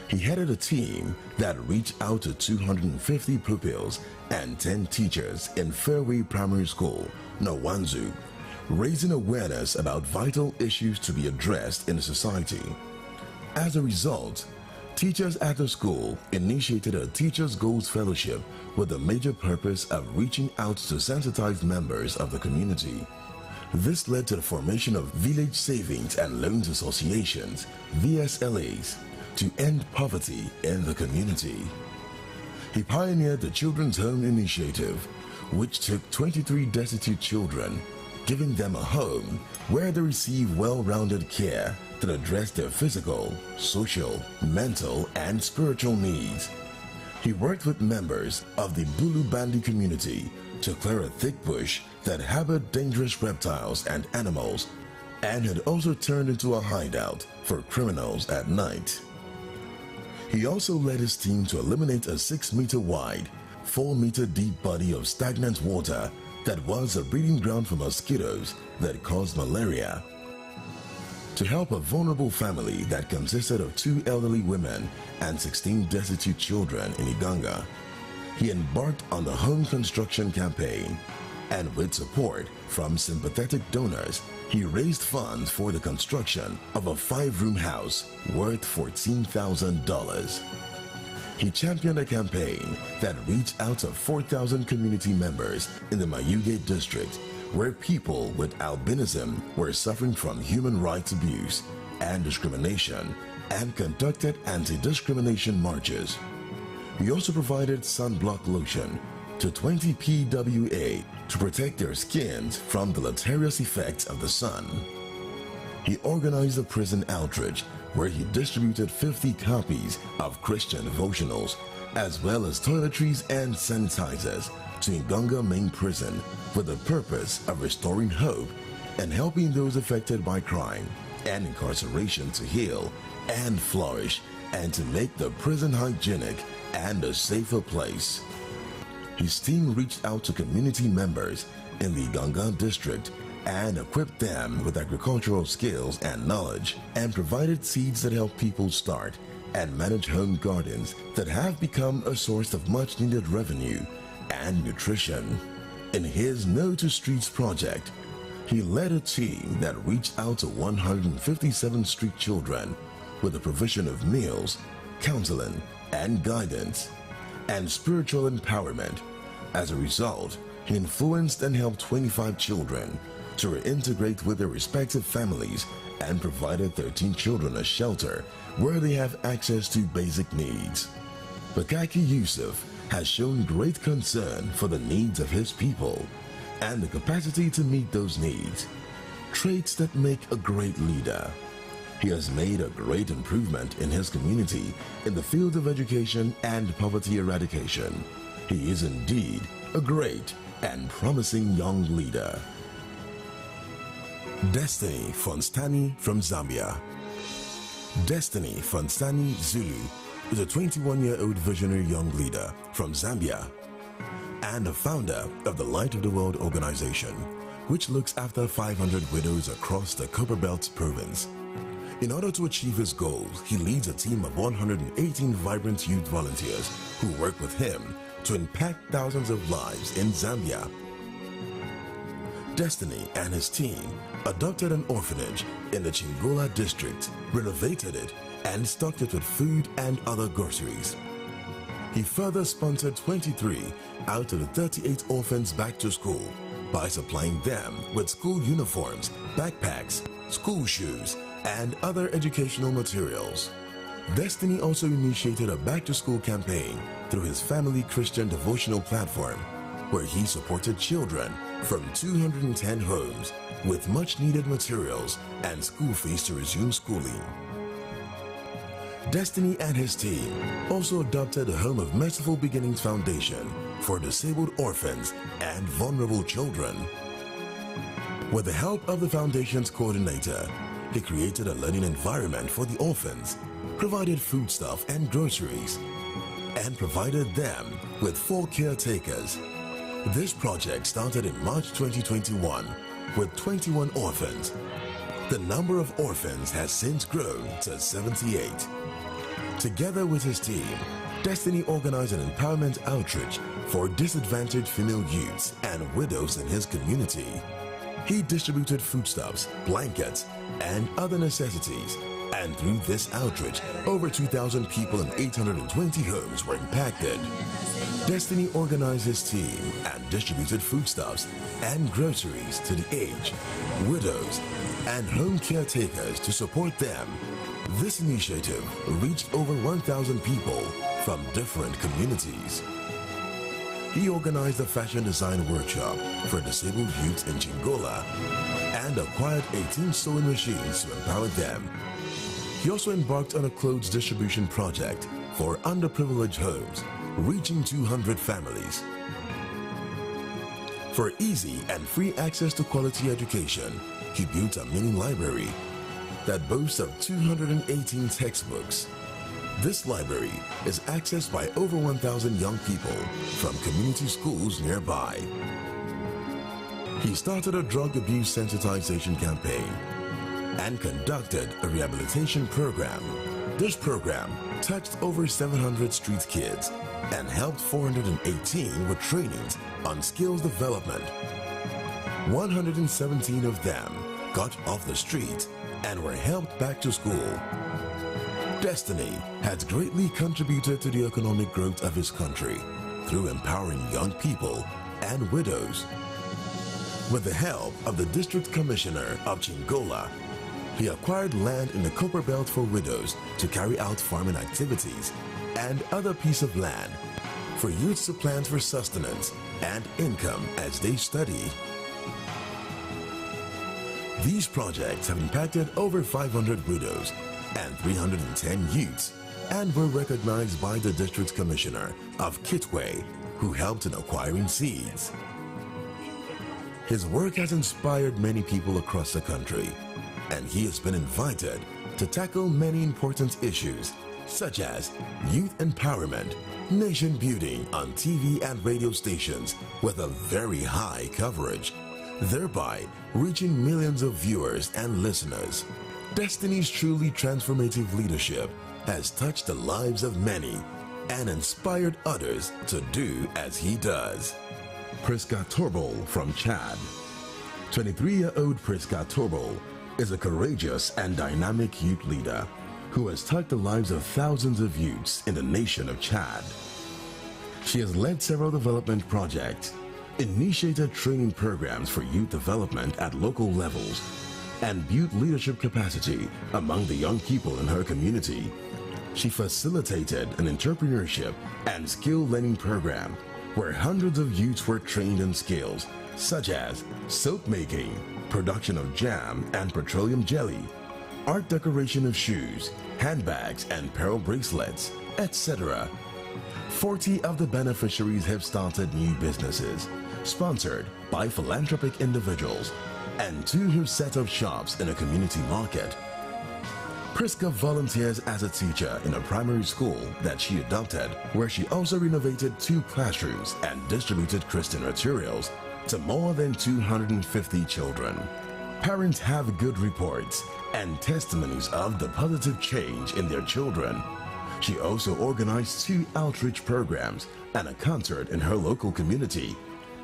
He headed a team that reached out to 250 pupils and 10 teachers in Fairway Primary School, Nwanzu, raising awareness about vital issues to be addressed in society. As a result, teachers at the school initiated a Teachers Goals Fellowship with the major purpose of reaching out to sensitized members of the community. This led to the formation of Village Savings and Loans Associations, VSLAs, to end poverty in the community. He pioneered the Children's Home Initiative, which took 23 destitute children, giving them a home where they receive well-rounded care that address their physical, social, mental, and spiritual needs. He worked with members of the Bulu Bandi community to clear a thick bush that harbored dangerous reptiles and animals, and had also turned into a hideout for criminals at night. He also led his team to eliminate a 6-meter wide, 4-meter deep body of stagnant water that was a breeding ground for mosquitoes that caused malaria. To help a vulnerable family that consisted of 2 elderly women and 16 destitute children in Iganga, he embarked on the home construction campaign, and with support from sympathetic donors, he raised funds for the construction of a 5-room house worth $14,000. He championed a campaign that reached out to 4,000 community members in the Mayuge district, where people with albinism were suffering from human rights abuse and discrimination, and conducted anti-discrimination marches. He also provided sunblock lotion to 20 PWA to protect their skins from the deleterious effects of the sun. He organized a prison outreach where he distributed 50 copies of Christian devotionals, as well as toiletries and sanitizers to Iganga Main Prison with the purpose of restoring hope and helping those affected by crime and incarceration to heal and flourish, and to make the prison hygienic and a safer place. His team reached out to community members in the Iganga district and equipped them with agricultural skills and knowledge, and provided seeds that help people start and manage home gardens that have become a source of much needed revenue and nutrition. In his No to Streets project, he led a team that reached out to 157 street children with the provision of meals, counseling, and guidance, and spiritual empowerment. As a result, he influenced and helped 25 children to reintegrate with their respective families, and provided 13 children a shelter where they have access to basic needs. Bakaki Yusuf has shown great concern for the needs of his people and the capacity to meet those needs, traits that make a great leader. He has made a great improvement in his community in the field of education and poverty eradication. He is indeed a great and promising young leader. Destiny Fonstani from Zambia. Destiny Fonstani Zulu is a 21-year-old visionary young leader from Zambia and a founder of the Light of the World organization, which looks after 500 widows across the Copperbelt province. In order to achieve his goals, he leads a team of 118 vibrant youth volunteers who work with him to impact thousands of lives in Zambia. Destiny and his team adopted an orphanage in the Chingola district, renovated it, and stocked it with food and other groceries. He further sponsored 23 out of the 38 orphans back to school by supplying them with school uniforms, backpacks, school shoes, and other educational materials. Destiny also initiated a back-to-school campaign through his Family Christian Devotional platform, where he supported children from 210 homes with much-needed materials and school fees to resume schooling. Destiny and his team also adopted the Home of Merciful Beginnings Foundation for disabled orphans and vulnerable children. With the help of the foundation's coordinator, he created a learning environment for the orphans, provided foodstuff and groceries, and provided them with 4 caretakers. This project started in March 2021 with 21 orphans. The number of orphans has since grown to 78. Together with his team, Destiny organized an empowerment outreach for disadvantaged female youths and widows in his community. He distributed foodstuffs, blankets, and other necessities, and through this outreach, over 2,000 people in 820 homes were impacted. Destiny organized his team and distributed foodstuffs and groceries to the aged, widows, and home caretakers to support them. This initiative reached over 1,000 people from different communities. He organized a fashion design workshop for disabled youth in Chingola and acquired 18 sewing machines to empower them. He also embarked on a clothes distribution project for underprivileged homes, reaching 200 families. For easy and free access to quality education, he built a mini library that boasts of 218 textbooks. This library is accessed by over 1,000 young people from community schools nearby. He started a drug abuse sensitization campaign and conducted a rehabilitation program. This program touched over 700 street kids and helped 418 with trainings on skills development. 117 of them got off the street and were helped back to school. Destiny has greatly contributed to the economic growth of his country through empowering young people and widows. With the help of the District Commissioner of Chingola, he acquired land in the Copperbelt for widows to carry out farming activities and other piece of land for youths to plant for sustenance and income as they study. These projects have impacted over 500 widows and 310 youths and were recognized by the District Commissioner of Kitwe, who helped in acquiring seeds. His work has inspired many people across the country, and he has been invited to tackle many important issues such as youth empowerment, nation building on TV and radio stations with a very high coverage, thereby reaching millions of viewers and listeners. Destiny's truly transformative leadership has touched the lives of many and inspired others to do as he does. Priska Torbol from Chad. 23-year-old Priska Torbol is a courageous and dynamic youth leader who has touched the lives of thousands of youths in the nation of Chad. She has led several development projects, initiated training programs for youth development at local levels, and built leadership capacity among the young people in her community. She facilitated an entrepreneurship and skill learning program where hundreds of youths were trained in skills such as soap making, production of jam and petroleum jelly, art decoration of shoes, handbags and pearl bracelets, etc. 40 of the beneficiaries have started new businesses, sponsored by philanthropic individuals, and 2 who set up shops in a community market. Priska volunteers as a teacher in a primary school that she adopted, where she also renovated 2 classrooms and distributed Christian materials to more than 250 children. Parents have good reports and testimonies of the positive change in their children. She also organized 2 outreach programs and a concert in her local community,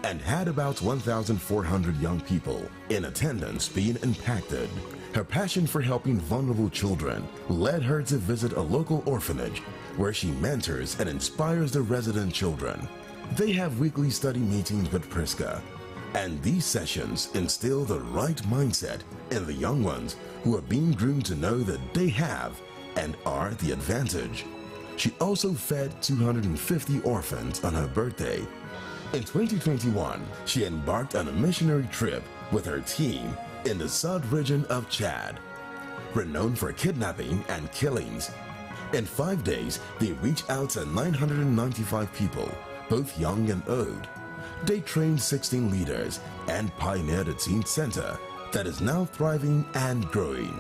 and had about 1,400 young people in attendance being impacted. Her passion for helping vulnerable children led her to visit a local orphanage where she mentors and inspires the resident children. They have weekly study meetings with Priska, and these sessions instill the right mindset in the young ones who are being groomed to know that they have and are the advantage. She also fed 250 orphans on her birthday. In 2021, she embarked on a missionary trip with her team in the south region of Chad, renowned for kidnapping and killings. In 5 days, they reached out to 995 people, both young and old. They trained 16 leaders and pioneered a teen center that is now thriving and growing.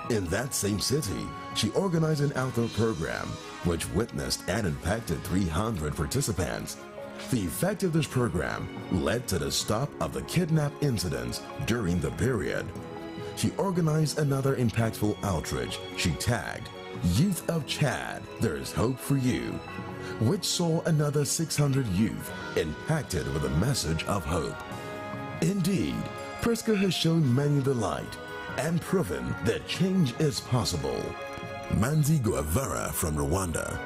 In that same city, she organized an outdoor program which witnessed and impacted 300 participants. The effect of this program led to the stop of the kidnap incidents during the period. She organized another impactful outreach she tagged Youth of Chad, There is Hope for You, which saw another 600 youth impacted with a message of hope. Indeed, Priska has shown many the light and proven that change is possible. Manzi Guevara from Rwanda.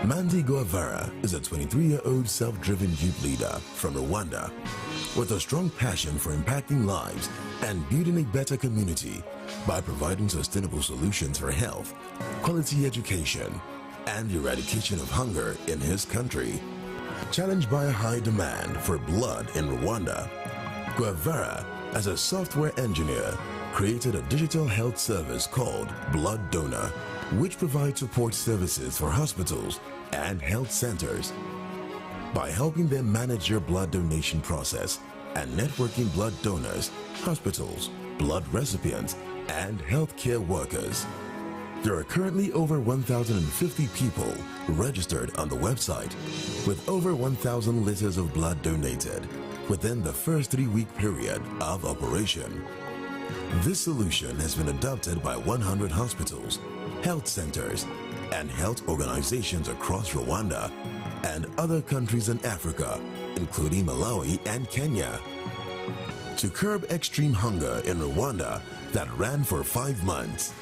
Manzi Guevara is a 23-year-old self-driven youth leader from Rwanda with a strong passion for impacting lives and building a better community by providing sustainable solutions for health, quality education, and eradication of hunger in his country. Challenged by a high demand for blood in Rwanda, Guevara, as a software engineer, created a digital health service called Blood Donor, which provides support services for hospitals and health centers. By helping them manage their blood donation process and networking blood donors, hospitals, blood recipients, and healthcare workers. There are currently over 1,050 people registered on the website, with over 1,000 liters of blood donated within the first 3-week period of operation. This solution has been adopted by 100 hospitals, health centers, and health organizations across Rwanda and other countries in Africa, including Malawi and Kenya. To curb extreme hunger in Rwanda that ran for 5 months,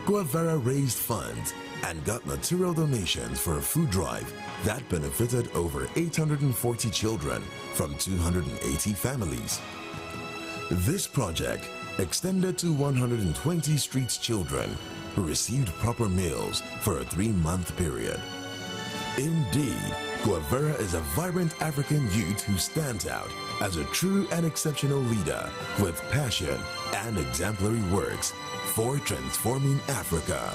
Guevara raised funds and got material donations for a food drive that benefited over 840 children from 280 families. This project extended to 120 street children who received proper meals for a 3-month period. Indeed, Guevara is a vibrant African youth who stands out as a true and exceptional leader with passion and exemplary works for transforming Africa.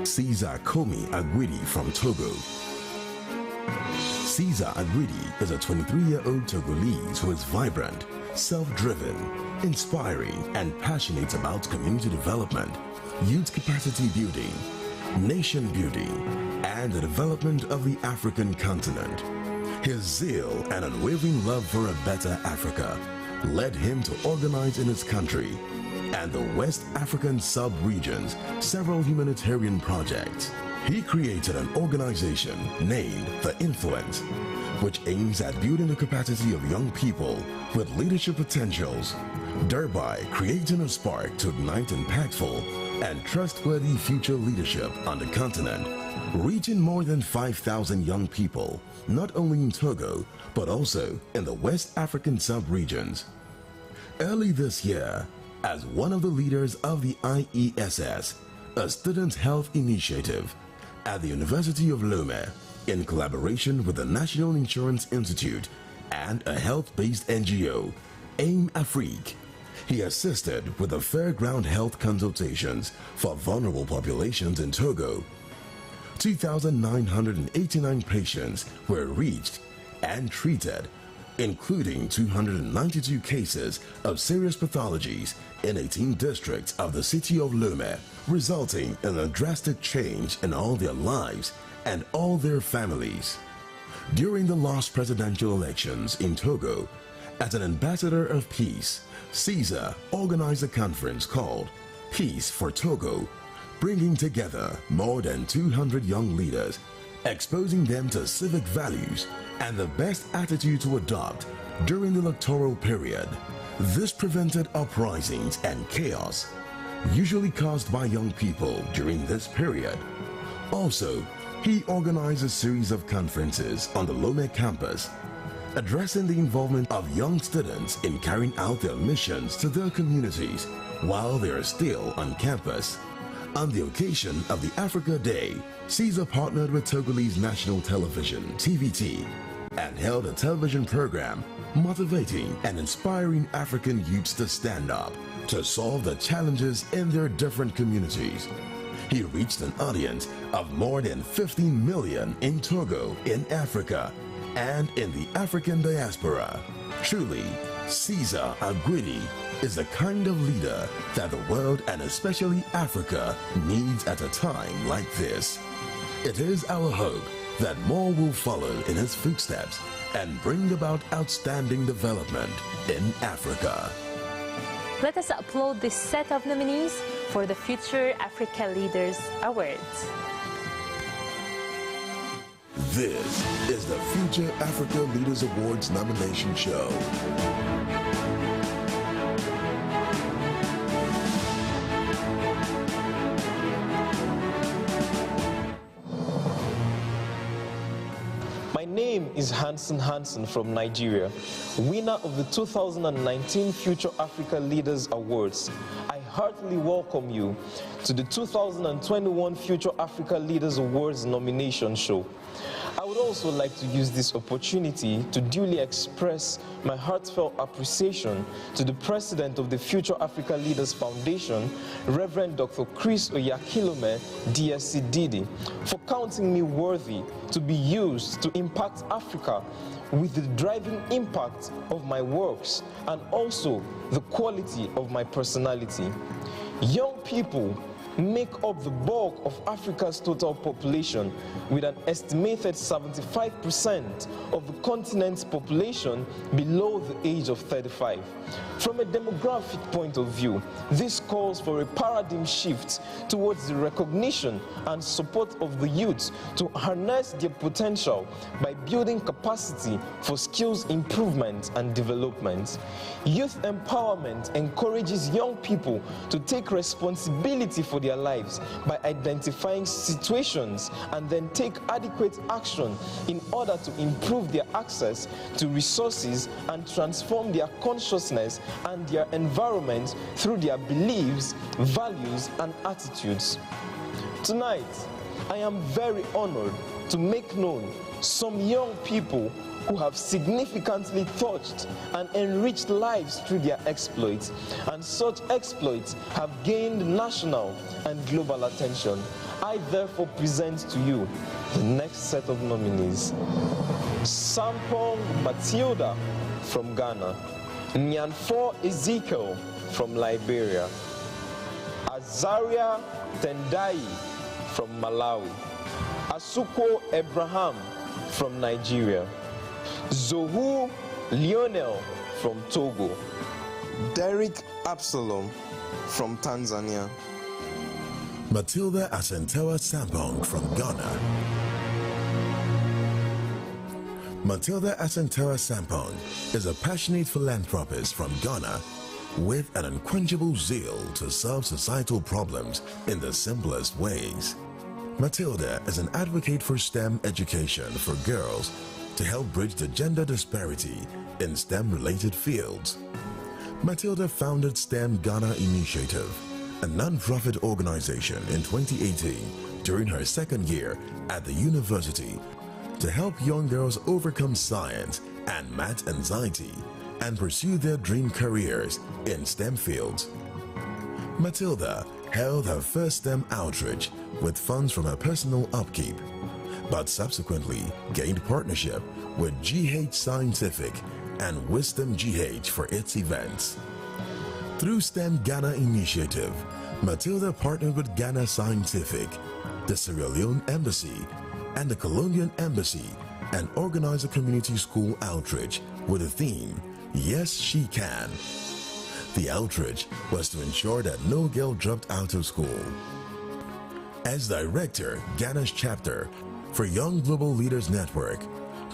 Caesar Komi Agwidi from Togo. Caesar Agwidi is a 23-year-old Togolese who is vibrant, self-driven, inspiring, and passionate about community development, youth capacity building, nation building, and the development of the African continent. His zeal and unwavering love for a better Africa led him to organize in his country and the West African sub-regions several humanitarian projects. He created an organization named The Influence, which aims at building the capacity of young people with leadership potentials, thereby creating a spark to ignite impactful and trustworthy future leadership on the continent, reaching more than 5,000 young people, not only in Togo, but also in the West African sub-regions. Early this year, as one of the leaders of the IESS, a student health initiative at the University of Lomé, in collaboration with the National Insurance Institute and a health-based NGO, AIM Afrique, he assisted with the fairground health consultations for vulnerable populations in Togo. 2,989 patients were reached and treated including 292 cases of serious pathologies in 18 districts of the city of Lomé, resulting in a drastic change in all their lives and all their families. During the last presidential elections in Togo, as an ambassador of peace, Caesar organized a conference called Peace for Togo, bringing together more than 200 young leaders, exposing them to civic values and the best attitude to adopt during the electoral period. This prevented uprisings and chaos, usually caused by young people during this period. Also, he organized a series of conferences on the Lomé campus, addressing the involvement of young students in carrying out their missions to their communities while they are still on campus. On the occasion of the Africa Day, Caesar partnered with Togolese National Television, TVT, and held a television program motivating and inspiring African youths to stand up to solve the challenges in their different communities. He reached an audience of more than 15 million in Togo, in Africa, and in the African diaspora. Truly, Caesar Agüiri is the kind of leader that the world and especially Africa needs at a time like this. It is our hope that more will follow in his footsteps and bring about outstanding development in Africa. Let us applaud this set of nominees for the Future Africa Leaders Awards. This is the Future Africa Leaders Awards nomination show. My name is Hansen from Nigeria, winner of the 2019 Future Africa Leaders Awards. I heartily welcome you to the 2021 Future Africa Leaders Awards nomination show. I would also like to use this opportunity to duly express my heartfelt appreciation to the President of the Future Africa Leaders Foundation, Reverend Dr. Chris Oyakhilome, DSC Didi, for counting me worthy to be used to impact Africa with the driving impact of my works and also the quality of my personality. Young people make up the bulk of Africa's total population, with an estimated 75% of the continent's population below the age of 35. From a demographic point of view, this calls for a paradigm shift towards the recognition and support of the youth to harness their potential by building capacity for skills improvement and development. Youth empowerment encourages young people to take responsibility for their lives by identifying situations and then take adequate action in order to improve their access to resources and transform their consciousness and their environment through their beliefs, values, and attitudes. Tonight, I am very honored to make known some young people who have significantly touched and enriched lives through their exploits, and such exploits have gained national and global attention. I therefore present to you the next set of nominees. Sampong Matilda from Ghana, Nyanfor Ezekiel from Liberia, Azaria Tendai from Malawi, Asuko Abraham from Nigeria, Zohu Lionel from Togo, Derek Absalom from Tanzania, Matilda Asentewa Sampong from Ghana. Matilda Asentewa Sampong is a passionate philanthropist from Ghana with an unquenchable zeal to solve societal problems in the simplest ways. Matilda is an advocate for STEM education for girls to help bridge the gender disparity in STEM-related fields. Matilda founded STEM Ghana Initiative, a non-profit organization, in 2018 during her second year at the university to help young girls overcome science and math anxiety and pursue their dream careers in STEM fields. Matilda held her first STEM outreach with funds from her personal upkeep, but subsequently gained partnership with GH Scientific and Wisdom GH for its events. Through STEM Ghana Initiative, Matilda partnered with Ghana Scientific, the Sierra Leone Embassy, and the Colombian Embassy and organized a community school outreach with the theme, Yes, She Can. The outreach was to ensure that no girl dropped out of school. As director, Ghana's chapter for Young Global Leaders Network,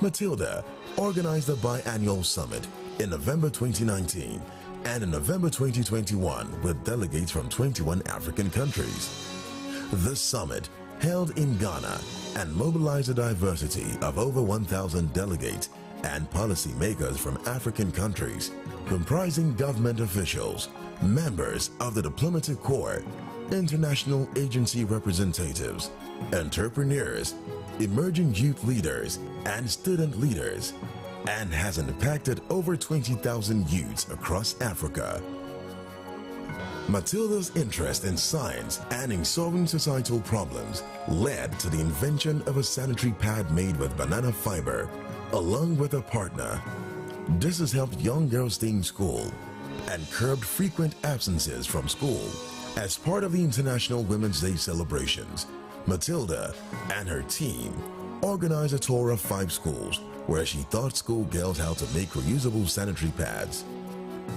Matilda organized the biannual summit in November 2019 and in November 2021 with delegates from 21 African countries. This summit, held in Ghana, and mobilized a diversity of over 1,000 delegates and policymakers from African countries, comprising government officials, members of the diplomatic corps, international agency representatives, entrepreneurs, emerging youth leaders, and student leaders, and has impacted over 20,000 youths across Africa. Matilda's interest in science and in solving societal problems led to the invention of a sanitary pad made with banana fiber, along with a partner. This has helped young girls stay in school and curbed frequent absences from school. As part of the International Women's Day celebrations, Matilda and her team organized a tour of 5 schools where she taught schoolgirls how to make reusable sanitary pads.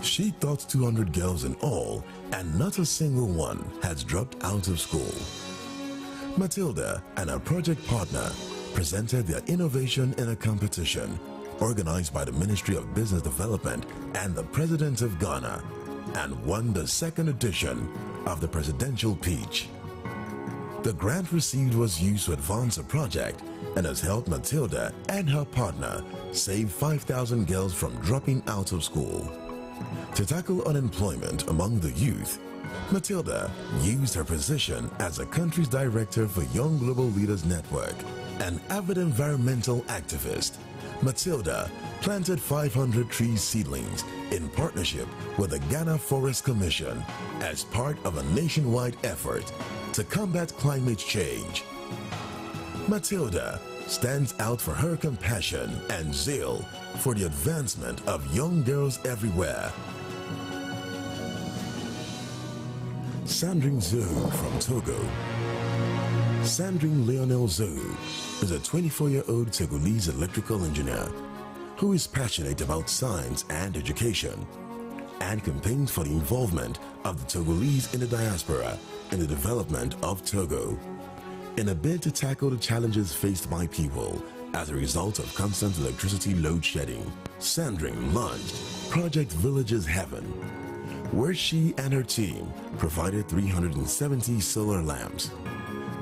She taught 200 girls in all, and not a single one has dropped out of school. Matilda and her project partner presented their innovation in a competition organized by the Ministry of Business Development and the President of Ghana, and won the 2nd edition of the Presidential Peach. The grant received was used to advance a project and has helped Matilda and her partner save 5,000 girls from dropping out of school. To tackle unemployment among the youth, Matilda used her position as the country's director for Young Global Leaders Network. An avid environmental activist, Matilda planted 500 tree seedlings in partnership with the Ghana Forest Commission as part of a nationwide effort to combat climate change. Matilda stands out for her compassion and zeal for the advancement of young girls everywhere. Sandrine Zou from Togo. Sandrine Lionel Zou is a 24-year-old Togolese electrical engineer who is passionate about science and education and campaigns for the involvement of the Togolese in the diaspora in the development of Togo. In a bid to tackle the challenges faced by people as a result of constant electricity load shedding, Sandrine launched Project Villages Heaven, where she and her team provided 370 solar lamps.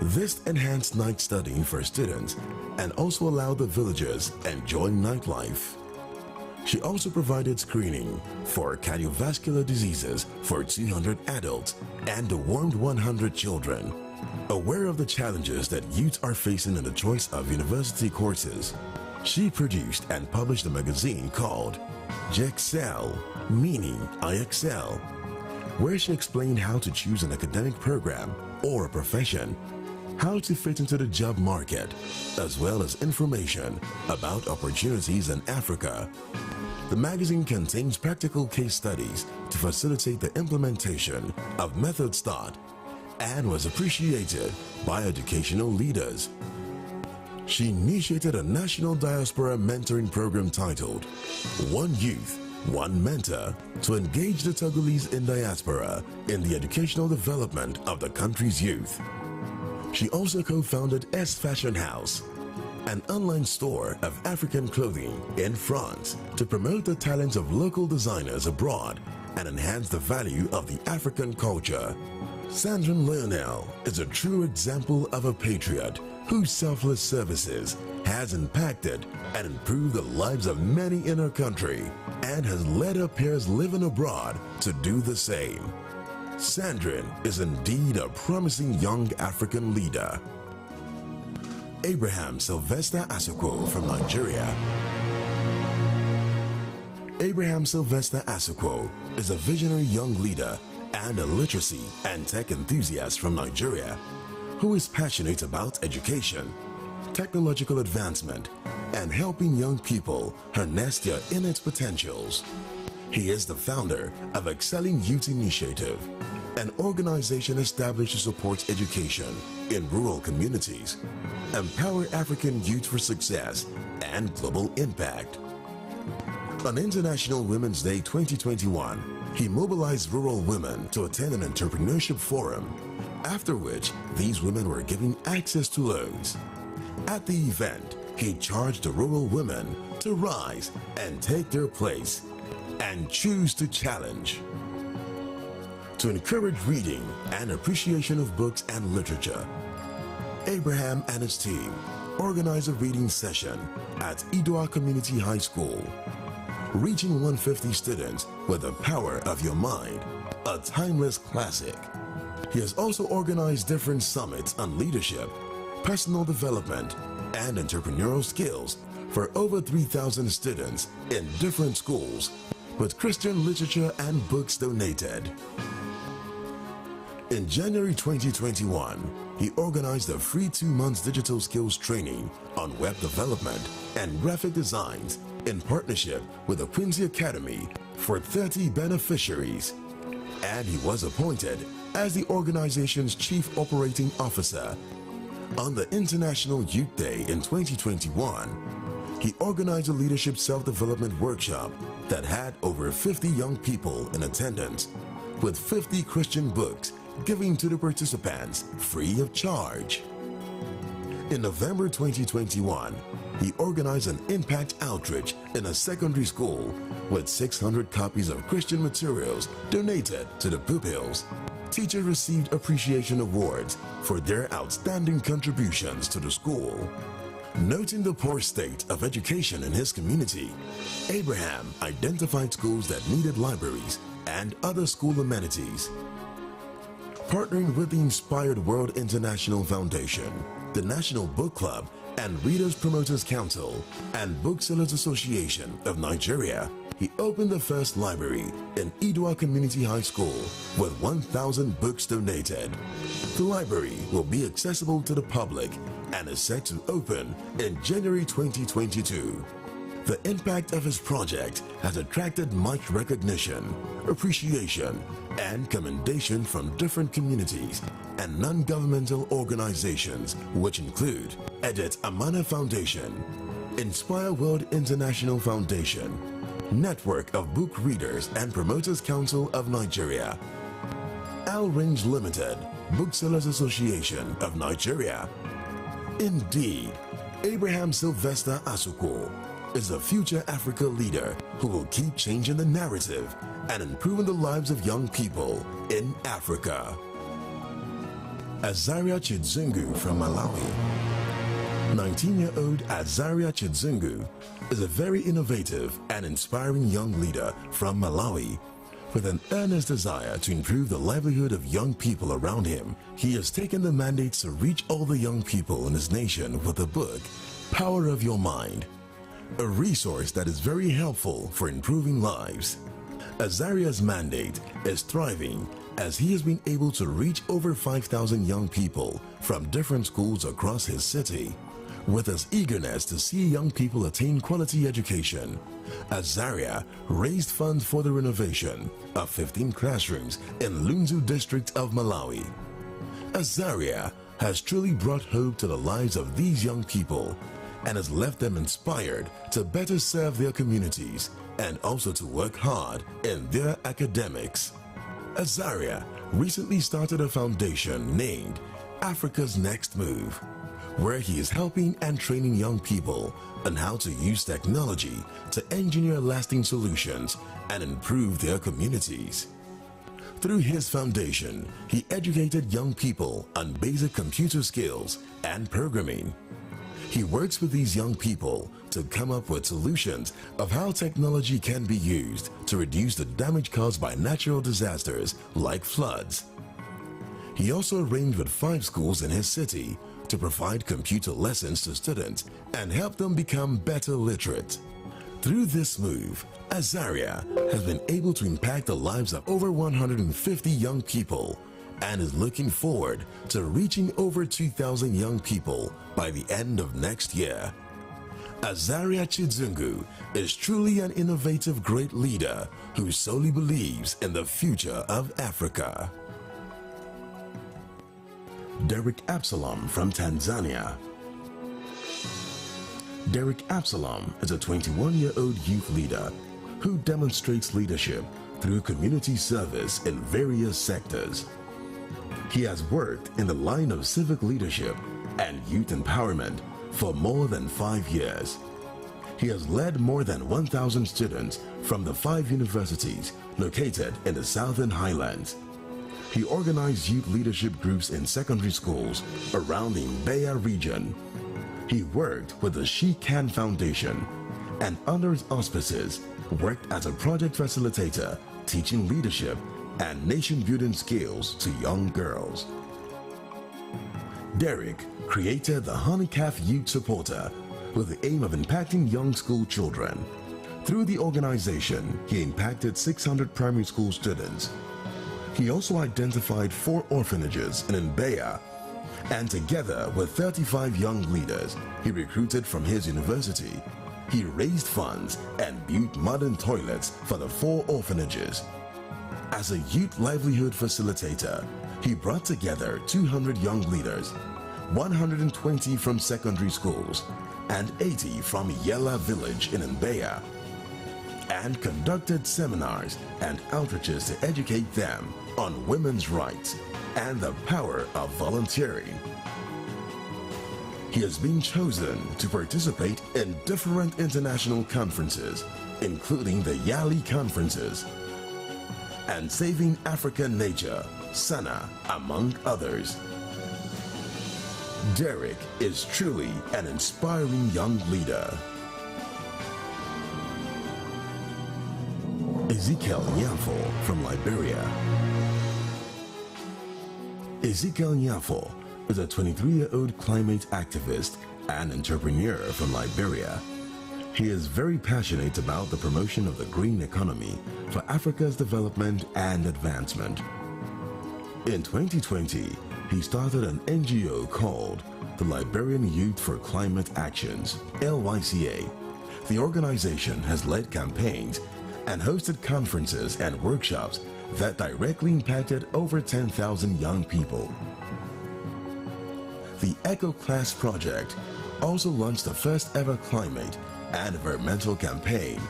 This enhanced night studying for students and also allowed the villagers enjoy nightlife. She also provided screening for cardiovascular diseases for 200 adults and dewormed 100 children. Aware of the challenges that youth are facing in the choice of university courses, she produced and published a magazine called Jexcel, meaning I Excel, where she explained how to choose an academic program or a profession, how to fit into the job market, as well as information about opportunities in Africa. The magazine contains practical case studies to facilitate the implementation of Method Start and was appreciated by educational leaders. She initiated a national diaspora mentoring program titled One Youth, One Mentor to engage the Togolese in diaspora in the educational development of the country's youth. She also co-founded S Fashion House, an online store of African clothing in France to promote the talents of local designers abroad and enhance the value of the African culture. Sandrine Lionel is a true example of a patriot whose selfless services has impacted and improved the lives of many in her country and has led her peers living abroad to do the same. Sandrine is indeed a promising young African leader. Abraham Sylvester Asukwo from Nigeria. Abraham Sylvester Asukwo is a visionary young leader and a literacy and tech enthusiast from Nigeria who is passionate about education, technological advancement, and helping young people harness their innate potentials. He is the founder of Excelling Youth Initiative, an organization established to support education in rural communities, empower African youth for success and global impact. On International Women's Day 2021, he mobilized rural women to attend an entrepreneurship forum, after which these women were given access to loans. At the event, he charged the rural women to rise and take their place and choose to challenge. To encourage reading and appreciation of books and literature, Abraham and his team organized a reading session at Idua Community High School, reaching 150 students with The Power of Your Mind, a timeless classic. He has also organized different summits on leadership, personal development, and entrepreneurial skills for over 3,000 students in different schools, with Christian literature and books donated. In January 2021, he organized a free 2-month digital skills training on web development and graphic designs in partnership with the Quincy Academy for 30 beneficiaries. And he was appointed as the organization's Chief Operating Officer. On the International Youth Day in 2021, he organized a leadership self-development workshop that had over 50 young people in attendance, with 50 Christian books given to the participants free of charge. In November 2021, he organized an impact outreach in a secondary school with 600 copies of Christian materials donated to the pupils. Teachers received appreciation awards for their outstanding contributions to the school. Noting the poor state of education in his community, Abraham identified schools that needed libraries and other school amenities. Partnering with the Inspired World International Foundation, the National Book Club, and Readers Promoters Council, and Booksellers Association of Nigeria, he opened the first library in Idua Community High School with 1,000 books donated. The library will be accessible to the public and is set to open in January 2022. The impact of his project has attracted much recognition, appreciation, and commendation from different communities and non-governmental organizations, which include Edet Amana Foundation, Inspire World International Foundation, Network of Book Readers and Promoters Council of Nigeria, Al Range Limited, Booksellers Association of Nigeria. Indeed, Abraham Sylvester Asuquo is a future Africa leader who will keep changing the narrative and improving the lives of young people in Africa. Azaria Chizungu from Malawi. 19-year-old Azaria Chizungu is a very innovative and inspiring young leader from Malawi. With an earnest desire to improve the livelihood of young people around him, he has taken the mandate to reach all the young people in his nation with the book, Power of Your Mind, a resource that is very helpful for improving lives. Azaria's mandate is thriving as he has been able to reach over 5,000 young people from different schools across his city. With his eagerness to see young people attain quality education, Azaria raised funds for the renovation of 15 classrooms in Lunzu district of Malawi. Azaria has truly brought hope to the lives of these young people and has left them inspired to better serve their communities and also to work hard in their academics. Azaria recently started a foundation named Africa's Next Move, where he is helping and training young people on how to use technology to engineer lasting solutions and improve their communities. Through his foundation, he educated young people on basic computer skills and programming. He works with these young people to come up with solutions of how technology can be used to reduce the damage caused by natural disasters like floods. He also arranged with 5 schools in his city to provide computer lessons to students and help them become better literate. Through this move, Azaria has been able to impact the lives of over 150 young people and is looking forward to reaching over 2,000 young people by the end of next year. Azaria Chizungu is truly an innovative great leader who solely believes in the future of Africa. Derek Absalom from Tanzania. Derek Absalom is a 21-year-old youth leader who demonstrates leadership through community service in various sectors. He has worked in the line of civic leadership and youth empowerment for more than 5 years. He has led more than 1,000 students from the 5 universities located in the Southern Highlands. He organized youth leadership groups in secondary schools around the Mbeya region. He worked with the She Can Foundation and under its auspices worked as a project facilitator teaching leadership and nation-building skills to young girls. Derek created the Honey Calf Youth Supporter with the aim of impacting young school children. Through the organization, he impacted 600 primary school students. He also identified 4 orphanages in Mbeya, and together with 35 young leaders he recruited from his university, he raised funds and built modern toilets for the 4 orphanages. As a youth livelihood facilitator, he brought together 200 young leaders, 120 from secondary schools, and 80 from Yela village in Mbeya, and conducted seminars and outreaches to educate them on women's rights and the power of volunteering. He has been chosen to participate in different international conferences, including the Yali conferences and Saving African Nature, SANA, among others. Derek is truly an inspiring young leader. Ezekiel Nyafo from Liberia. Ezekiel Nyafo is a 23-year-old climate activist and entrepreneur from Liberia. He is very passionate about the promotion of the green economy for Africa's development and advancement. In 2020, he started an NGO called the Liberian Youth for Climate Actions, LYCA. The organization has led campaigns and hosted conferences and workshops that directly impacted over 10,000 young people. The Eco Class Project also launched the first ever climate and environmental campaign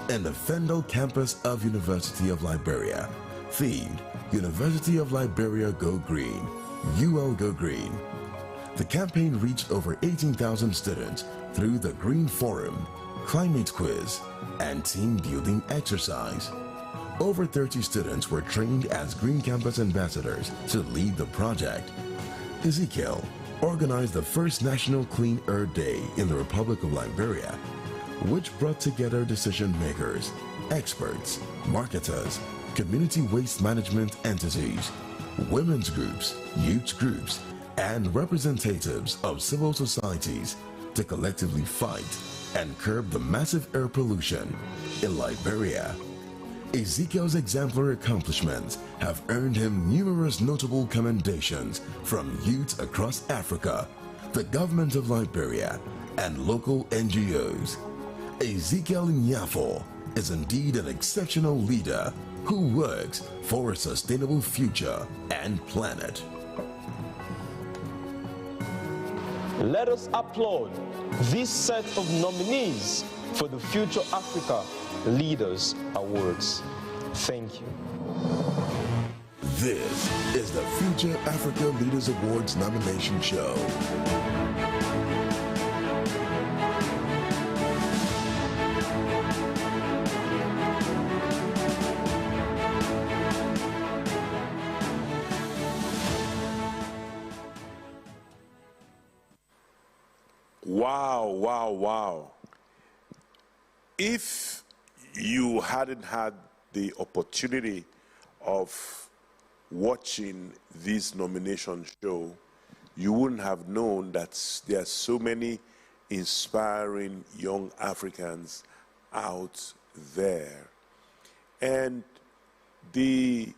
in the Fendel campus of University of Liberia, themed University of Liberia Go Green, UL Go Green. The campaign reached over 18,000 students through the Green Forum, Climate Quiz, and team building exercise. Over 30 students were trained as Green Campus ambassadors to lead the project. Ezekiel organized the first National Clean Air Day in the Republic of Liberia, which brought together decision makers, experts, marketers, community waste management entities, women's groups, youth groups, and representatives of civil societies to collectively fight and curb the massive air pollution in Liberia. Ezekiel's exemplary accomplishments have earned him numerous notable commendations from youth across Africa, the government of Liberia, and local NGOs. Ezekiel Nyafo is indeed an exceptional leader who works for a sustainable future and planet. Let us applaud this set of nominees for the Future Africa Leaders Awards. Thank you. This is the Future Africa Leaders Awards nomination show. Wow, wow, wow. If you hadn't had the opportunity of watching this nomination show, you wouldn't have known that there are so many inspiring young Africans out there. And the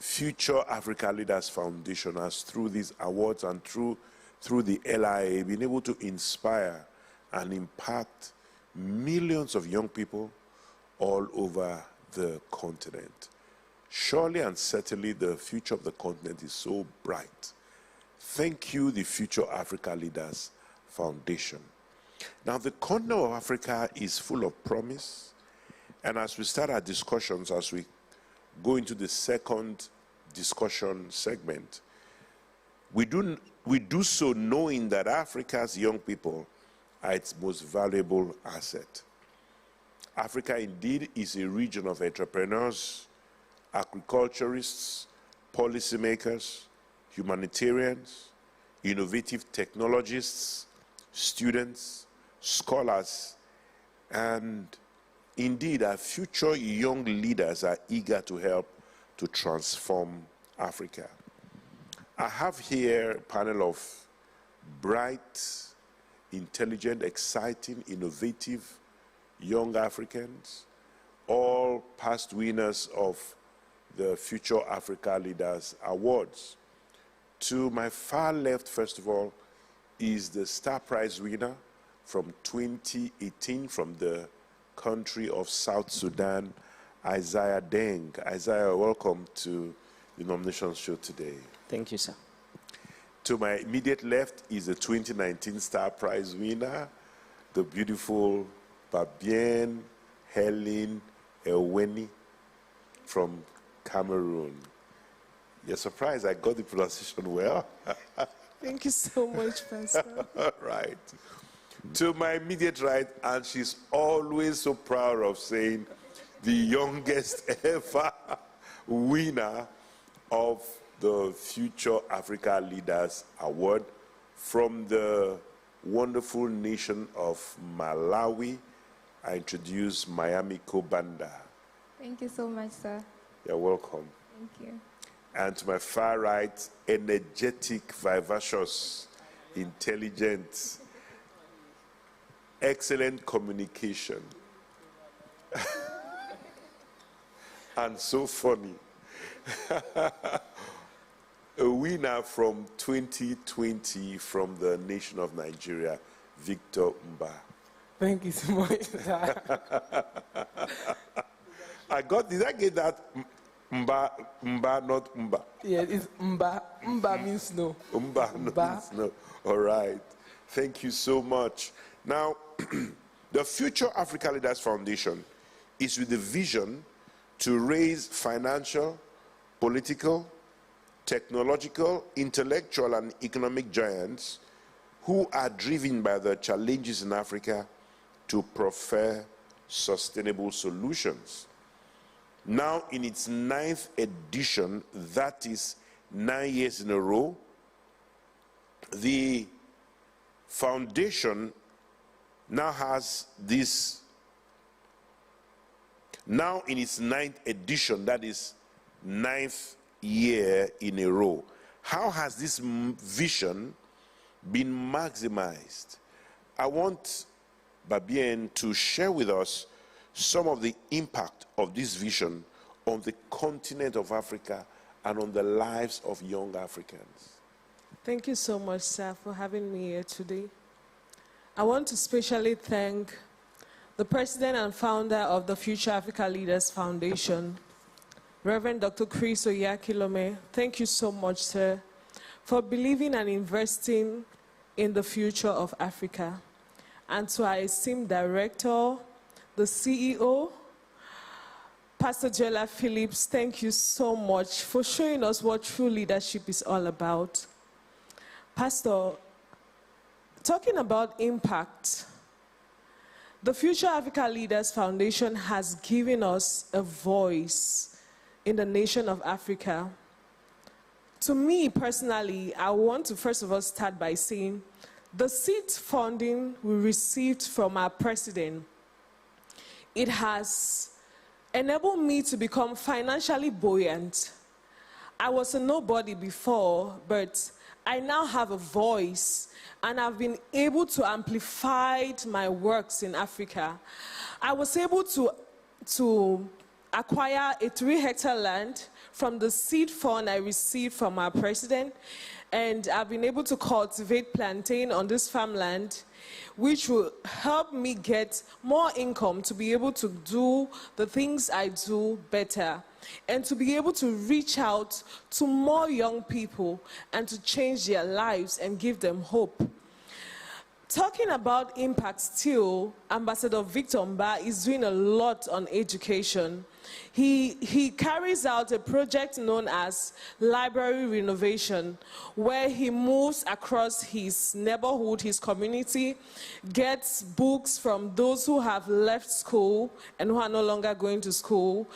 Future Africa Leaders Foundation has, through these awards and through the LIA, been able to inspire and impact millions of young people all over the continent. Surely and certainly the future of the continent is so bright. Thank you, the Future Africa Leaders Foundation. Now, the continent of Africa is full of promise, and as we start our discussions, as we go into the second discussion segment, we do so knowing that Africa's young people are its most valuable asset. Africa indeed is a region of entrepreneurs, agriculturists, policymakers, humanitarians, innovative technologists, students, scholars, and indeed our future young leaders are eager to help to transform Africa. I have here a panel of bright, intelligent, exciting, innovative young Africans, all past winners of the Future Africa Leaders Awards. To my far left, first of all, is the Star Prize winner from 2018 from the country of South Sudan, Isaiah Deng. Isaiah, welcome to the nomination show today. Thank you, sir. To my immediate left is the 2019 Star Prize winner, the beautiful Babienne Helen Eweni from Cameroon. You're surprised I got the pronunciation well? Thank you so much, Pastor. Right. To my immediate right, and she's always so proud of saying, the youngest ever winner of the Future Africa Leaders Award from the wonderful nation of Malawi. I introduce Miami Kobanda. Thank you so much, sir. You're welcome. Thank you. And to my far right, energetic, vivacious, intelligent, excellent communication, and so funny. A winner from 2020 from the nation of Nigeria, Victor Mba. Thank you so much. Did I get that? Mba, not Mba. Yeah, it's Mba. Mba means no. Mba means no. All right. Thank you so much. Now, the Future Africa Leaders Foundation is with the vision to raise financial, political, technological, intellectual, and economic giants who are driven by the challenges in Africa to prefer sustainable solutions. Now, in its 9th edition, that is 9 years in a row, the foundation now has this, now in its 9th edition, that is 9th year in a row. How has this vision been maximized? I want Babienne to share with us some of the impact of this vision on the continent of Africa and on the lives of young Africans. Thank you so much, sir, for having me here today. I want to specially thank the president and founder of the Future Africa Leaders Foundation, Reverend Dr. Chris Oyakhilome. Thank you so much, sir, for believing and investing in the future of Africa. And to our esteemed director, the CEO, Pastor Joella Phillips, thank you so much for showing us what true leadership is all about. Pastor, talking about impact, the Future Africa Leaders Foundation has given us a voice in the nation of Africa. To me personally, I want to first of all start by saying the seed funding we received from our president, it has enabled me to become financially buoyant. I was a nobody before, but I now have a voice, and I've been able to amplify my works in Africa. I was able to acquire a 3-hectare land from the seed fund I received from our president, and I've been able to cultivate plantain on this farmland, which will help me get more income to be able to do the things I do better, and to be able to reach out to more young people and to change their lives and give them hope. Talking about impact still, Ambassador Victor Mba is doing a lot on education. He carries out a project known as Library Renovation, where he moves across his neighborhood, his community, gets books from those who have left school and who are no longer going to school,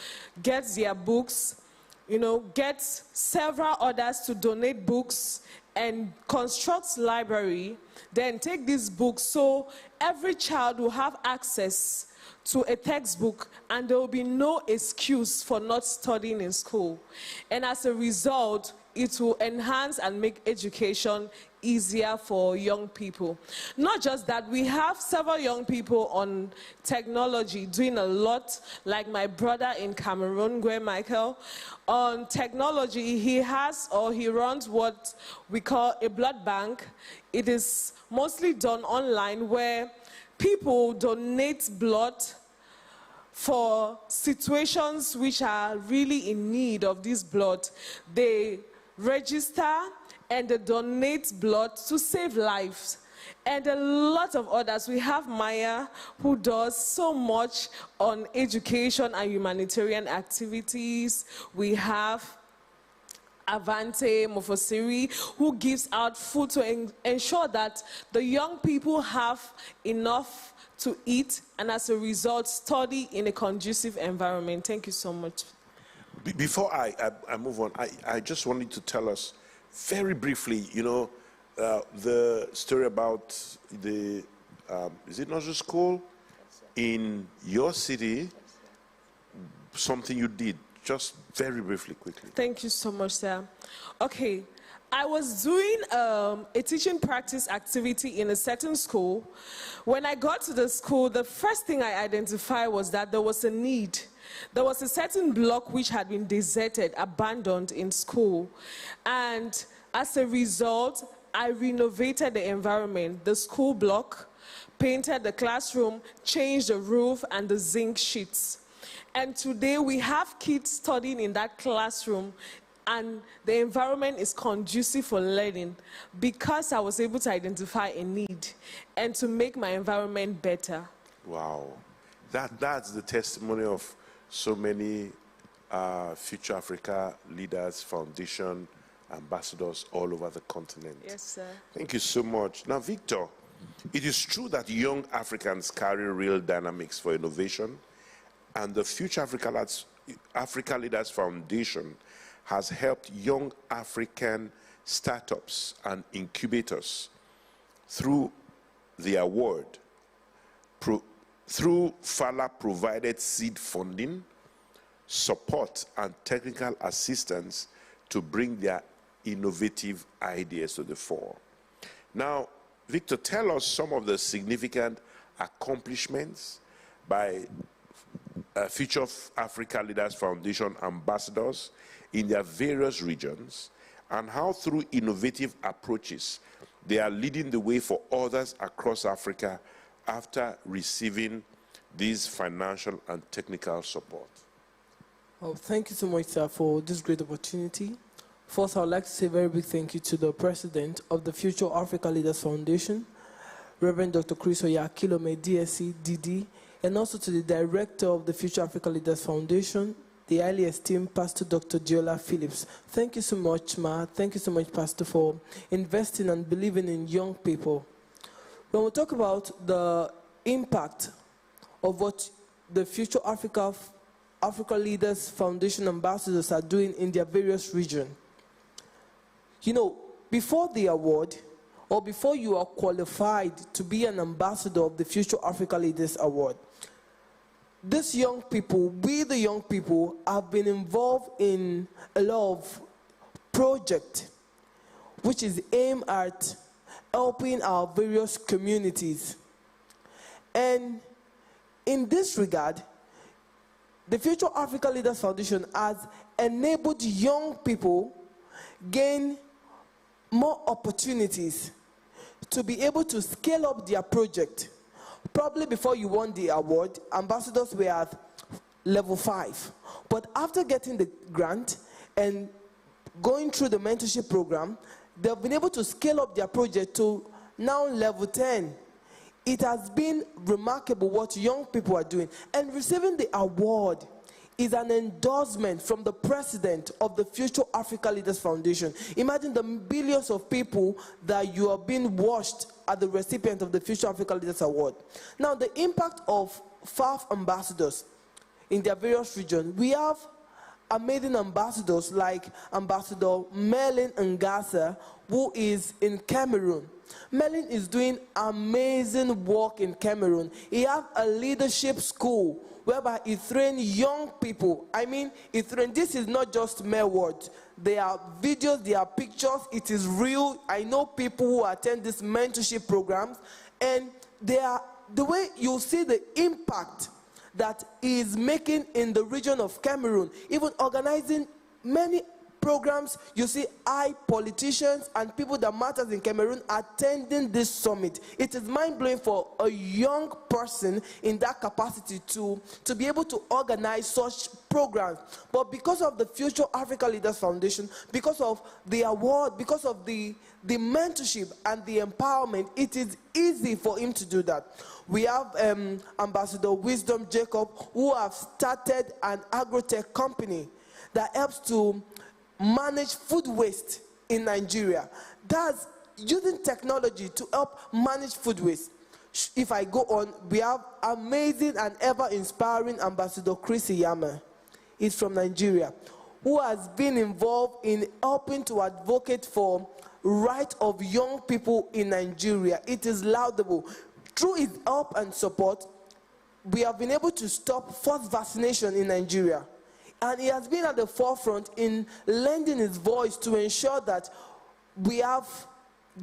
gets their books, gets several others to donate books, and constructs library, then take these books so every child will have access to a textbook and there will be no excuse for not studying in school. And as a result, it will enhance and make education easier for young people. Not just that, we have several young people on technology doing a lot, like my brother in Cameroon, Gwe Michael. On technology, he runs what we call a blood bank. It is mostly done online, where people donate blood for situations which are really in need of this blood. They register and they donate blood to save lives. And a lot of others. We have Maya, who does so much on education and humanitarian activities. We have Avante Mofosiri, who gives out food to ensure that the young people have enough to eat, and as a result, study in a conducive environment. Thank you so much. Before I move on, I just wanted to tell us very briefly, the story about the, is it nursery school in your city, something you did, just very briefly, quickly. Thank you so much, sir. Okay, I was doing a teaching practice activity in a certain school. When I got to the school, the first thing I identified was that there was a need. There was a certain block which had been deserted, abandoned in school. And as a result, I renovated the environment, the school block, painted the classroom, changed the roof and the zinc sheets. And today we have kids studying in that classroom, and the environment is conducive for learning because I was able to identify a need and to make my environment better. Wow. That's the testimony of so many Future Africa Leaders Foundation ambassadors all over the continent. Yes, sir. Thank you so much. Now, Victor, it is true that young Africans carry real dynamics for innovation, and the Future Africa Leaders Foundation has helped young African startups and incubators through the award, through FALA-provided seed funding, support, and technical assistance to bring their innovative ideas to the fore. Now, Victor, tell us some of the significant accomplishments by Future Africa Leaders Foundation ambassadors in their various regions, and how through innovative approaches they are leading the way for others across Africa after receiving this financial and technical support. Oh, thank you so much, sir, for this great opportunity. First, I would like to say a very big thank you to the president of the Future Africa Leaders Foundation, Reverend Dr. Chris Oyakilome, DSC, DD, and also to the director of the Future Africa Leaders Foundation, the highly esteemed Pastor Dr. Diola Phillips. Thank you so much, Ma. Thank you so much, Pastor, for investing and believing in young people. When we talk about the impact of what the Future Africa Leaders Foundation ambassadors are doing in their various regions, before the award, or before you are qualified to be an ambassador of the Future Africa Leaders Award, these young people, we the young people, have been involved in a lot of projects which is aimed at helping our various communities. And in this regard, the Future Africa Leaders Foundation has enabled young people gain more opportunities to be able to scale up their project. Probably before you won the award, ambassadors were at level 5. But after getting the grant and going through the mentorship program, they've been able to scale up their project to now level 10. It has been remarkable what young people are doing. And receiving the award is an endorsement from the president of the Future Africa Leaders Foundation. Imagine the billions of people that you are being watched as the recipient of the Future Africa Leaders Award. Now, the impact of FAF ambassadors in their various regions. We have amazing ambassadors like Ambassador Merlin Ngasa, who is in Cameroon. Merlin is doing amazing work in Cameroon. He has a leadership school whereby he trains young people. I mean, this is not just mere words. There are videos, there are pictures, it is real. I know people who attend these mentorship programs, and the way you see the impact that he is making in the region of Cameroon, even organizing many programs. You see politicians and people that matters in Cameroon attending this summit. It is mind-blowing for a young person in that capacity to be able to organize such programs. But because of the Future Africa Leaders Foundation, because of the award, because of the mentorship and the empowerment, it is easy for him to do that. We have Ambassador Wisdom Jacob, who have started an agrotech company that helps to manage food waste in Nigeria. That's using technology to help manage food waste. If I go on, we have amazing and ever-inspiring Ambassador Chris Iyama. He's from Nigeria, who has been involved in helping to advocate for rights of young people in Nigeria. It is laudable. Through his help and support, we have been able to stop forced vaccination in Nigeria. And he has been at the forefront in lending his voice to ensure that we have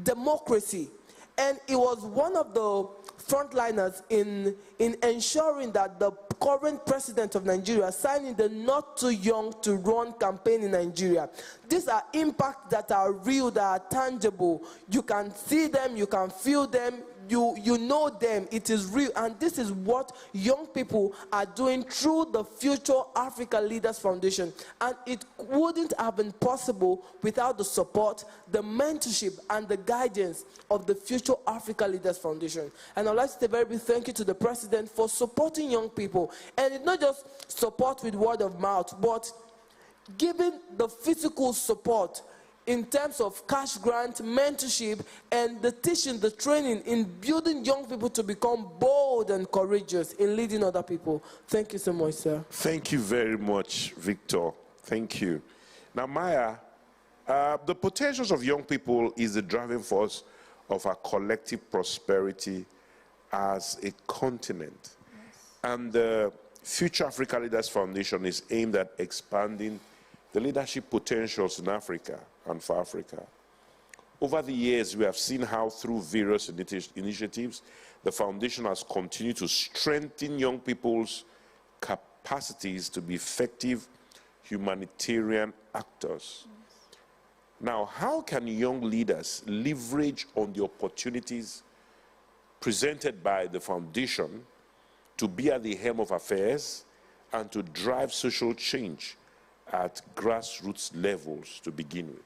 democracy. And he was one of the frontliners in ensuring that the current president of Nigeria signing the Not Too Young to Run campaign in Nigeria. These are impacts that are real, that are tangible. You can see them, you can feel them, you know them, it is real. And this is what young people are doing through the Future Africa Leaders Foundation. And it wouldn't have been possible without the support, the mentorship, and the guidance of the Future Africa Leaders Foundation. And I'd like to say a very big thank you to the president for supporting young people. And it's not just support with word of mouth, but giving the physical support in terms of cash grant, mentorship, and the teaching, the training in building young people to become bold and courageous in leading other people. Thank you so much, sir. Thank you very much, Victor. Thank you. Now, Maya, the potentials of young people is the driving force of our collective prosperity as a continent. Yes. And the Future Africa Leaders Foundation is aimed at expanding the leadership potentials in Africa and for Africa. Over the years, we have seen how through various initiatives, the foundation has continued to strengthen young people's capacities to be effective humanitarian actors. Yes. Now, how can young leaders leverage on the opportunities presented by the foundation to be at the helm of affairs and to drive social change at grassroots levels to begin with?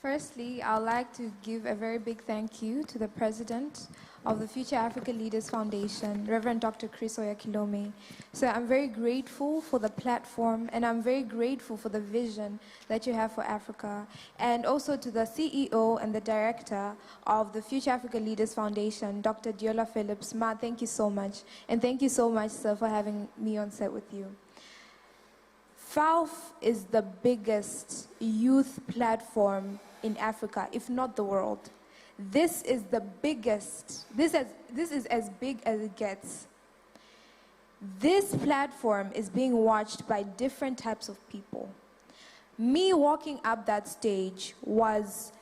Firstly, I'd like to give a very big thank you to the president of the Future Africa Leaders Foundation, Reverend Dr. Chris Oyakhilome. So I'm very grateful for the platform, and I'm very grateful for the vision that you have for Africa. And also to the CEO and the director of the Future Africa Leaders Foundation, Dr. Diola Phillips. Ma, thank you so much. And thank you so much, sir, for having me on set with you. FAF is the biggest youth platform in Africa, if not the world. This is the biggest, this is as big as it gets. This platform is being watched by different types of people. Me walking up that stage was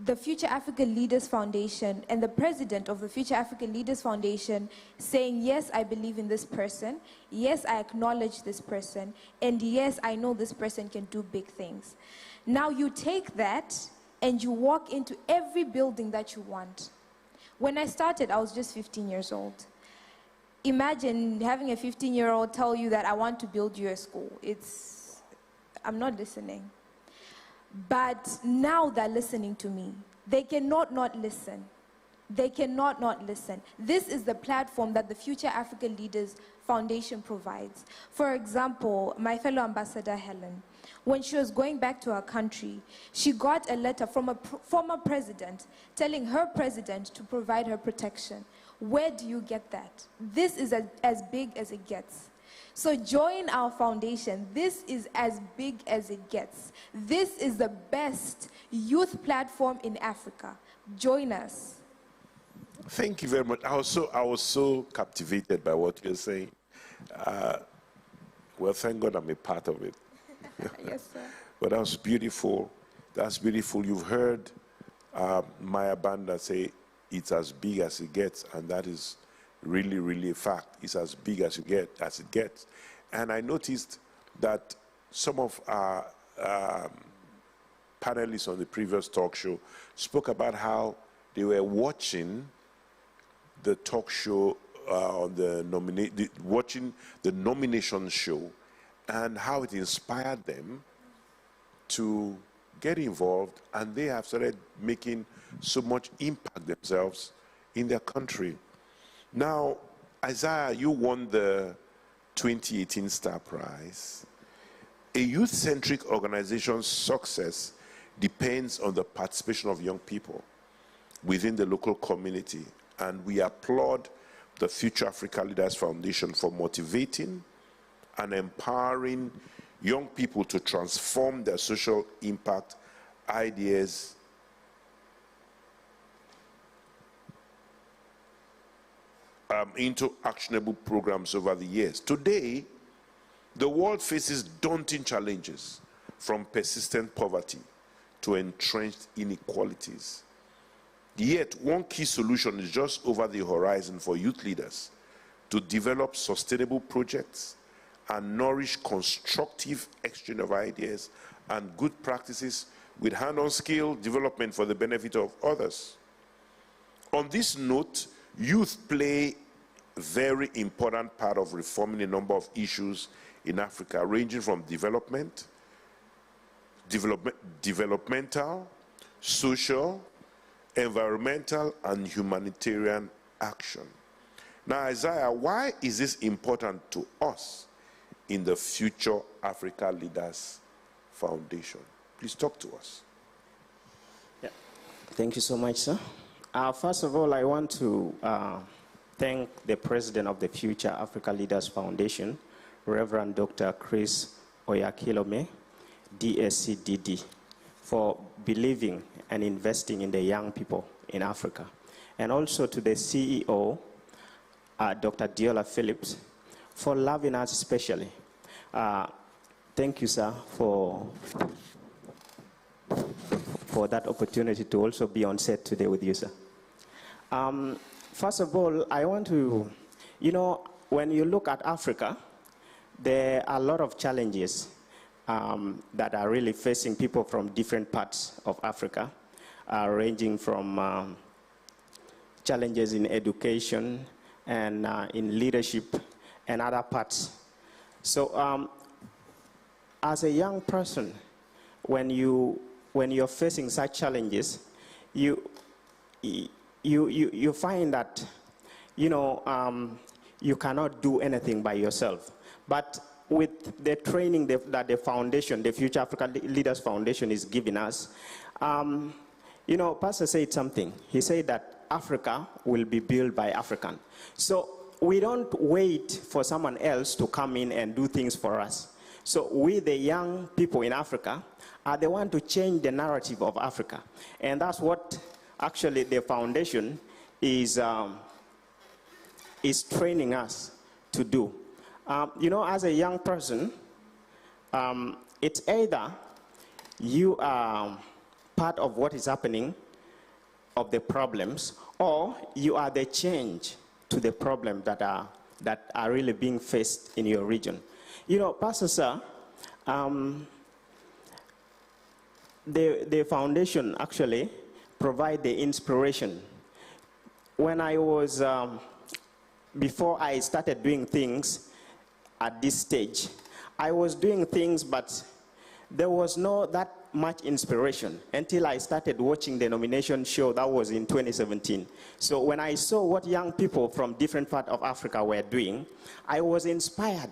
the Future Africa Leaders Foundation and the president of the Future Africa Leaders Foundation saying, yes, I believe in this person, yes, I acknowledge this person, and yes, I know this person can do big things. Now you take that and you walk into every building that you want. When I started, I was just 15 years old. Imagine having a 15-year-old tell you that I want to build you a school. I'm not listening. But now they're listening to me. They cannot not listen. They cannot not listen. This is the platform that the Future Africa Leaders Foundation provides. For example, my fellow ambassador Helen, when she was going back to her country, she got a letter from a former president telling her president to provide her protection. Where do you get that? This is as big as it gets. So join our foundation. This is as big as it gets. This is the best youth platform in Africa. Join us. Thank you very much. I was so captivated by what you're saying. Well, thank God I'm a part of it. Yes, sir. But that was beautiful. That's beautiful. You've heard Maya Banda say it's as big as it gets, and that is really, really a fact. It's as big as it gets. And I noticed that some of our panelists on the previous talk show spoke about how they were watching the talk show watching the nomination show, and how it inspired them to get involved, and they have started making so much impact themselves in their country. Now, Isaiah, you won the 2018 Star Prize. A youth-centric organization's success depends on the participation of young people within the local community, and we applaud the Future Africa Leaders Foundation for motivating and empowering young people to transform their social impact ideas into actionable programs over the years. Today, the world faces daunting challenges, from persistent poverty to entrenched inequalities. Yet, one key solution is just over the horizon for youth leaders: to develop sustainable projects and nourish constructive exchange of ideas and good practices with hand-on skill development for the benefit of others. On this note, youth play a very important part of reforming a number of issues in Africa, ranging from developmental, social, environmental, and humanitarian action. Now, Isaiah, why is this important to us in the Future Africa Leaders Foundation? Please talk to us. Yeah. Thank you so much, sir. First of all, I want to thank the president of the Future Africa Leaders Foundation, Reverend Dr. Chris Oyakhilome, DSCDD, for believing and investing in the young people in Africa. And also to the CEO, Dr. Diola Phillips, for loving us especially. Thank you, sir, for that opportunity to also be on set today with you, sir. First of all, I want to, when you look at Africa, there are a lot of challenges that are really facing people from different parts of Africa, ranging from challenges in education and in leadership and other parts. So as a young person, when you're facing such challenges, you find that you cannot do anything by yourself. But with the training that the foundation, the Future Africa Leaders Foundation, is giving us, Pastor said something. He said that Africa will be built by Africans. So we don't wait for someone else to come in and do things for us. So we, the young people in Africa, are the one to change the narrative of Africa. And that's what actually the foundation is training us to do. As a young person, it's either you are part of what is happening of the problems, or you are the change to the problem that are really being faced in your region. You know, Pastor Sir, the foundation actually provide the inspiration. When I was, before I started doing things at this stage, I was doing things, but there was not that much inspiration until I started watching the nomination show. That was in 2017. So when I saw what young people from different parts of Africa were doing, I was inspired.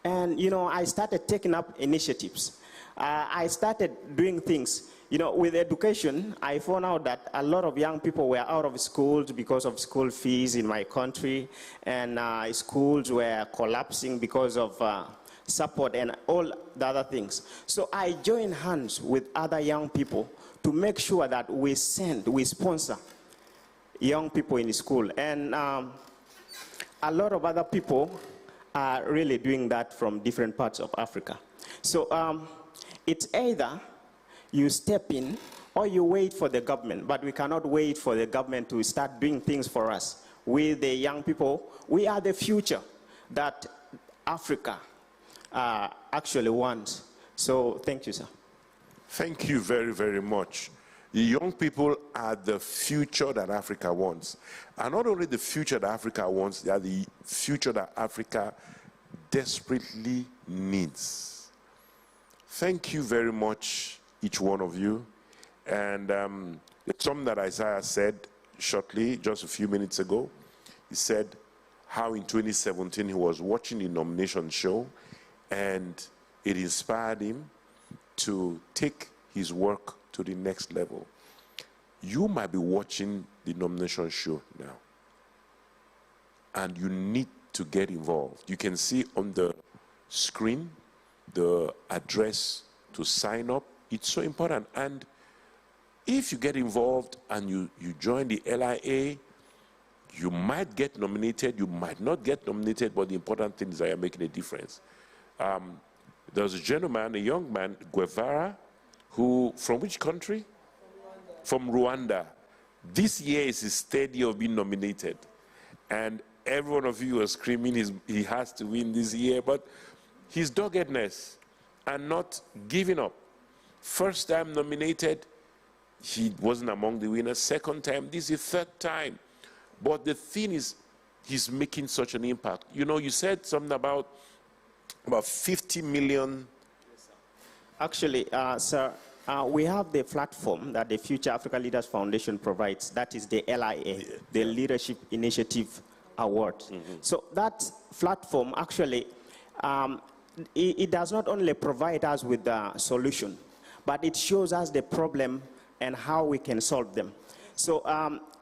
And, you know, I started taking up initiatives. I started doing things. You know, with education, I found out that a lot of young people were out of schools because of school fees in my country, and schools were collapsing because of support and all the other things. So I joined hands with other young people to make sure that we sponsor young people in school. And a lot of other people are really doing that from different parts of Africa. So it's either you step in or you wait for the government, but we cannot wait for the government to start doing things for us. We, the young people, we are the future that Africa actually wants. So thank you, sir. Thank you very, very much. The young people are the future that Africa wants. And not only the future that Africa wants, they are the future that Africa desperately needs. Thank you very much, each one of you. And it's something that Isaiah said shortly, just a few minutes ago. He said how in 2017 he was watching the nomination show and it inspired him to take his work to the next level. You might be watching the nomination show now, and you need to get involved. You can see on the screen the address to sign up. It's so important. And if you get involved and you join the LIA, you might get nominated, you might not get nominated, but the important thing is that you're making a difference. There was a gentleman, a young man, Guevara, who, from which country? From Rwanda. This year is his third year of being nominated. And every one of you was screaming he has to win this year, but his doggedness and not giving up. First time nominated, he wasn't among the winners. Second time, this is third time. But the thing is, he's making such an impact. You know, you said something about 50 million. Actually, sir, we have the platform that the Future Africa Leaders Foundation provides. That is the LIA, the Leadership Initiative Award. Mm-hmm. So that platform actually, it does not only provide us with the solution, but it shows us the problem and how we can solve them. So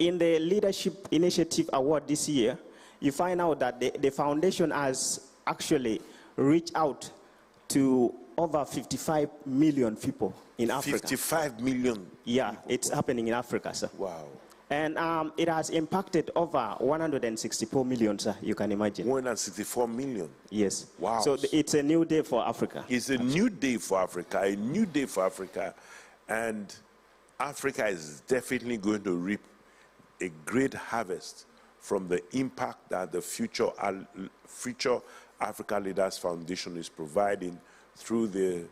in the Leadership Initiative Award this year, you find out that the foundation has actually reached out to over 55 million people in Africa. 55 million? Yeah, it's happening in Africa, sir. Wow. And it has impacted over 164 million, sir, you can imagine. 164 million? Yes. Wow. So it's a new day for Africa. It's a new day for Africa, a new day for Africa. And Africa is definitely going to reap a great harvest from the impact that the Future Africa Leaders Foundation is providing through the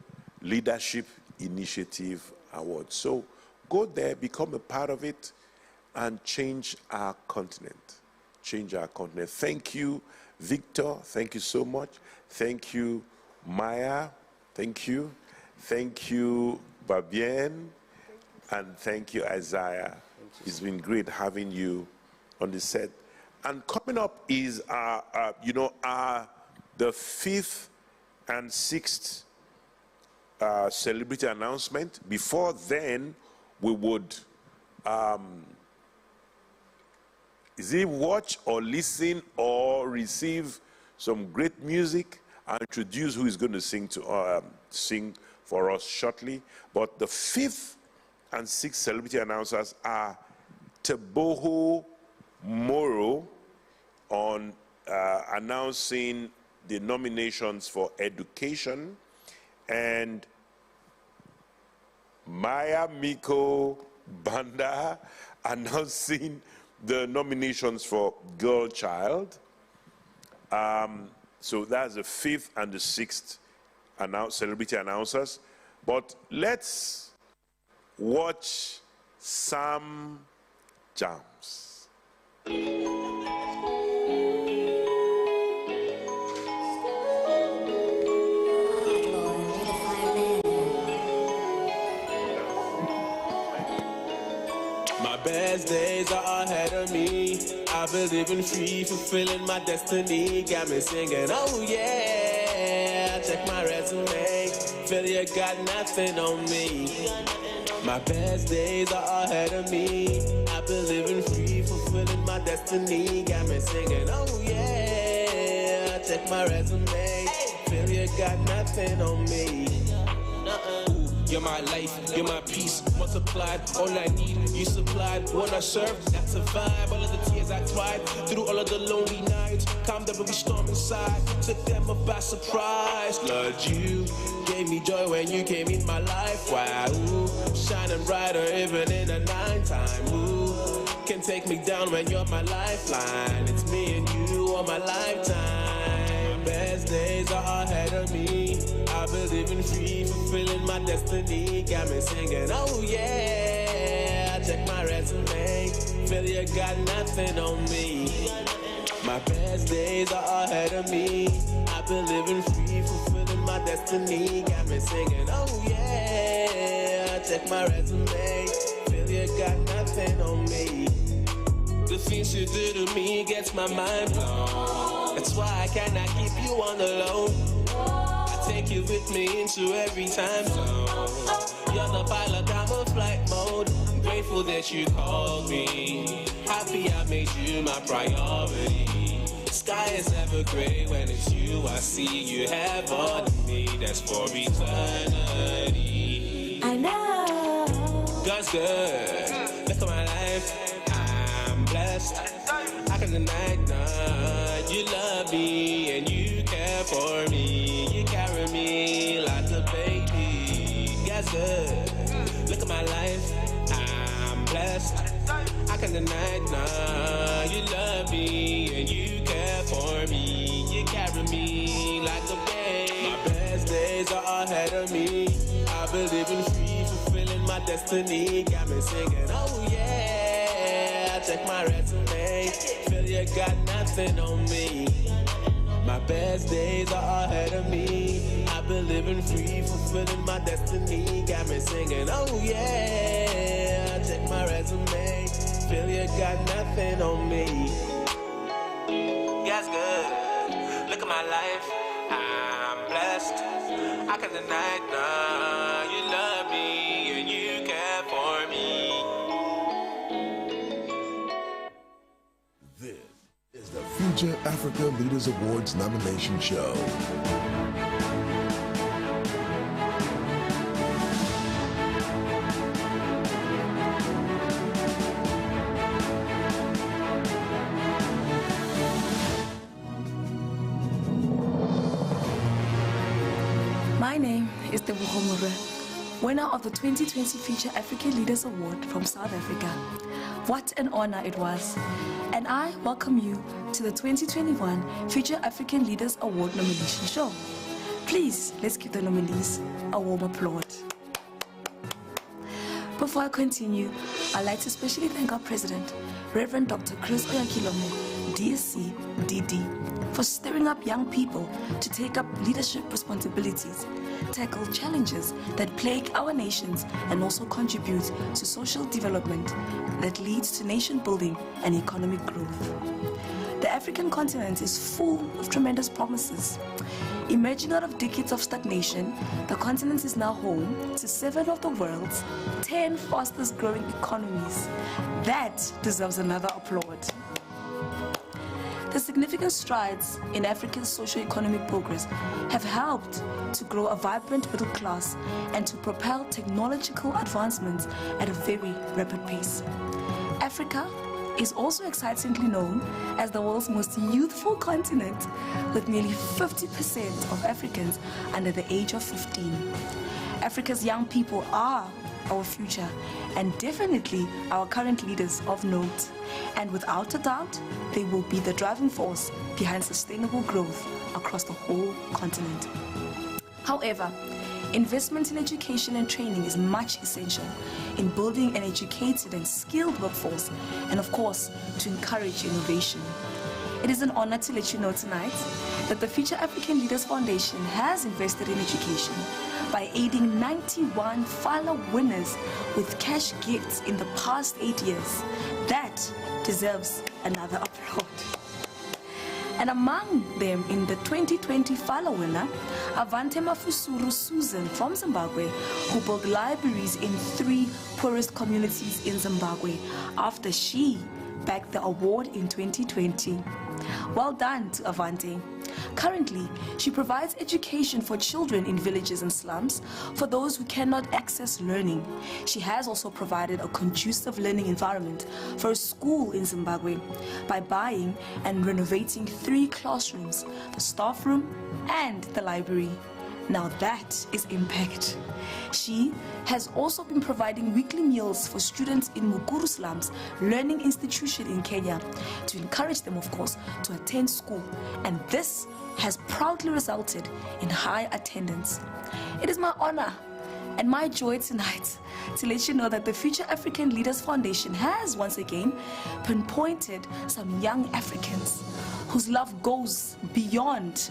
Leadership Initiative Award. So go there, become a part of it, and change our continent. Change our continent. Thank you, Victor. Thank you so much. Thank you, Maya. Thank you. Thank you, Babienne. And thank you, Isaiah. It's been great having you on the set. And coming up is the 5th and 6th celebrity announcement. Before then, we would watch or listen or receive some great music and introduce who is going to sing for us shortly. But the 5th and 6th celebrity announcers are Teboho Moro on announcing the nominations for education, and Maya Miko Banda announcing the nominations for Girl Child. So that's the 5th and the 6th celebrity announcers. But let's watch some jams. My best days are ahead of me. I've been living free, fulfilling my destiny. Got me singing, oh yeah. Check my resume, failure got nothing on me. My best days are ahead of me. I've been living free, fulfilling my destiny. Got me singing, oh yeah. Check my resume, failure got nothing on me. You're my life, you're my peace, multiplied. All I need, you supplied. When I serve, that's a vibe. All of the tears I cried, through all of the lonely nights, calmed every storm inside, took them by surprise. Lord, you gave me joy when you came in my life. Wow, shining brighter even in the nighttime. Ooh, can take me down when you're my lifeline. It's me and you all my lifetime. Best days are ahead of me. I've been living free, fulfilling my destiny. Got me singing, oh yeah. Check my resume, failure got nothing on me. My best days are ahead of me. I've been living free, fulfilling my destiny. Got me singing, oh yeah. Check my resume, failure got nothing on me. The things you do to me gets my mind blown. That's why I cannot keep you on the low. I take you with me into every time zone. You're the pilot, I'm on flight mode. I'm grateful that you called me. Happy I made you my priority. The sky is never gray when it's you. I see you have all of me. That's for eternity. I know God's good. Look at my life. I'm blessed. I can deny none. You love me and you care for me. You carry me like a baby. God's good. Look at my life. I'm blessed. I can deny none. You love me and you care for me. You carry me like a baby. My best days are ahead of me. I've been living free, fulfilling my destiny. Got me singing, oh yeah. Check my resume, failure got nothing on me. My best days are ahead of me. I've been living free, fulfilling my destiny. Got me singing, oh yeah. Check my resume, failure got nothing on me. God's good. Look at my life, I'm blessed. I can deny none. You love me and you care for me. This is the Future Africa Leaders Awards nomination show. My name is Tebogo Mure, winner of the 2020 Future African Leaders Award from South Africa. What an honor it was. And I welcome you to the 2021 Future African Leaders Award nomination show. Please, let's give the nominees a warm applause. Before I continue, I'd like to especially thank our president, Reverend Dr. Chris Oyakilome, DSC, DD, for stirring up young people to take up leadership responsibilities, tackle challenges that plague our nations, and also contribute to social development that leads to nation building and economic growth. The African continent is full of tremendous promises. Emerging out of decades of stagnation, the continent is now home to 7 of the world's 10 fastest growing economies. That deserves another applaud. The significant strides in Africa's socio-economic progress have helped to grow a vibrant middle class and to propel technological advancements at a very rapid pace. Africa is also excitingly known as the world's most youthful continent, with nearly 50% of Africans under the age of 15. Africa's young people are our future and definitely our current leaders of note. And without a doubt, they will be the driving force behind sustainable growth across the whole continent. However, investment in education and training is much essential in building an educated and skilled workforce and, of course, to encourage innovation. It is an honor to let you know tonight that the Future African Leaders Foundation has invested in education by aiding 91 Fala winners with cash gifts in the past 8 years. That deserves another applaud. And among them, in the 2020 Fala winner, Avante Mafusuru Susan from Zimbabwe, who built libraries in 3 poorest communities in Zimbabwe after she bagged the award in 2020. Well done to Avante. Currently, she provides education for children in villages and slums for those who cannot access learning. She has also provided a conducive learning environment for a school in Zimbabwe by buying and renovating 3 classrooms, the staff room, and the library. Now that is impact. She has also been providing weekly meals for students in Mukuru Slums Learning Institution in Kenya to encourage them, of course, to attend school. And this has proudly resulted in high attendance. It is my honor and my joy tonight to let you know that the Future African Leaders Foundation has once again pinpointed some young Africans whose love goes beyond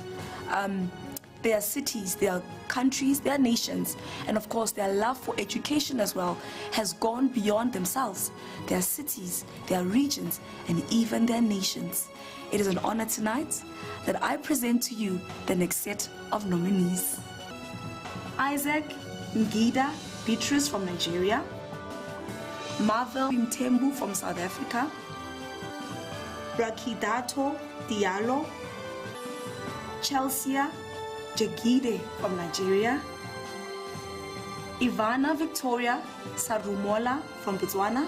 their cities, their countries, their nations, and of course their love for education as well has gone beyond themselves, their cities, their regions, and even their nations. It is an honor tonight that I present to you the next set of nominees. Isaac Ngida Beatrice from Nigeria, Marvel Mtembu from South Africa, Brakidato Diallo, Chelsea Jagide from Nigeria, Ivana Victoria Sarumola from Botswana,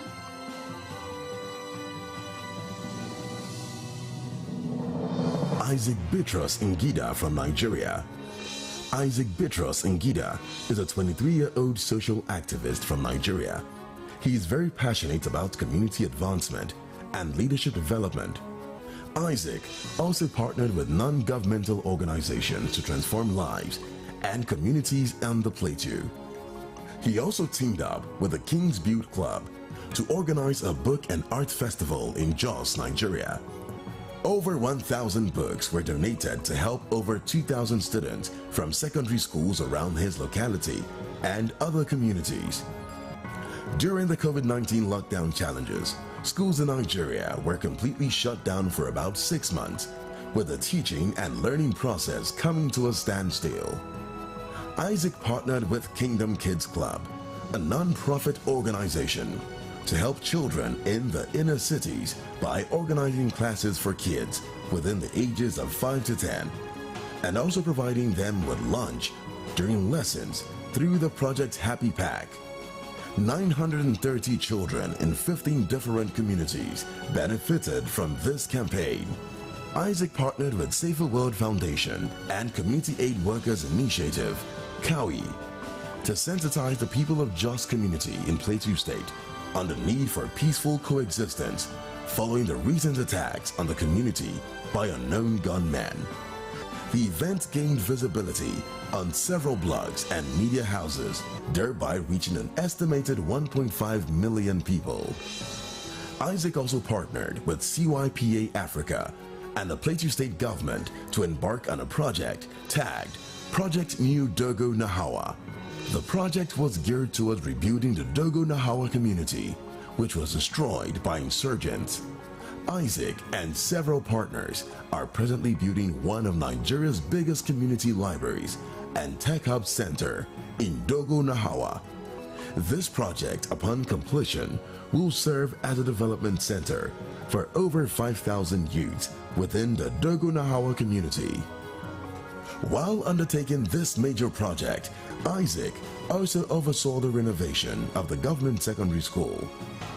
Isaac Beatrice Ngida from Nigeria. Isaac Beatrice Ngida is a 23-year-old social activist from Nigeria. He is very passionate about community advancement and leadership development. Isaac also partnered with non-governmental organizations to transform lives and communities on the plateau. He also teamed up with the King's Butte Club to organize a book and art festival in Jos, Nigeria. Over 1,000 books were donated to help over 2,000 students from secondary schools around his locality and other communities. During the COVID-19 lockdown challenges, schools in Nigeria were completely shut down for about 6 months, with the teaching and learning process coming to a standstill. Isaac partnered with Kingdom Kids Club, a non-profit organization, to help children in the inner cities by organizing classes for kids within the ages of 5 to 10, and also providing them with lunch during lessons through the Project Happy Pack. 930 children in 15 different communities benefited from this campaign. Isaac partnered with Safer World Foundation and Community Aid Workers Initiative, COWI, to sensitize the people of Jos community in Plateau State on the need for peaceful coexistence following the recent attacks on the community by unknown gunmen. The event gained visibility on several blogs and media houses, thereby reaching an estimated 1.5 million people. Isaac also partnered with CYPA Africa and the Plateau State government to embark on a project tagged Project New Dogo Nahawa. The project was geared towards rebuilding the Dogo Nahawa community, which was destroyed by insurgents. Isaac and several partners are presently building one of Nigeria's biggest community libraries and tech hub center in Dogo Nahawa. This project, upon completion, will serve as a development center for over 5,000 youths within the Dogo Nahawa community. While undertaking this major project, Isaac also oversaw the renovation of the government secondary school,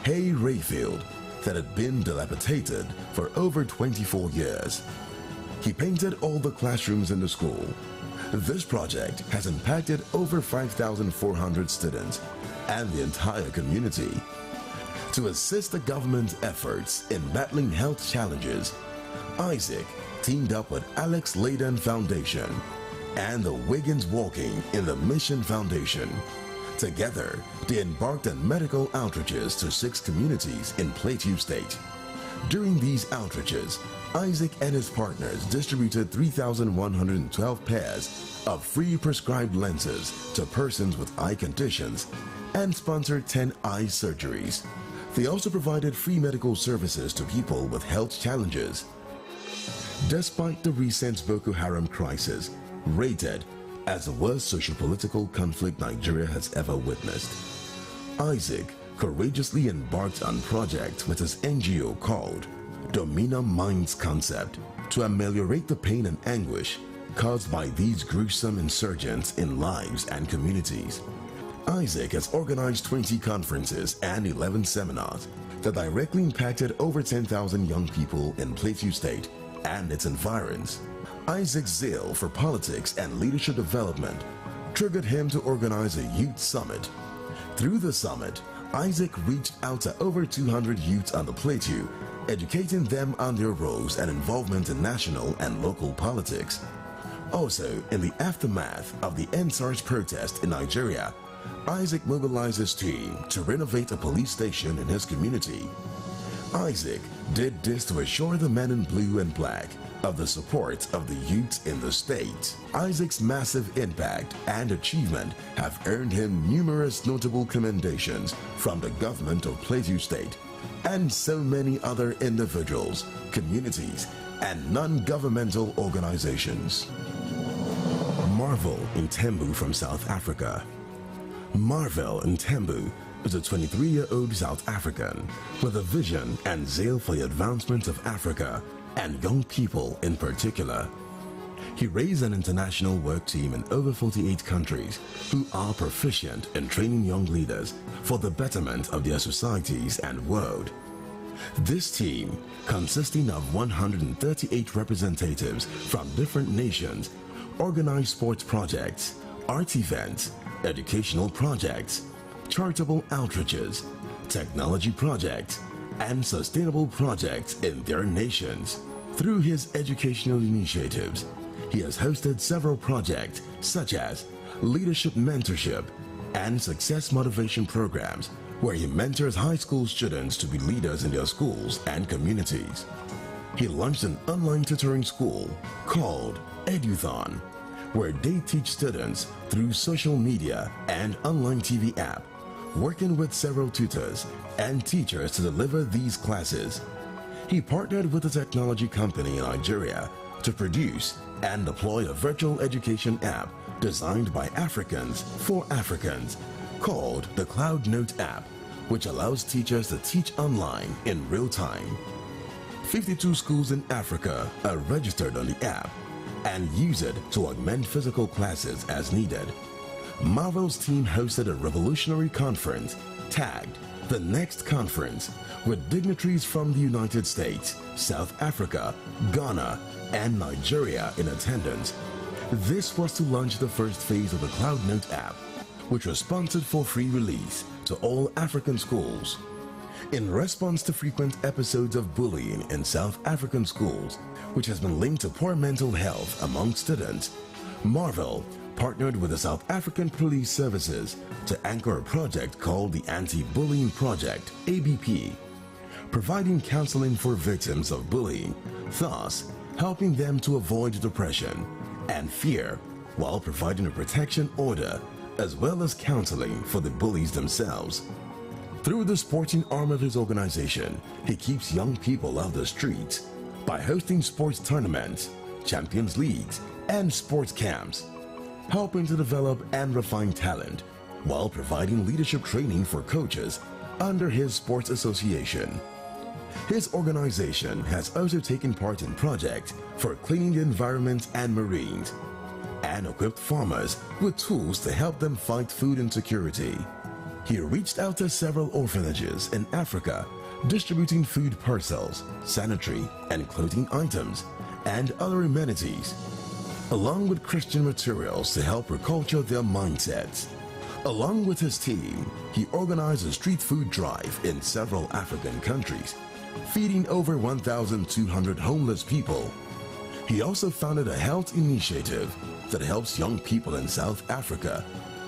Hay Rayfield, that had been dilapidated for over 24 years. He painted all the classrooms in the school, This project has impacted over 5,400 students and the entire community. To assist the government's efforts in battling health challenges, Isaac teamed up with Alex Layden Foundation and the Wiggins Walking in the Mission Foundation. Together, they embarked on medical outreaches to 6 communities in Plateau State. During these outreaches, Isaac and his partners distributed 3,112 pairs of free prescribed lenses to persons with eye conditions and sponsored 10 eye surgeries. They also provided free medical services to people with health challenges. Despite the recent Boko Haram crisis, rated as the worst socio-political conflict Nigeria has ever witnessed, Isaac courageously embarked on project with his NGO called Domina Minds Concept to ameliorate the pain and anguish caused by these gruesome insurgents in lives and communities. Isaac has organized 20 conferences and 11 seminars that directly impacted over 10,000 young people in Plateau State and its environs. Isaac's zeal for politics and leadership development triggered him to organize a youth summit. Through the summit, Isaac reached out to over 200 youths on the Plateau, educating them on their roles and involvement in national and local politics. Also, in the aftermath of the EndSARS protest in Nigeria, Isaac mobilized his team to renovate a police station in his community. Isaac did this to assure the men in blue and black of the support of the youths in the state. Isaac's massive impact and achievement have earned him numerous notable commendations from the government of Plateau State and so many other individuals, communities, and non-governmental organizations. Marvel Ntembu from South Africa. Marvel Ntembu is a 23-year-old South African with a vision and zeal for the advancement of Africa and young people in particular. He raised an international work team in over 48 countries who are proficient in training young leaders for the betterment of their societies and world. This team, consisting of 138 representatives from different nations, organized sports projects, art events, educational projects, charitable outreaches, technology projects, and sustainable projects in their nations. Through his educational initiatives, he has hosted several projects such as leadership mentorship and success motivation programs, where he mentors high school students to be leaders in their schools and communities. He launched an online tutoring school called Eduthon, where they teach students through social media and online TV app, working with several tutors and teachers to deliver these classes. He partnered with a technology company in Nigeria to produce and deploy a virtual education app designed by Africans for Africans called the Cloud Note app, which allows teachers to teach online in real time. 52 schools in Africa are registered on the app and use it to augment physical classes as needed. Marvel's team hosted a revolutionary conference tagged The Next Conference with dignitaries from the United States, South Africa, Ghana, and Nigeria in attendance. This was to launch the first phase of the Cloud Note app, which was sponsored for free release to all African schools. In response to frequent episodes of bullying in South African schools, which has been linked to poor mental health among students, Marvel partnered with the South African Police Services to anchor a project called the Anti-Bullying Project, ABP, providing counseling for victims of bullying, thus helping them to avoid depression and fear while providing a protection order as well as counseling for the bullies themselves. Through the sporting arm of his organization, he keeps young people off the streets by hosting sports tournaments, Champions Leagues, and sports camps, helping to develop and refine talent while providing leadership training for coaches under his sports association. His organization has also taken part in projects for cleaning the environment and marines, and equipped farmers with tools to help them fight food insecurity. He reached out to several orphanages in Africa, distributing food parcels, sanitary and clothing items, and other amenities. along with Christian materials to help reculture their mindsets. Along with his team, he organized a street food drive in several African countries, feeding over 1,200 homeless people. He also founded a health initiative that helps young people in South Africa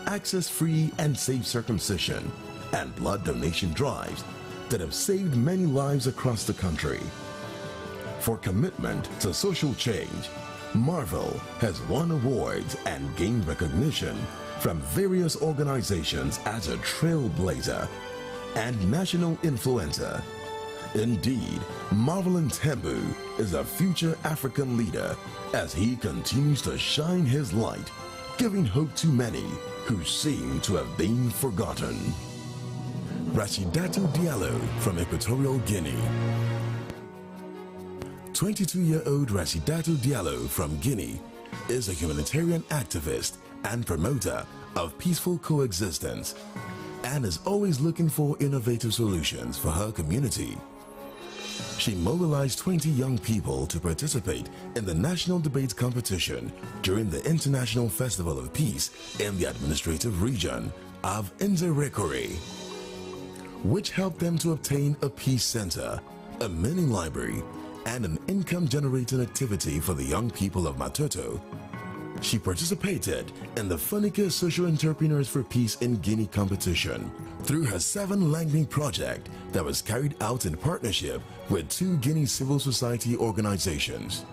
access free and safe circumcision and blood donation drives that have saved many lives across the country. For commitment to social change, Marvel has won awards and gained recognition from various organizations as a trailblazer and national influencer. Indeed, Marvel Ntembu is a future African leader as he continues to shine his light, giving hope to many who seem to have been forgotten. Rashidatu Diallo from Equatorial Guinea. 22-year-old Rashidatu Diallo from Guinea is a humanitarian activist and promoter of peaceful coexistence and is always looking for innovative solutions for her community. She mobilized 20 young people to participate in the national debate competition during the International Festival of Peace in the administrative region of Nzerekore, which helped them to obtain a peace center, a mini library, and an income-generating activity for the young people of Matoto. She participated in the Funike Social Entrepreneurs for Peace in Guinea competition through her 7 Langley project that was carried out in partnership with 2 Guinea civil society organizations.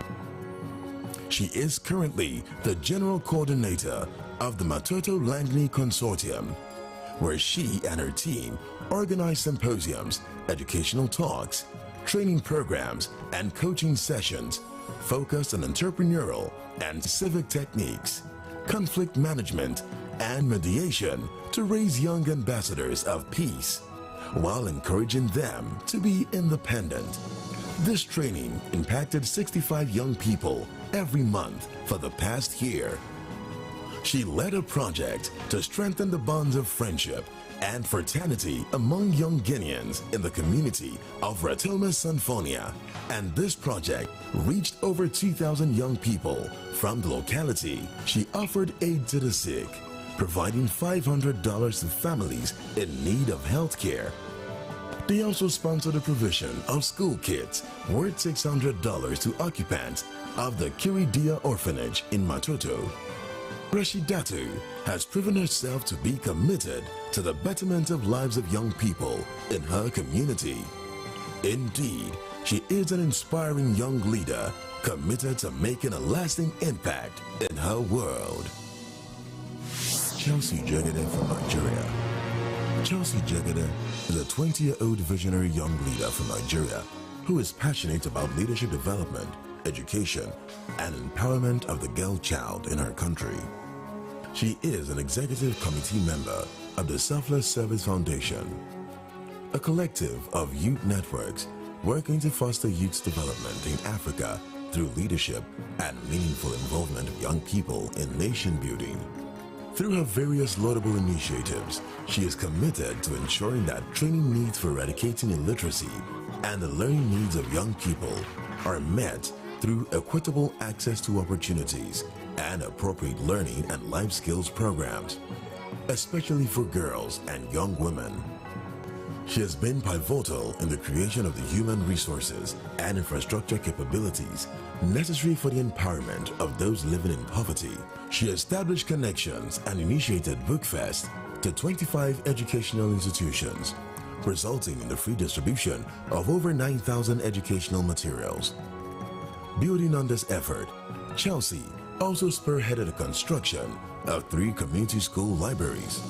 She is currently the general coordinator of the Matoto Langley Consortium, where she and her team organize symposiums, educational talks, training programs, and coaching sessions focused on entrepreneurial and civic techniques, conflict management, and mediation to raise young ambassadors of peace, while encouraging them to be independent. This training impacted 65 young people every month for the past year. She led a project to strengthen the bonds of friendship and fraternity among young Guineans in the community of Ratoma Sanfonia, and this project reached over 2,000 young people from the locality. She offered aid to the sick, providing $500 to families in need of health care. They also sponsored the provision of school kits worth $600 to occupants of the Kiridia Orphanage in Matoto. Rashidatu has proven herself to be committed to the betterment of lives of young people in her community. Indeed, she is an inspiring young leader committed to making a lasting impact in her world. Chelsea Jegede from Nigeria. Chelsea Jegede is a 20-year-old visionary young leader from Nigeria who is passionate about leadership development, education, and empowerment of the girl child in her country. She is an executive committee member of the Selfless Service Foundation, a collective of youth networks working to foster youth's development in Africa through leadership and meaningful involvement of young people in nation building. Through her various laudable initiatives, she is committed to ensuring that training needs for eradicating illiteracy and the learning needs of young people are met through equitable access to opportunities and appropriate learning and life skills programs, especially for girls and young women. She has been pivotal in the creation of the human resources and infrastructure capabilities necessary for the empowerment of those living in poverty. She established connections and initiated Bookfest to 25 educational institutions, resulting in the free distribution of over 9,000 educational materials. Building on this effort, Chelsea also spearheaded the construction of 3 community school libraries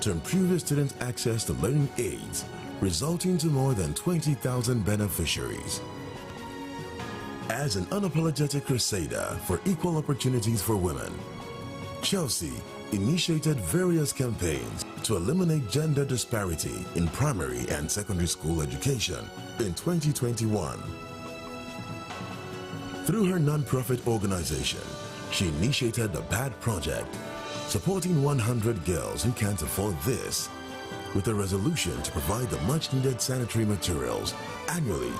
to improve the students' access to learning aids, resulting to more than 20,000 beneficiaries. As an unapologetic crusader for equal opportunities for women, Chelsea initiated various campaigns to eliminate gender disparity in primary and secondary school education in 2021. Through her non-profit organization, she initiated the BAD Project, supporting 100 girls who can't afford this, with a resolution to provide the much-needed sanitary materials annually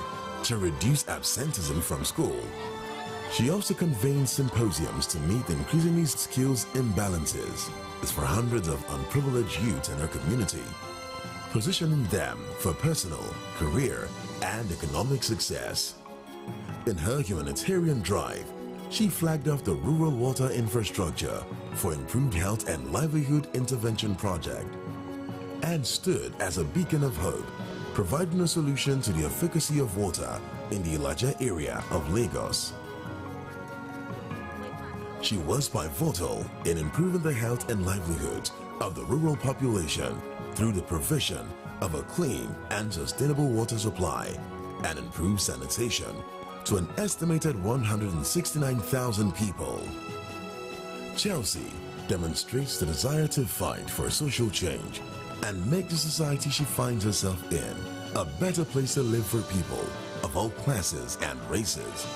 to reduce absenteeism from school. She also convenes symposiums to meet increasingly skills imbalances for hundreds of unprivileged youths in her community, positioning them for personal, career, and economic success. In her humanitarian drive, she flagged off the rural water infrastructure for improved health and livelihood intervention project and stood as a beacon of hope, providing a solution to the efficacy of water in the Ilaja area of Lagos. She was pivotal in improving the health and livelihoods of the rural population through the provision of a clean and sustainable water supply and improved sanitation to an estimated 169,000 people. Chelsea demonstrates the desire to fight for social change and make the society she finds herself in a better place to live for people of all classes and races.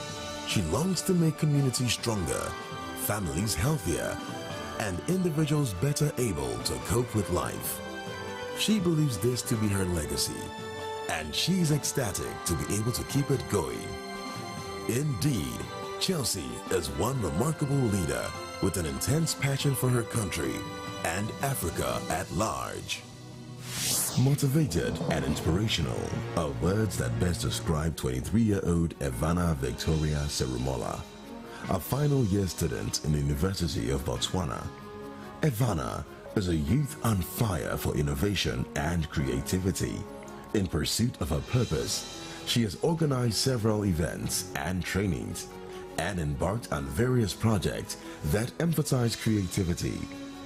She longs to make communities stronger, families healthier, and individuals better able to cope with life. She believes this to be her legacy, and she's ecstatic to be able to keep it going. Indeed, Chelsea is one remarkable leader with an intense passion for her country and Africa at large. Motivated and inspirational are words that best describe 23-year-old Evana Victoria Serumola, a final year student in the University of Botswana. Evana is a youth on fire for innovation and creativity. In pursuit of her purpose, she has organized several events and trainings and embarked on various projects that emphasize creativity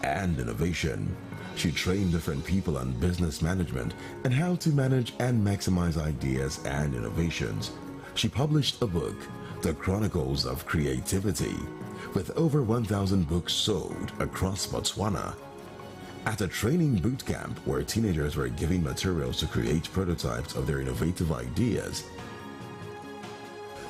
and innovation. She trained different people on business management and how to manage and maximize ideas and innovations. She published a book, The Chronicles of Creativity, with over 1,000 books sold across Botswana. At a training boot camp where teenagers were given materials to create prototypes of their innovative ideas,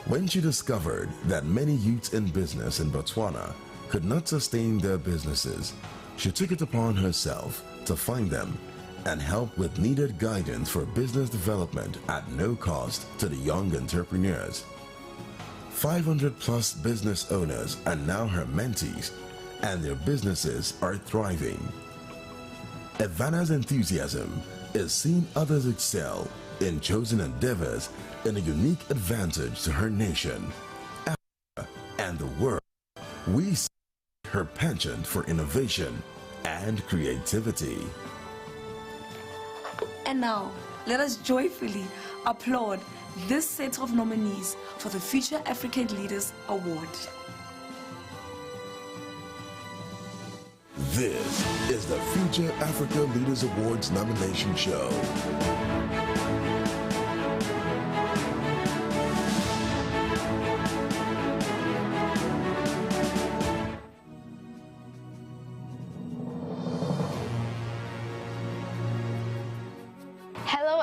when she discovered that many youths in business in Botswana could not sustain their businesses, she took it upon herself to find them and help with needed guidance for business development at no cost to the young entrepreneurs. 500 plus business owners are now her mentees, and their businesses are thriving. Evana's enthusiasm is seeing others excel in chosen endeavors in a unique advantage to her nation, Africa, and the world. We see her penchant for innovation and creativity. And now, let us joyfully applaud this set of nominees for the Future African Leaders Award. This is the Future Africa Leaders Awards nomination show.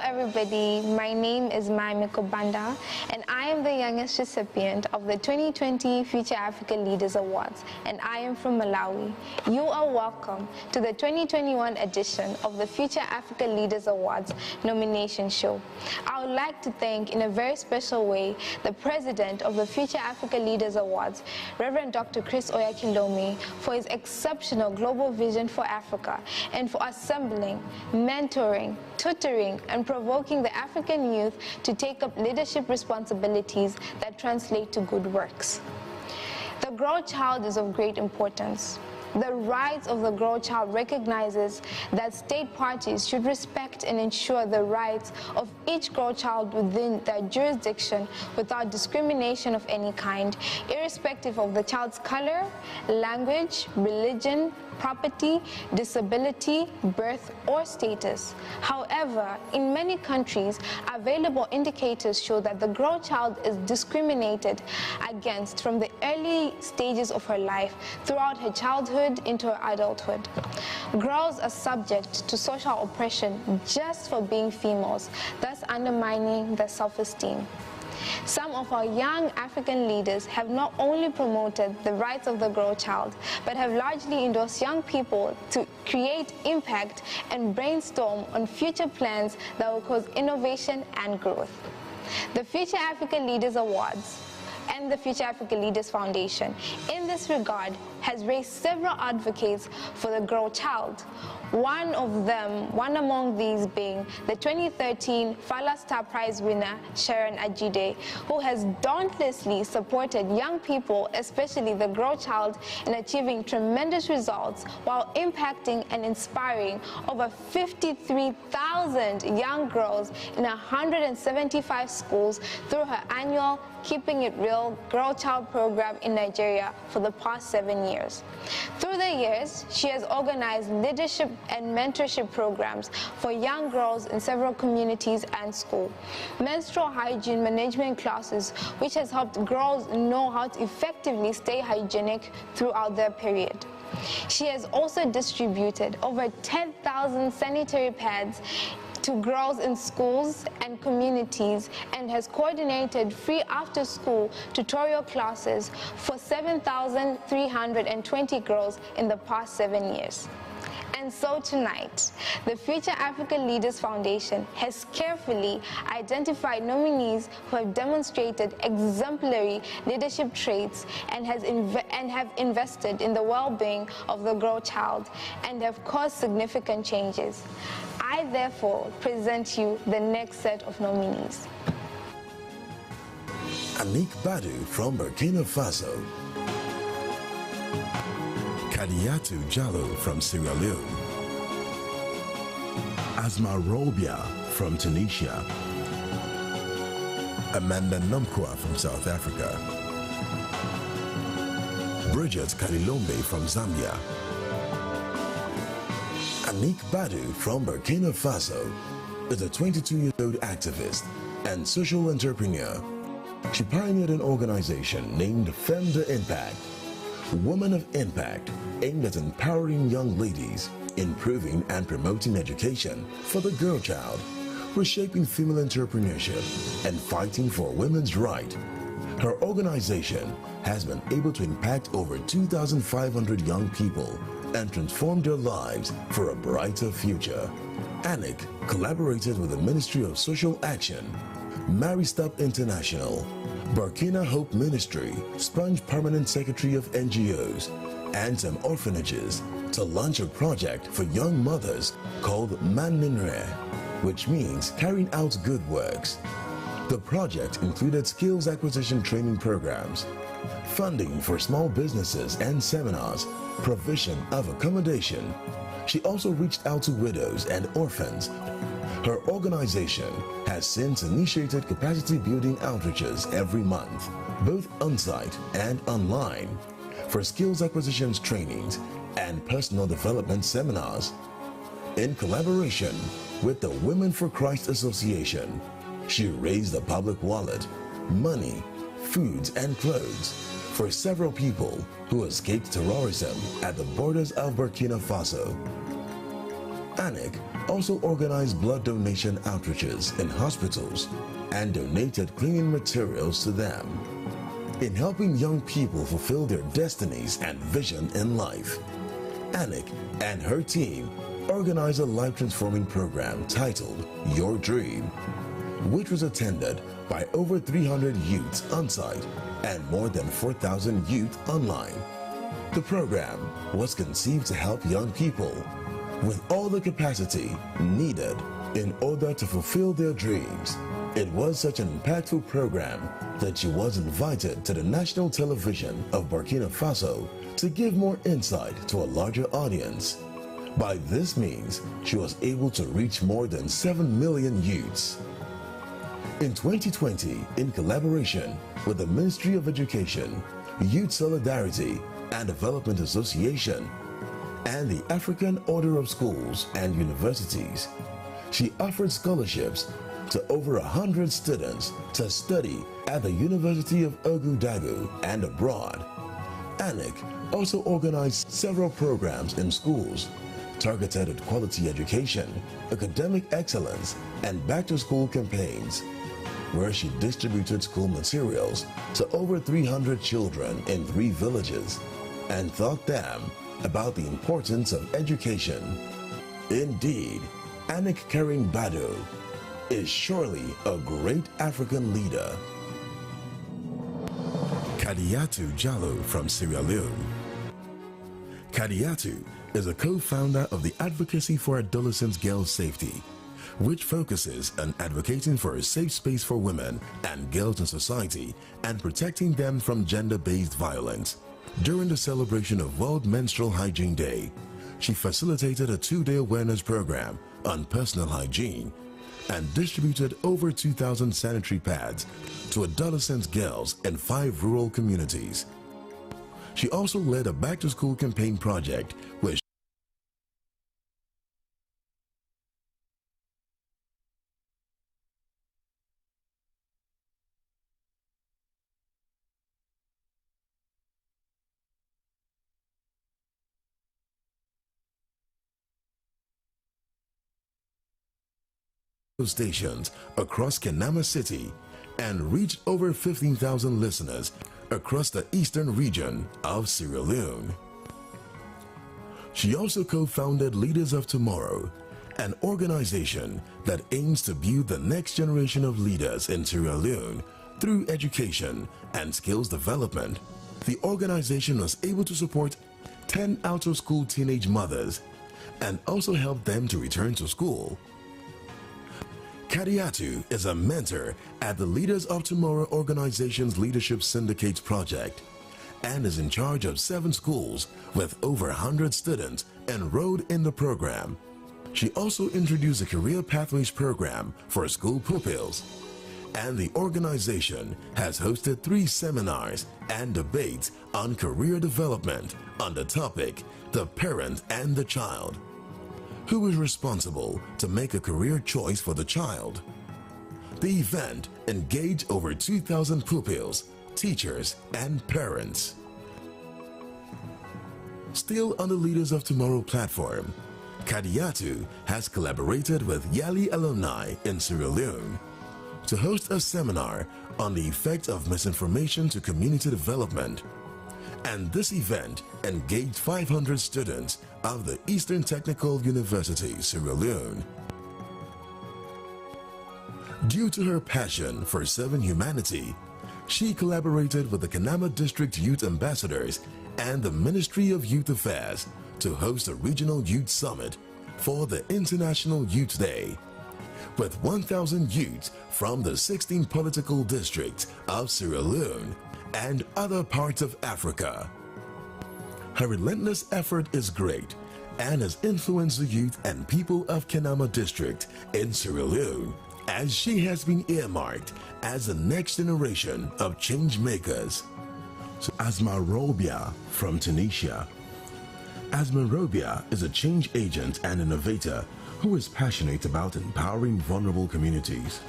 Everybody, my name is Maimiko Banda, and I am the youngest recipient of the 2020 Future Africa Leaders Awards, and I am from Malawi. You are welcome to the 2021 edition of the Future Africa Leaders Awards nomination show. I would like to thank in a very special way the President of the Future Africa Leaders Awards, Reverend Dr. Chris Oyakhilome, for his exceptional global vision for Africa and for assembling, mentoring, tutoring, and provoking the African youth to take up leadership responsibilities that translate to good works. The Grow Child is of great importance. The rights of the Grow Child recognizes that state parties should respect and ensure the rights of each Grow Child within their jurisdiction without discrimination of any kind, irrespective of the child's color, language, religion, property, disability, birth, or status. However, in many countries, available indicators show that the Grow Child is discriminated against from the early stages of her life throughout her childhood into her adulthood. Girls are subject to social oppression just for being females, thus undermining their self-esteem. Some of our young African leaders have not only promoted the rights of the Grow Child, but have largely endorsed young people to create impact and brainstorm on future plans that will cause innovation and growth. The Future African Leaders Awards, and the Future Africa Leaders Foundation, in this regard, has raised several advocates for the girl child. One among these being the 2013 Fala Star Prize winner, Sharon Ajide, who has dauntlessly supported young people, especially the girl child, in achieving tremendous results while impacting and inspiring over 53,000 young girls in 175 schools through her annual Keeping It Real Girl Child program in Nigeria for the past 7 years. Through the years, she has organized leadership and mentorship programs for young girls in several communities and schools, menstrual hygiene management classes, which has helped girls know how to effectively stay hygienic throughout their period. She has also distributed over 10,000 sanitary pads to girls in schools and communities, and has coordinated free after-school tutorial classes for 7,320 girls in the past 7 years. And so tonight, the Future Africa Leaders Foundation has carefully identified nominees who have demonstrated exemplary leadership traits and have invested in the well-being of the girl child and have caused significant changes. I therefore present you the next set of nominees. Anik Badu from Burkina Faso. Kadiatu Jallo from Sierra Leone. Asma Robia from Tunisia. Amanda Namkwa from South Africa. Bridget Kalilombe from Zambia. Anik Badu from Burkina Faso is a 22-year-old activist and social entrepreneur. She pioneered an organization named Femme de Impact, Women of Impact, aimed at empowering young ladies, improving and promoting education for the girl child, reshaping female entrepreneurship, and fighting for women's rights. Her organization has been able to impact over 2,500 young people and transform their lives for a brighter future. Anik collaborated with the Ministry of Social Action, Maristop International, Burkina Hope Ministry, Sponge Permanent Secretary of NGOs, and some orphanages to launch a project for young mothers called Manminre, which means carrying out good works. The project included skills acquisition training programs, funding for small businesses and seminars, provision of accommodation. She also reached out to widows and orphans. Her organization has since initiated capacity building outreaches every month, both on-site and online, for skills acquisitions trainings and personal development seminars. In collaboration with the Women for Christ Association, she raised the public wallet, money, foods and clothes for several people who escaped terrorism at the borders of Burkina Faso. Anik also organized blood donation outreaches in hospitals and donated cleaning materials to them. In helping young people fulfill their destinies and vision in life, Anik and her team organized a life-transforming program titled Your Dream, which was attended by over 300 youths on-site and more than 4,000 youth online. The program was conceived to help young people with all the capacity needed in order to fulfill their dreams. It was such an impactful program that she was invited to the national television of Burkina Faso to give more insight to a larger audience. By this means, she was able to reach more than 7 million youths. In 2020, in collaboration with the Ministry of Education, Youth Solidarity and Development Association, and the African Order of Schools and Universities, she offered scholarships to over 100 students to study at the University of Ouagadougou and abroad. Anik also organized several programs in schools targeted at quality education, academic excellence, and back-to-school campaigns, where she distributed school materials to over 300 children in 3 villages and taught them about the importance of education. Indeed, Anik Karim Badu is surely a great African leader. Kadiatu Jallo from Sierra Leone. Kadiatu is a co-founder of the Advocacy for Adolescent Girls Safety, which focuses on advocating for a safe space for women and girls in society and protecting them from gender-based violence. During the celebration of World Menstrual Hygiene Day, she facilitated a 2-day awareness program on personal hygiene and distributed over 2,000 sanitary pads to adolescent girls in 5 rural communities. She also led a back-to-school campaign project which stations across Kenama City and reached over 15,000 listeners across the eastern region of Sierra Leone. She also co-founded Leaders of Tomorrow, an organization that aims to build the next generation of leaders in Sierra Leone through education and skills development. The organization was able to support 10 out-of-school teenage mothers and also help them to return to school. Kadiatu is a mentor at the Leaders of Tomorrow organization's Leadership Syndicate project and is in charge of 7 schools with over 100 students enrolled in the program. She also introduced a Career Pathways program for school pupils, and the organization has hosted 3 seminars and debates on career development on the topic, The Parent and the Child. Who is responsible to make a career choice for the child? The event engaged over 2,000 pupils, teachers, and parents. Still on the Leaders of Tomorrow platform, Kadiatu has collaborated with Yali alumni in Sierra Leone to host a seminar on the effect of misinformation to community development. And this event engaged 500 students of the Eastern Technical University, Sierra Leone. Due to her passion for serving humanity, she collaborated with the Kenama District Youth Ambassadors and the Ministry of Youth Affairs to host a regional youth summit for the International Youth Day, with 1,000 youths from the 16 political districts of Sierra Leone and other parts of Africa. Her relentless effort is great and has influenced the youth and people of Kenama District in Sierra Leone, as she has been earmarked as the next generation of change makers. So Asma Robia from Tunisia. Asma Robia is a change agent and innovator who is passionate about empowering vulnerable communities.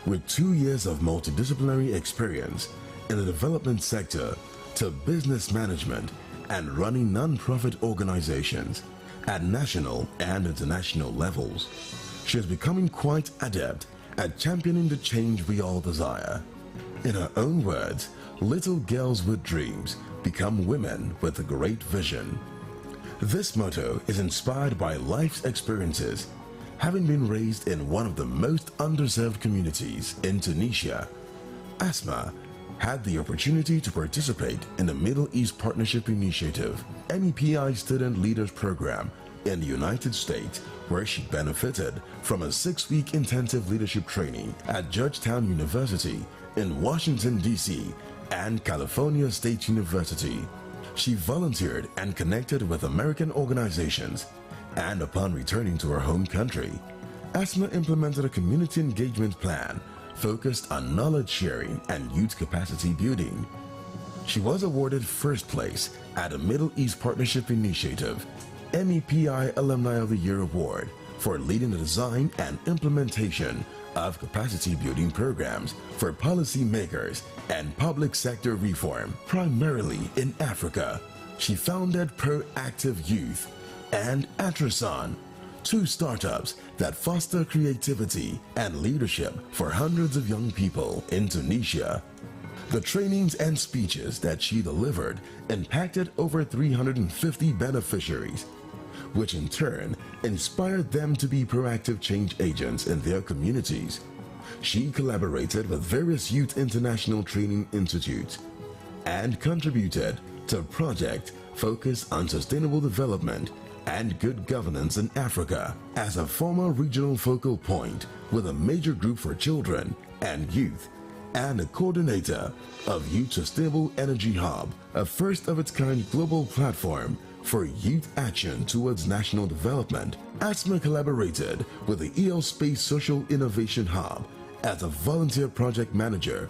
With 2 years of multidisciplinary experience in the development sector to business management and running non-profit organizations at national and international levels, she is becoming quite adept at championing the change we all desire. In her own words, little girls with dreams become women with a great vision. This motto is inspired by life's experiences, having been raised in one of the most underserved communities in Tunisia. Asma had the opportunity to participate in the Middle East Partnership Initiative, MEPI Student Leaders Program in the United States, where she benefited from a 6-week intensive leadership training at Georgetown University in Washington, D.C. and California State University. She volunteered and connected with American organizations, and upon returning to her home country, Asma implemented a community engagement plan focused on knowledge sharing and youth capacity building. She was awarded first place at the Middle East Partnership Initiative MEPI Alumni of the Year Award for leading the design and implementation of capacity building programs for policymakers and public sector reform, primarily in Africa. She founded Proactive Youth and Atrason, 2 startups that foster creativity and leadership for hundreds of young people in Tunisia. The trainings and speeches that she delivered impacted over 350 beneficiaries, which in turn inspired them to be proactive change agents in their communities. She collaborated with various youth international training institutes and contributed to a project focused on sustainable development and good governance in Africa as a former regional focal point with a major group for children and youth, and a coordinator of Youth Sustainable Energy Hub, a first-of-its-kind global platform for youth action towards national development. ASMA collaborated with the EL Space Social Innovation Hub as a volunteer project manager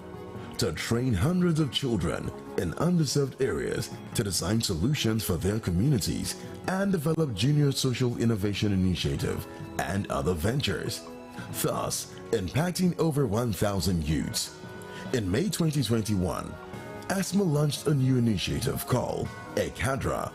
to train hundreds of children in underserved areas to design solutions for their communities and develop junior social innovation initiative and other ventures, thus impacting over 1,000 youths. In May 2021, ASMA launched a new initiative called ECADRA,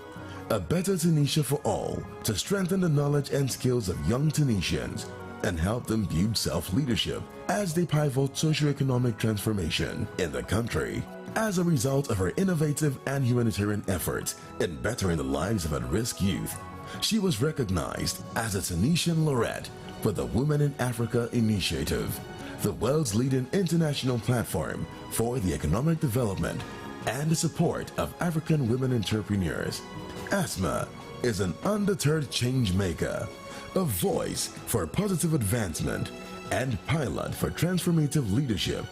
a Better Tunisia for All, to strengthen the knowledge and skills of young Tunisians and help them build self-leadership as they pivot socio-economic transformation in the country. As a result of her innovative and humanitarian efforts in bettering the lives of at-risk youth, she was recognized as a Tunisian laureate for the Women in Africa Initiative, the world's leading international platform for the economic development and the support of African women entrepreneurs. ASMA is an undeterred change maker, a voice for positive advancement, and pilot for transformative leadership,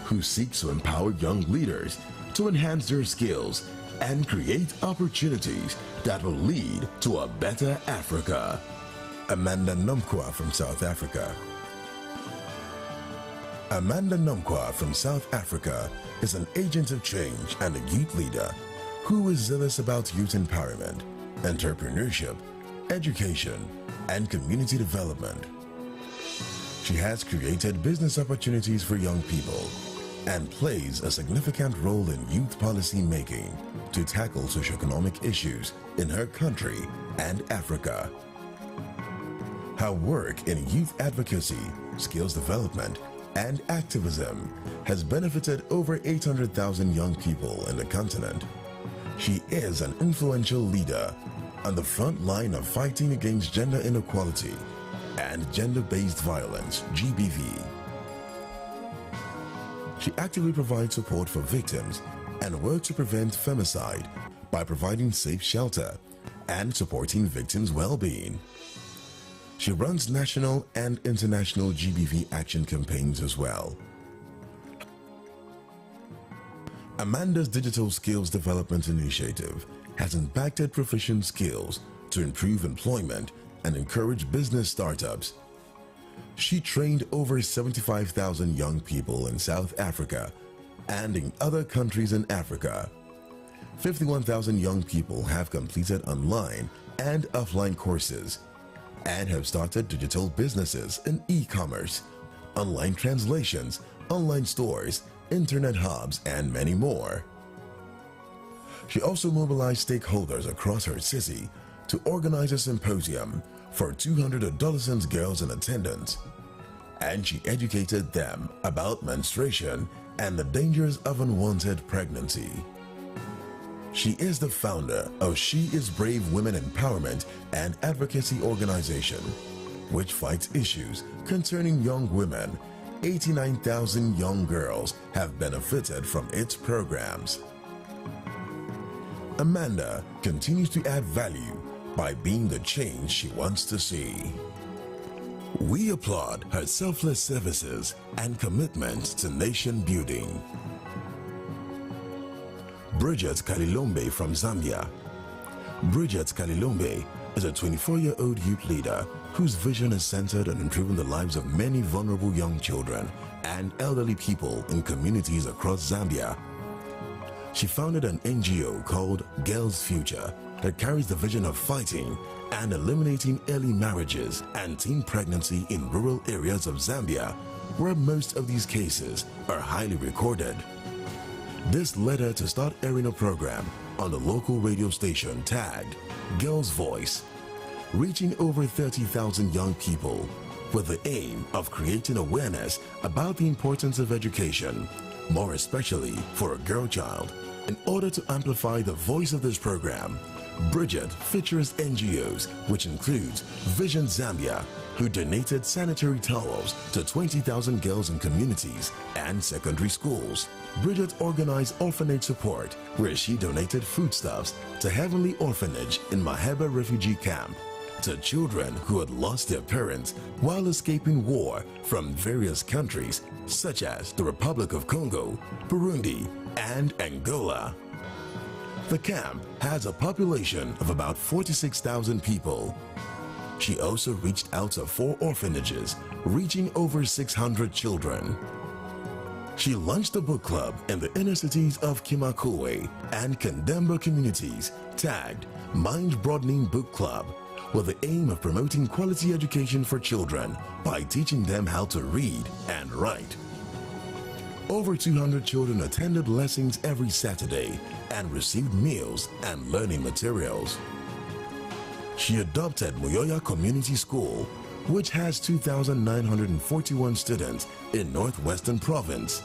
who seeks to empower young leaders to enhance their skills and create opportunities that will lead to a better Africa. Amanda Nomkwa from South Africa. Amanda Nomkwa from South Africa is an agent of change and a youth leader who is zealous about youth empowerment, entrepreneurship, education, and community development. She has created business opportunities for young people and plays a significant role in youth policy making to tackle socioeconomic issues in her country and Africa. Her work in youth advocacy, skills development, and activism has benefited over 800,000 young people in the continent. She is an influential leader on the front line of fighting against gender inequality and gender-based violence, GBV. She actively provides support for victims and works to prevent femicide by providing safe shelter and supporting victims' well-being. She runs national and international GBV action campaigns as well. Amanda's Digital Skills Development Initiative has impacted proficient skills to improve employment and encourage business startups. She trained over 75,000 young people in South Africa and in other countries in Africa. 51,000 young people have completed online and offline courses and have started digital businesses in e-commerce, online translations, online stores, internet hubs, and many more. She also mobilized stakeholders across her city to organize a symposium for 200 adolescent girls in attendance, and she educated them about menstruation and the dangers of unwanted pregnancy. She is the founder of She is Brave Women Empowerment and Advocacy Organization, which fights issues concerning young women. 89,000 young girls have benefited from its programs. Amanda continues to add value by being the change she wants to see. We applaud her selfless services and commitment to nation building. Bridget Kalilombe from Zambia. Bridget Kalilombe is a 24-year-old youth leader whose vision is centered on improving the lives of many vulnerable young children and elderly people in communities across Zambia. She founded an NGO called Girls Future that carries the vision of fighting and eliminating early marriages and teen pregnancy in rural areas of Zambia, where most of these cases are highly recorded. This led her to start airing a program on the local radio station tagged Girls Voice, reaching over 30,000 young people with the aim of creating awareness about the importance of education, more especially for a girl child. In order to amplify the voice of this program, Bridget features NGOs, which includes Vision Zambia, who donated sanitary towels to 20,000 girls in communities and secondary schools. Bridget organized orphanage support, where she donated foodstuffs to Heavenly Orphanage in Maheba refugee camp, to children who had lost their parents while escaping war from various countries such as the Republic of Congo, Burundi, and Angola. The camp has a population of about 46,000 people. She also reached out to 4 orphanages, reaching over 600 children. She launched a book club in the inner cities of Kimakowe and Kandemba communities, tagged Mind Broadening Book Club, with the aim of promoting quality education for children by teaching them how to read and write. Over 200 children attended lessons every Saturday and received meals and learning materials. She adopted Moyoya Community School, which has 2,941 students in Northwestern Province.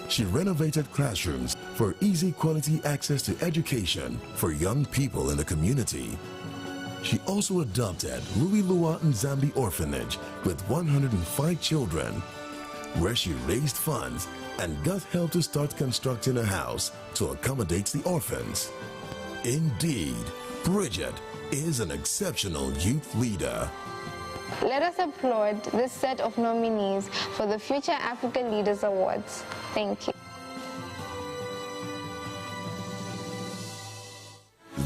She renovated classrooms for easy quality access to education for young people in the community. She also adopted Ruilua Nzambi Orphanage with 105 children, where she raised funds and got help to start constructing a house to accommodate the orphans. Indeed, Bridget is an exceptional youth leader. Let us applaud this set of nominees for the Future Africa Leaders Awards. Thank you.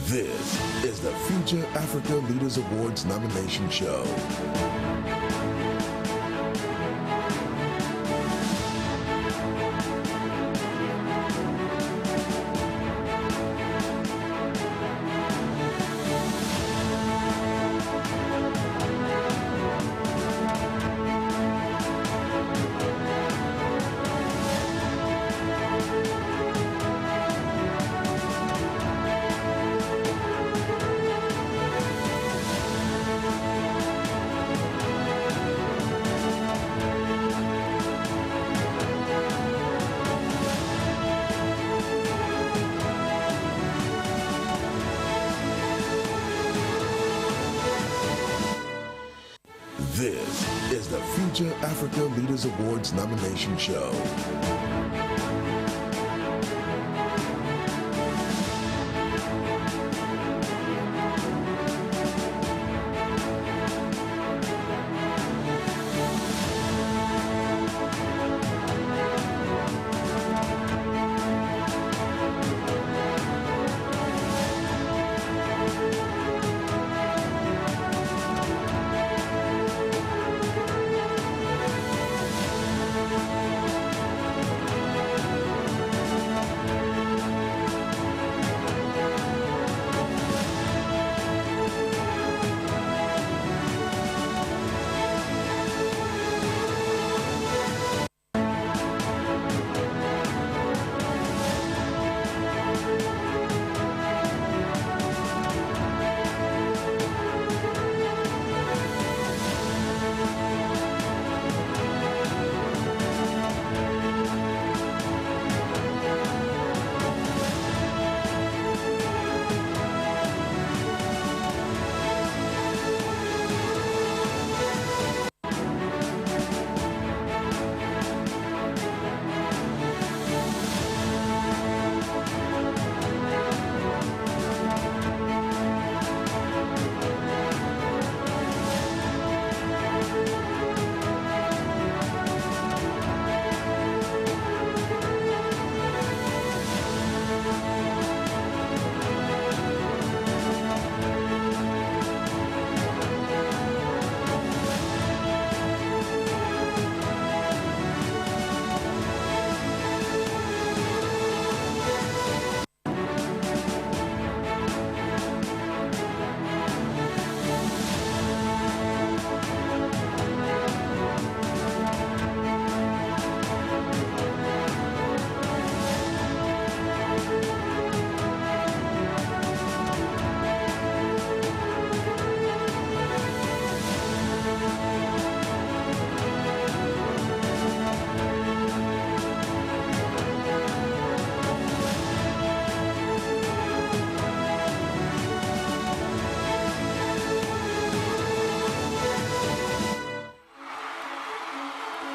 This is the Future Africa Leaders Awards nomination show. This is the Future Africa Leaders Awards nomination show.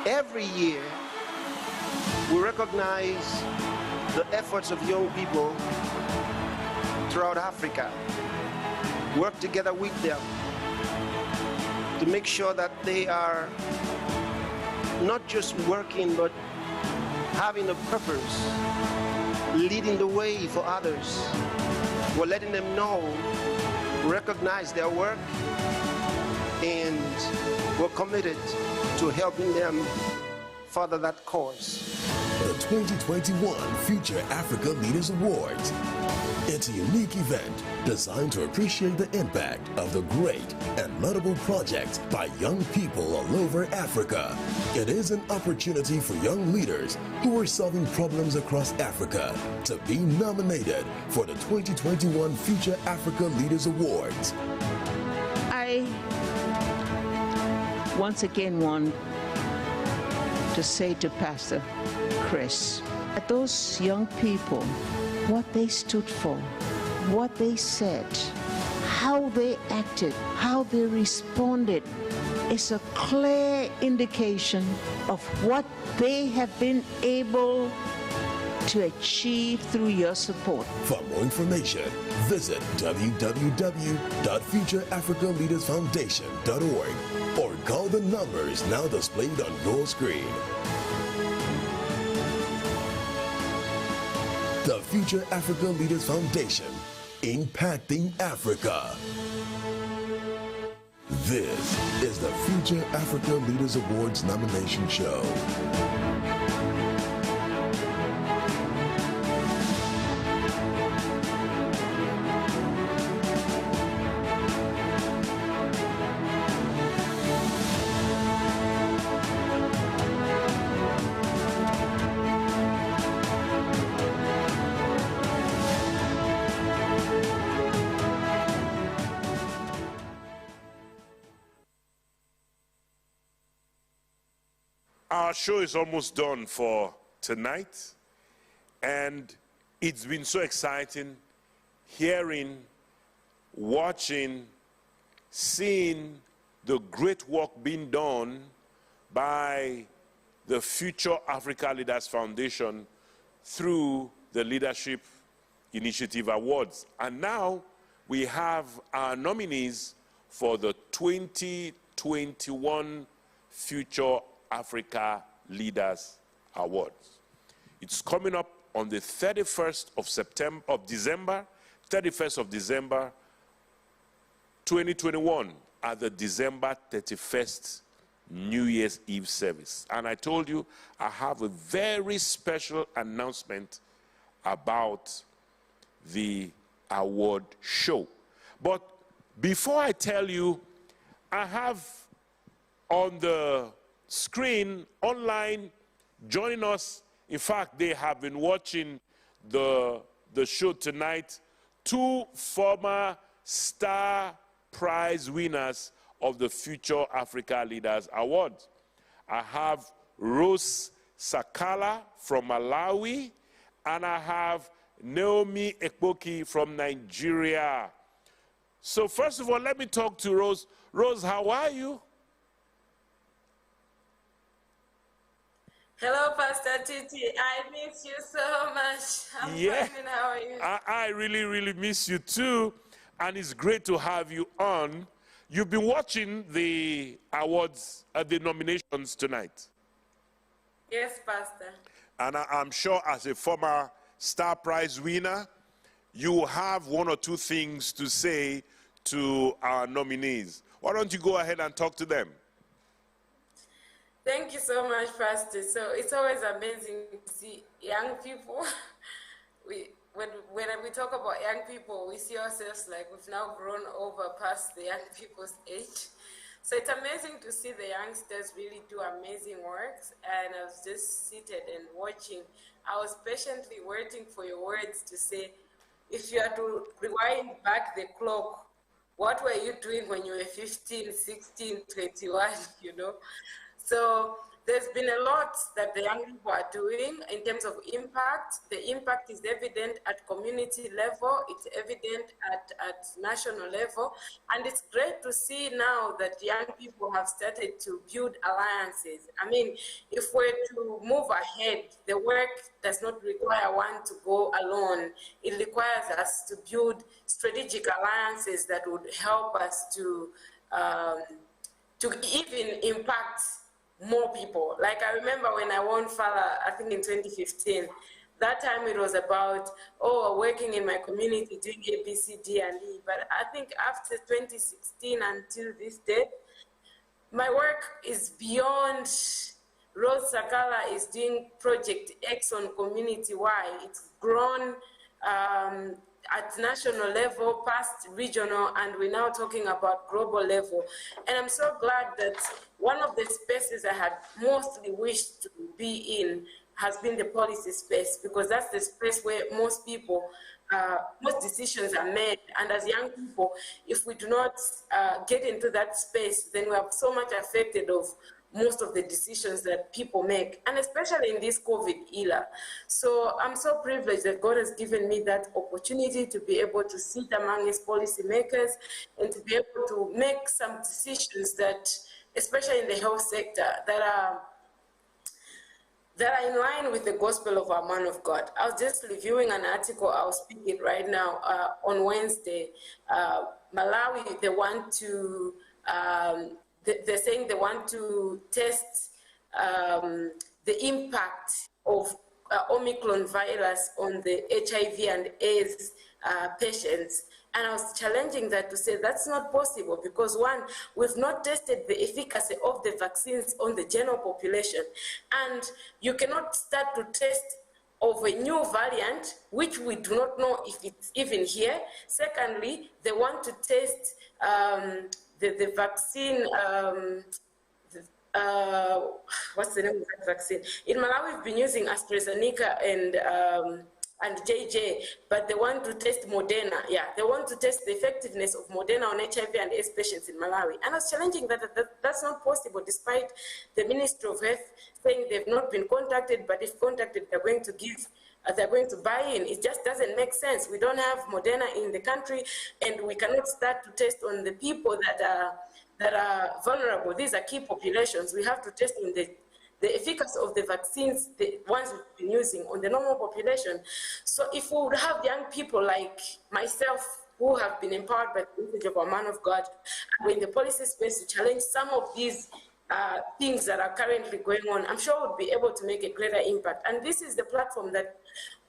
Every year, we recognize the efforts of young people throughout Africa, work together with them to make sure that they are not just working, but having a purpose, leading the way for others. We're letting them know, recognize their work, and we're committed to helping them further that cause. The 2021 Future Africa Leaders Awards. It's a unique event designed to appreciate the impact of the great and notable projects by young people all over Africa. It is an opportunity for young leaders who are solving problems across Africa to be nominated for the 2021 Future Africa Leaders Awards. I once again want to say to Pastor Chris that those young people, what they stood for, what they said, how they acted, how they responded is a clear indication of what they have been able to achieve through your support. For more information, visit www.futureafricaleadersfoundation.org or call the numbers now displayed on your screen. The Future Africa Leaders Foundation, impacting Africa. This is the Future Africa Leaders Awards nomination show. Our show is almost done for tonight, and it's been so exciting hearing, watching, seeing the great work being done by the Future Africa Leaders Foundation through the Leadership Initiative Awards. And now we have our nominees for the 2021 Future Africa Leaders Awards. It's coming up on the 31st of December, 2021 at the December 31st New Year's Eve service. And I told you I have a very special announcement about the award show. But before I tell you, I have on the screen, online, joining us. In fact, they have been watching the show tonight. Two former Star Prize winners of the Future Africa Leaders Awards. I have Rose Sakala from Malawi, and I have Naomi Ekpoki from Nigeria. So first of all, let me talk to Rose. Rose, how are you? Hello, Pastor Titi. I miss you so much. I'm fine. How are you? I really, really miss you too. And it's great to have you on. You've been watching the awards, the nominations tonight. Yes, Pastor. And I'm sure as a former Star Prize winner, you have one or two things to say to our nominees. Why don't you go ahead and talk to them? Thank you so much, Pastor. So it's always amazing to see young people. When we talk about young people, we see ourselves like we've now grown over past the young people's age. So it's amazing to see the youngsters really do amazing works. And I was just seated and watching. I was patiently waiting for your words to say, if you are to rewind back the clock, what were you doing when you were 15, 16, 21, you know? So there's been a lot that the young people are doing in terms of impact. The impact is evident at community level, it's evident at national level, and it's great to see now that young people have started to build alliances. I mean, if we're to move ahead, the work does not require one to go alone. It requires us to build strategic alliances that would help us to even impact more people. Like I remember when I won Fala, I think in 2015, that time it was about, oh, working in my community, doing A, B, C, D, and E. But I think after 2016 until this day, my work is beyond. Rose Sakala is doing Project X on community-wide. It's grown at national level, past regional, and we're now talking about global level. And I'm so glad that one of the spaces I had mostly wished to be in has been the policy space, because that's the space where most people, most decisions are made. And as young people, if we do not get into that space, then we are so much affected of most of the decisions that people make, and especially in this COVID era. So I'm so privileged that God has given me that opportunity to be able to sit among his policymakers and to be able to make some decisions that, especially in the health sector, that are in line with the gospel of our man of God. I was just reviewing an article, I'll speak it right now, on Wednesday. Malawi, they want to, they're saying they want to test the impact of Omicron virus on the HIV and AIDS patients. And I was challenging that to say that's not possible because, one, we've not tested the efficacy of the vaccines on the general population. And you cannot start to test of a new variant, which we do not know if it's even here. Secondly, they want to test the vaccine, what's the name of that vaccine? In Malawi, we've been using AstraZeneca and JJ, but they want to test Moderna. Yeah, they want to test the effectiveness of Moderna on HIV and AIDS patients in Malawi. And I was challenging that's not possible, despite the Ministry of Health saying they've not been contacted, but if contacted, they're going to give, they're going to buy in. It just doesn't make sense. We don't have Moderna in the country, and we cannot start to test on the people that are vulnerable. These are key populations. We have to test on the efficacy of the vaccines, the ones we've been using, on the normal population. So if we would have young people like myself who have been empowered by the message of our man of God, and in the policy space to challenge some of these things that are currently going on, I'm sure we'll be able to make a greater impact. And this is the platform that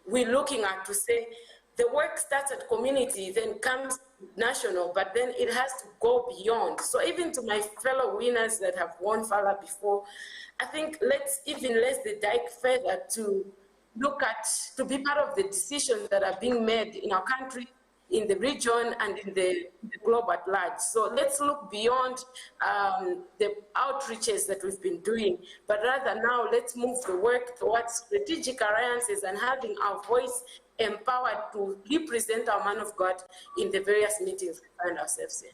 we're looking at to say the work starts at community, then comes national, but then it has to go beyond. So even to my fellow winners that have won Fala before, I think let's even raise the dike further to look at, to be part of the decisions that are being made in our country, in the region, and in the globe at large. So let's look beyond the outreaches that we've been doing, but rather now let's move the work towards strategic alliances and having our voice empowered to represent our man of God in the various meetings we find ourselves in.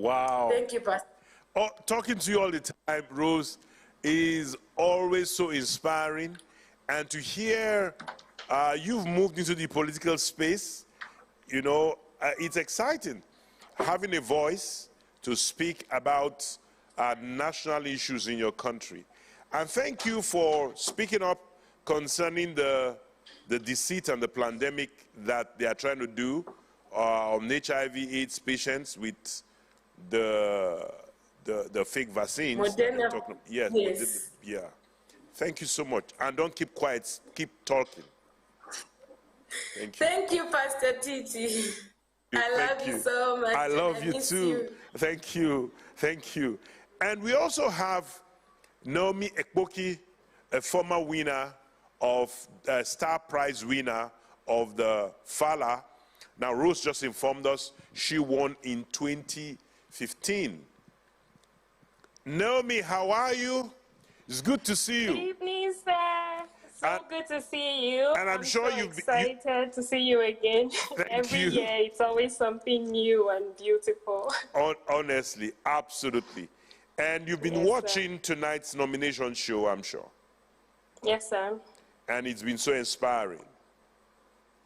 Wow. Thank you, Pastor. Oh, talking to you all the time, Rose, is always so inspiring. And to hear you've moved into the political space, you know, it's exciting. Having a voice to speak about national issues in your country. And thank you for speaking up concerning the deceit and the pandemic that they are trying to do on HIV/AIDS patients with the fake vaccines. Moderna. Yes. Yeah. Thank you so much. And don't keep quiet. Keep talking. Thank you. Thank you, Pastor Titi. I love you so much. I love you too. Thank you. Thank you. And we also have Naomi Ekpoki, a former winner of Star Prize winner of the Fala. Now, Rose just informed us she won in 2015. Naomi, how are you? It's good to see you. Good evening, sir. So good to see you. And I'm sure so you've excited to see you again. Every year, it's always something new and beautiful. Honestly, absolutely. And you've been watching tonight's nomination show, I'm sure. Yes, sir. And it's been so inspiring.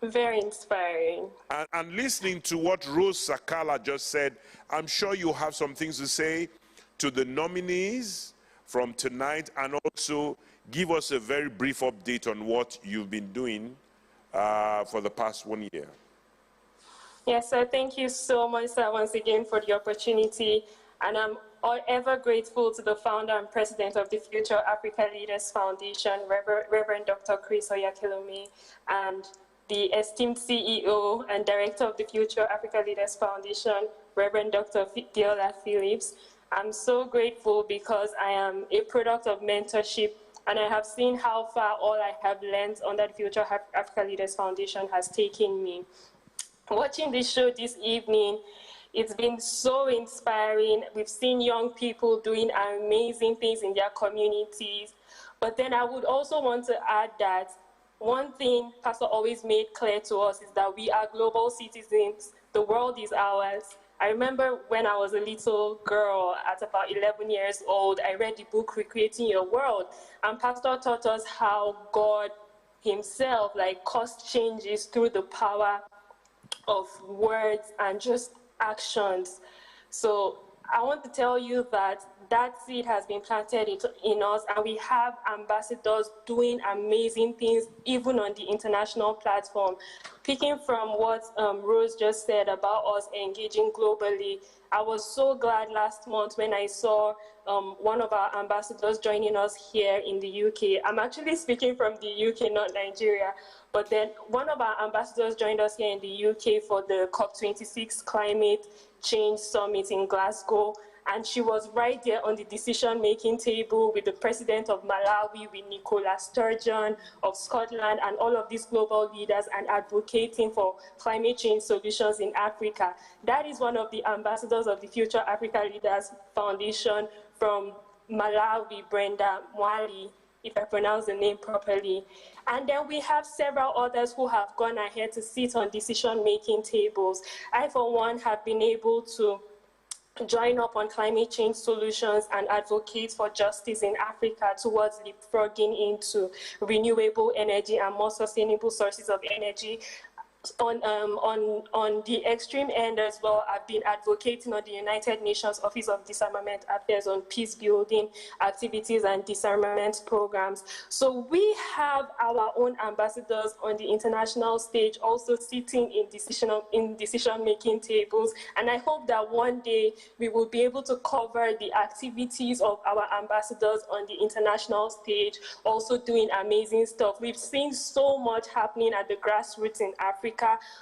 Very inspiring. And listening to what Rose Sakala just said, I'm sure you have some things to say to the nominees from tonight, and also give us a very brief update on what you've been doing for the past 1 year. Yes, sir. Thank you so much, sir, once again for the opportunity. And I'm ever grateful to the founder and president of the Future Africa Leaders Foundation, Reverend Dr. Chris Oyakhilome, and the esteemed CEO and director of the Future Africa Leaders Foundation, Reverend Dr. Diola Phillips. I'm so grateful because I am a product of mentorship, and I have seen how far all I have learned under the Future Africa Leaders Foundation has taken me. Watching this show this evening, it's been so inspiring. We've seen young people doing amazing things in their communities. But then I would also want to add that one thing Pastor always made clear to us is that we are global citizens. The world is ours. I remember when I was a little girl at about 11 years old, I read the book Recreating Your World, and Pastor taught us how God himself caused changes through the power of words and just actions. So I want to tell you that that seed has been planted in us, and we have ambassadors doing amazing things even on the international platform. Picking from what Rose just said about us engaging globally, I was so glad last month when I saw one of our ambassadors joining us here in the UK. I'm actually speaking from the UK, not Nigeria. But then one of our ambassadors joined us here in the UK for the COP26 Climate Change Summit in Glasgow. And she was right there on the decision-making table with the president of Malawi, with Nicola Sturgeon of Scotland, and all of these global leaders, and advocating for climate change solutions in Africa. That is one of the ambassadors of the Future Africa Leaders Foundation from Malawi, Brenda Mwali, if I pronounce the name properly. And then we have several others who have gone ahead to sit on decision-making tables. I, for one, have been able to join up on climate change solutions and advocate for justice in Africa towards leapfrogging into renewable energy and more sustainable sources of energy. On the extreme end as well, I've been advocating on the United Nations Office of Disarmament Affairs on peace building activities and disarmament programs. So we have our own ambassadors on the international stage also sitting in decision-making tables, and I hope that one day we will be able to cover the activities of our ambassadors on the international stage, also doing amazing stuff. We've seen so much happening at the grassroots in Africa.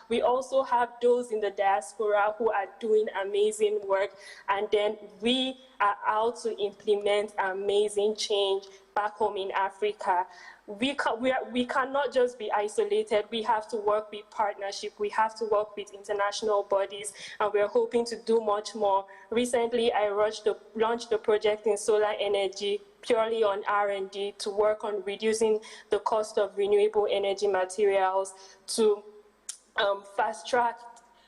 We also have those in the diaspora who are doing amazing work, and then we are out to implement amazing change back home in Africa. We cannot just be isolated. We have to work with partnership. We have to work with international bodies, and we're hoping to do much more. Recently, I launched the project in solar energy purely on R&D to work on reducing the cost of renewable energy materials, to fast-track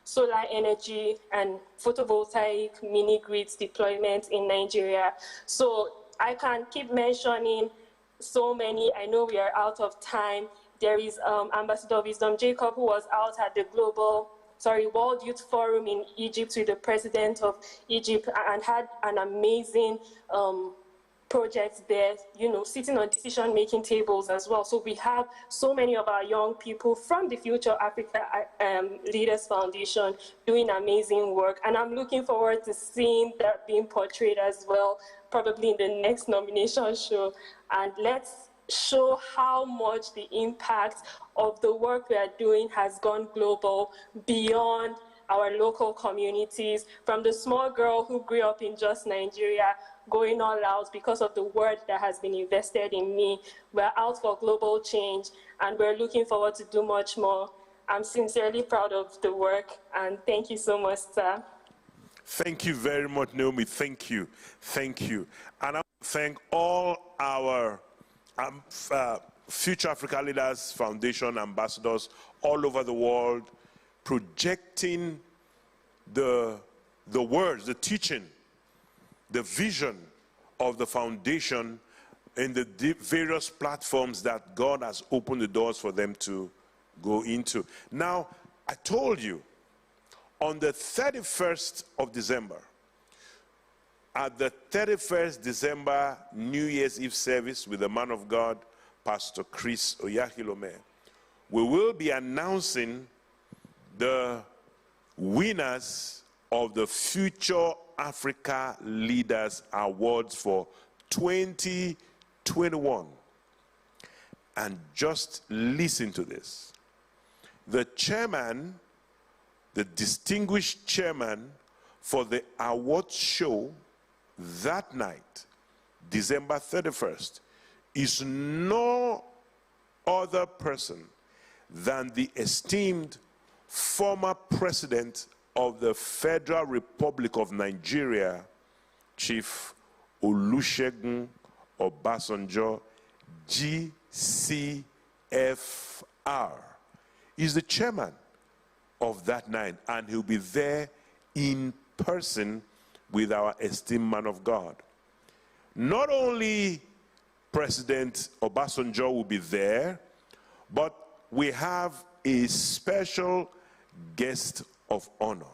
solar energy and photovoltaic mini-grids deployment in Nigeria. So I can keep mentioning so many. I know we are out of time. There is Ambassador Wisdom Jacob, who was out at the World Youth Forum in Egypt with the president of Egypt and had an amazing projects there, sitting on decision-making tables as well. So we have so many of our young people from the Future Africa Leaders Foundation doing amazing work, and I'm looking forward to seeing that being portrayed as well, probably in the next nomination show. And let's show how much the impact of the work we are doing has gone global beyond our local communities, from the small girl who grew up in just Nigeria, going all out because of the word that has been invested in me. We're out for global change, and we're looking forward to do much more. I'm sincerely proud of the work, and thank you so much, sir. Thank you very much, Naomi. Thank you. Thank you. And I thank all our Future Africa Leaders Foundation ambassadors all over the world, projecting the words, the teaching the vision of the foundation in the various platforms that God has opened the doors for them to go into. Now, I told you, on the 31st of December, at the 31st December New Year's Eve service with the man of God, Pastor Chris Oyakhilome, we will be announcing the winners of the Future Africa Leaders Awards for 2021. And just listen to this. The chairman, the distinguished chairman for the award show that night, December 31st, is no other person than the esteemed former president of the Federal Republic of Nigeria, Chief Olusegun Obasanjo, GCFR. He's the chairman of that night, and he'll be there in person with our esteemed man of God. Not only President Obasanjo will be there, but we have a special guest of honor.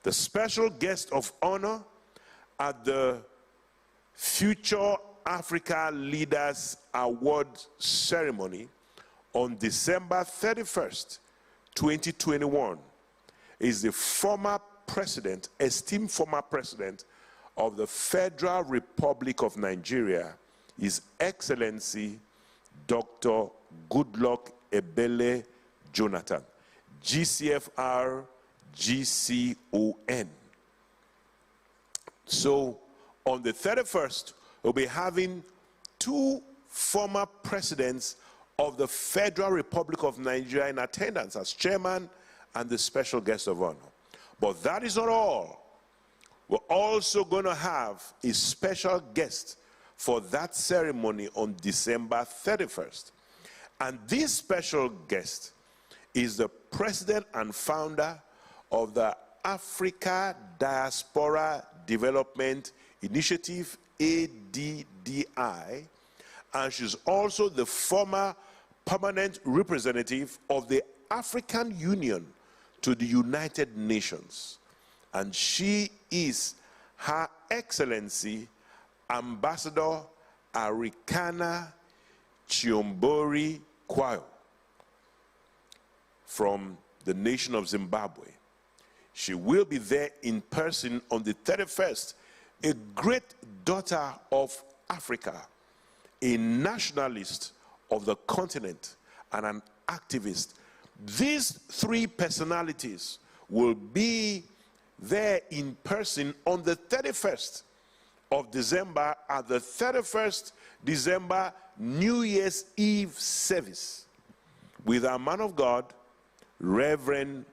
The special guest of honor at the Future Africa Leaders Award ceremony on December 31st, 2021 is the former president, esteemed former president of the Federal Republic of Nigeria, His Excellency Dr. Goodluck Ebele Jonathan, GCFR GCON. So on the 31st, we'll be having two former presidents of the Federal Republic of Nigeria in attendance as chairman and the special guest of honor. But that is not all. We're also going to have a special guest for that ceremony on December 31st. And this special guest is the president and founder of the Africa Diaspora Development Initiative, ADDI, and she's also the former permanent representative of the African Union to the United Nations. And she is Her Excellency Ambassador Arikana Chiombori Kwayo from the nation of Zimbabwe. She will be there in person on the 31st, a great daughter of Africa, a nationalist of the continent, and an activist. These three personalities will be there in person on the 31st of December at the 31st December New Year's Eve service with our man of God, Reverend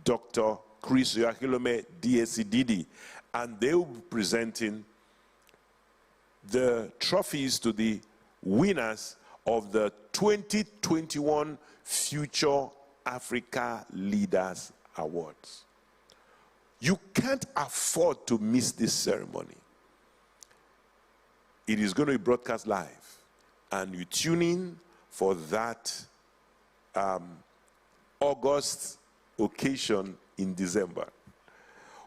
Dr. Chris Oyakhilome, DSCDD, and they will be presenting the trophies to the winners of the 2021 Future Africa Leaders Awards. You can't afford to miss this ceremony. It is going to be broadcast live, and you tune in for that August occasion in December.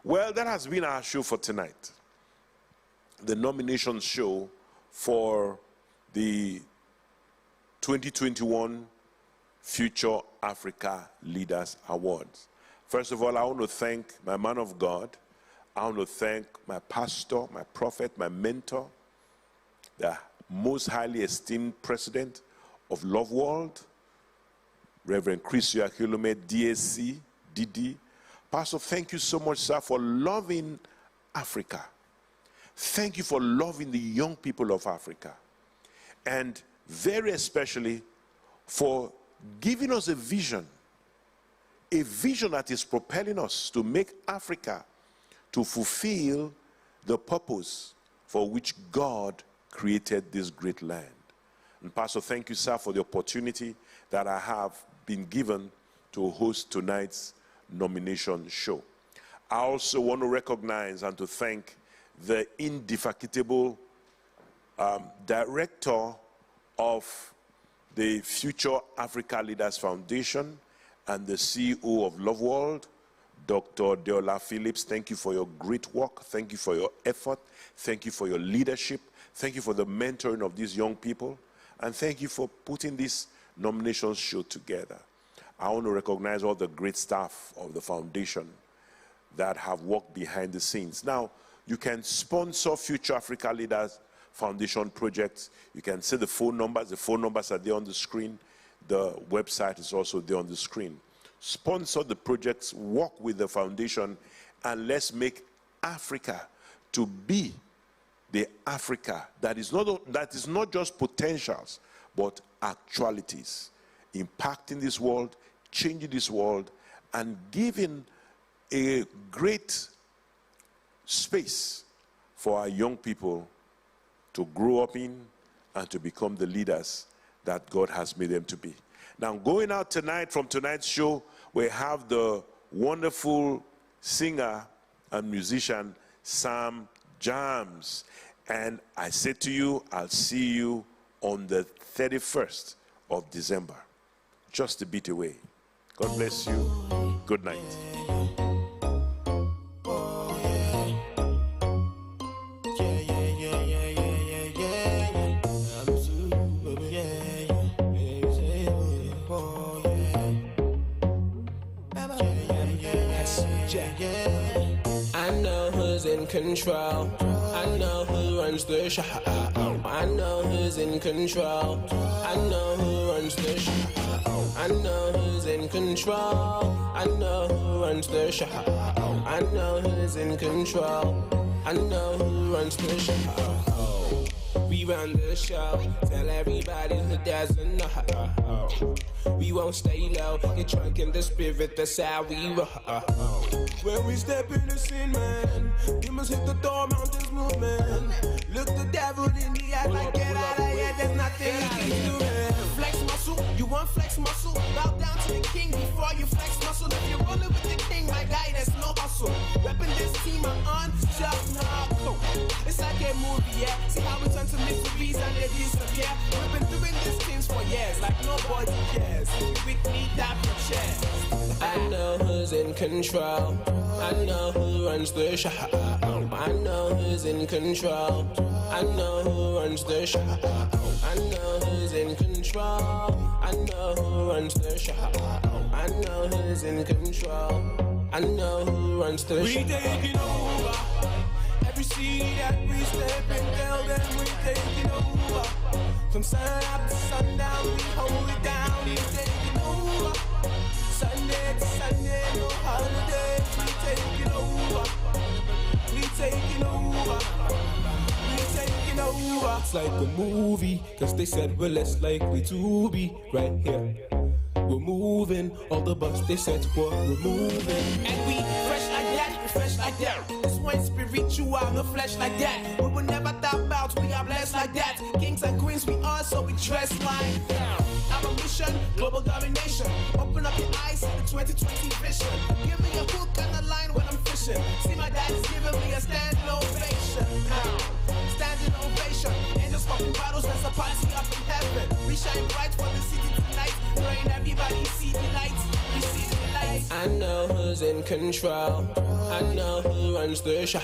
Well, that has been our show for tonight. The nomination show for the 2021 Future Africa Leaders Awards. First of all, I want to thank my man of God. I want to thank my pastor, my prophet, my mentor, the most highly esteemed president of Love World, Reverend Chris Oyakhilome, DSC, DD. Pastor, thank you so much, sir, for loving Africa. Thank you for loving the young people of Africa. And very especially for giving us a vision that is propelling us to make Africa to fulfill the purpose for which God created this great land. And Pastor, thank you, sir, for the opportunity that I have been given to host tonight's nomination show. I also want to recognize and to thank the indefatigable director of the Future Africa Leaders Foundation and the CEO of Love World, Dr. Deola Phillips. Thank you for your great work. Thank you for your effort. Thank you for your leadership. Thank you for the mentoring of these young people. And thank you for putting this nomination show together. I want to recognize all the great staff of the foundation that have worked behind the scenes. Now, you can sponsor Future Africa Leaders Foundation projects. You can see the phone numbers. The phone numbers are there on the screen. The website is also there on the screen. Sponsor the projects, work with the foundation, and let's make Africa to be the Africa that is not just potentials, but actualities, impacting this world, changing this world, and giving a great space for our young people to grow up in and to become the leaders that God has made them to be. Now, going out tonight, from tonight's show, we have the wonderful singer and musician, Sam Jams. And I say to you, I'll see you on the 31st of December, just a bit away. God bless you. Good night. I know who's in control. I know who runs the show. I know who's in control. I know who runs the show. I know who's in control. I know who runs the show. I know who's in control. I know who runs the show. We run the show. Tell everybody who doesn't know. We won't stay low. Get drunk in the spirit. That's how we roll. When we step in the scene, man, we must hit the door, mountains move, man. Look the devil in the eye, like get out of here. There's nothing he can do, man. Flex muscle, you want flex muscle? Bow down to the king before you flex muscle. If you're rolling with the king, my guy, there's no hustle. Repping this team, I'm on just now. It's like a movie, yeah. See how we turn to mysteries and they disappear. We've been doing these things for years, like nobody cares. We need that for chest. I know who's in control. I know who runs the show. I know who's in control. I know who runs the show. I know who's in control. I know who runs the show. I know who's in control. I know who runs the show. We taking over. Every city that we step in, tell them we taking over. From sun up to sundown, we hold it down. We taking over. Sunday to Sunday, no holiday. We taking over. We taking over. We taking over. It's like a movie, cause they said we're less likely to be right here. We're moving, all the bugs they said we're removing. And we fresh like that, we fresh like that. This one spiritual, no flesh like that. We will never tap out, we are blessed like that. Kings and queens, we are, so we dress like that. Our mission, global domination. Open up your eyes, the 2020 vision. Give me a hook and a line when I'm fishing. See my dad is giving me a standing ovation. Standing ovation. Angels popping bottles, there's a party up in heaven. We shine bright for the city tonight. Rain, everybody see the lights. We see the lights. I know who's in control. I know who runs the show.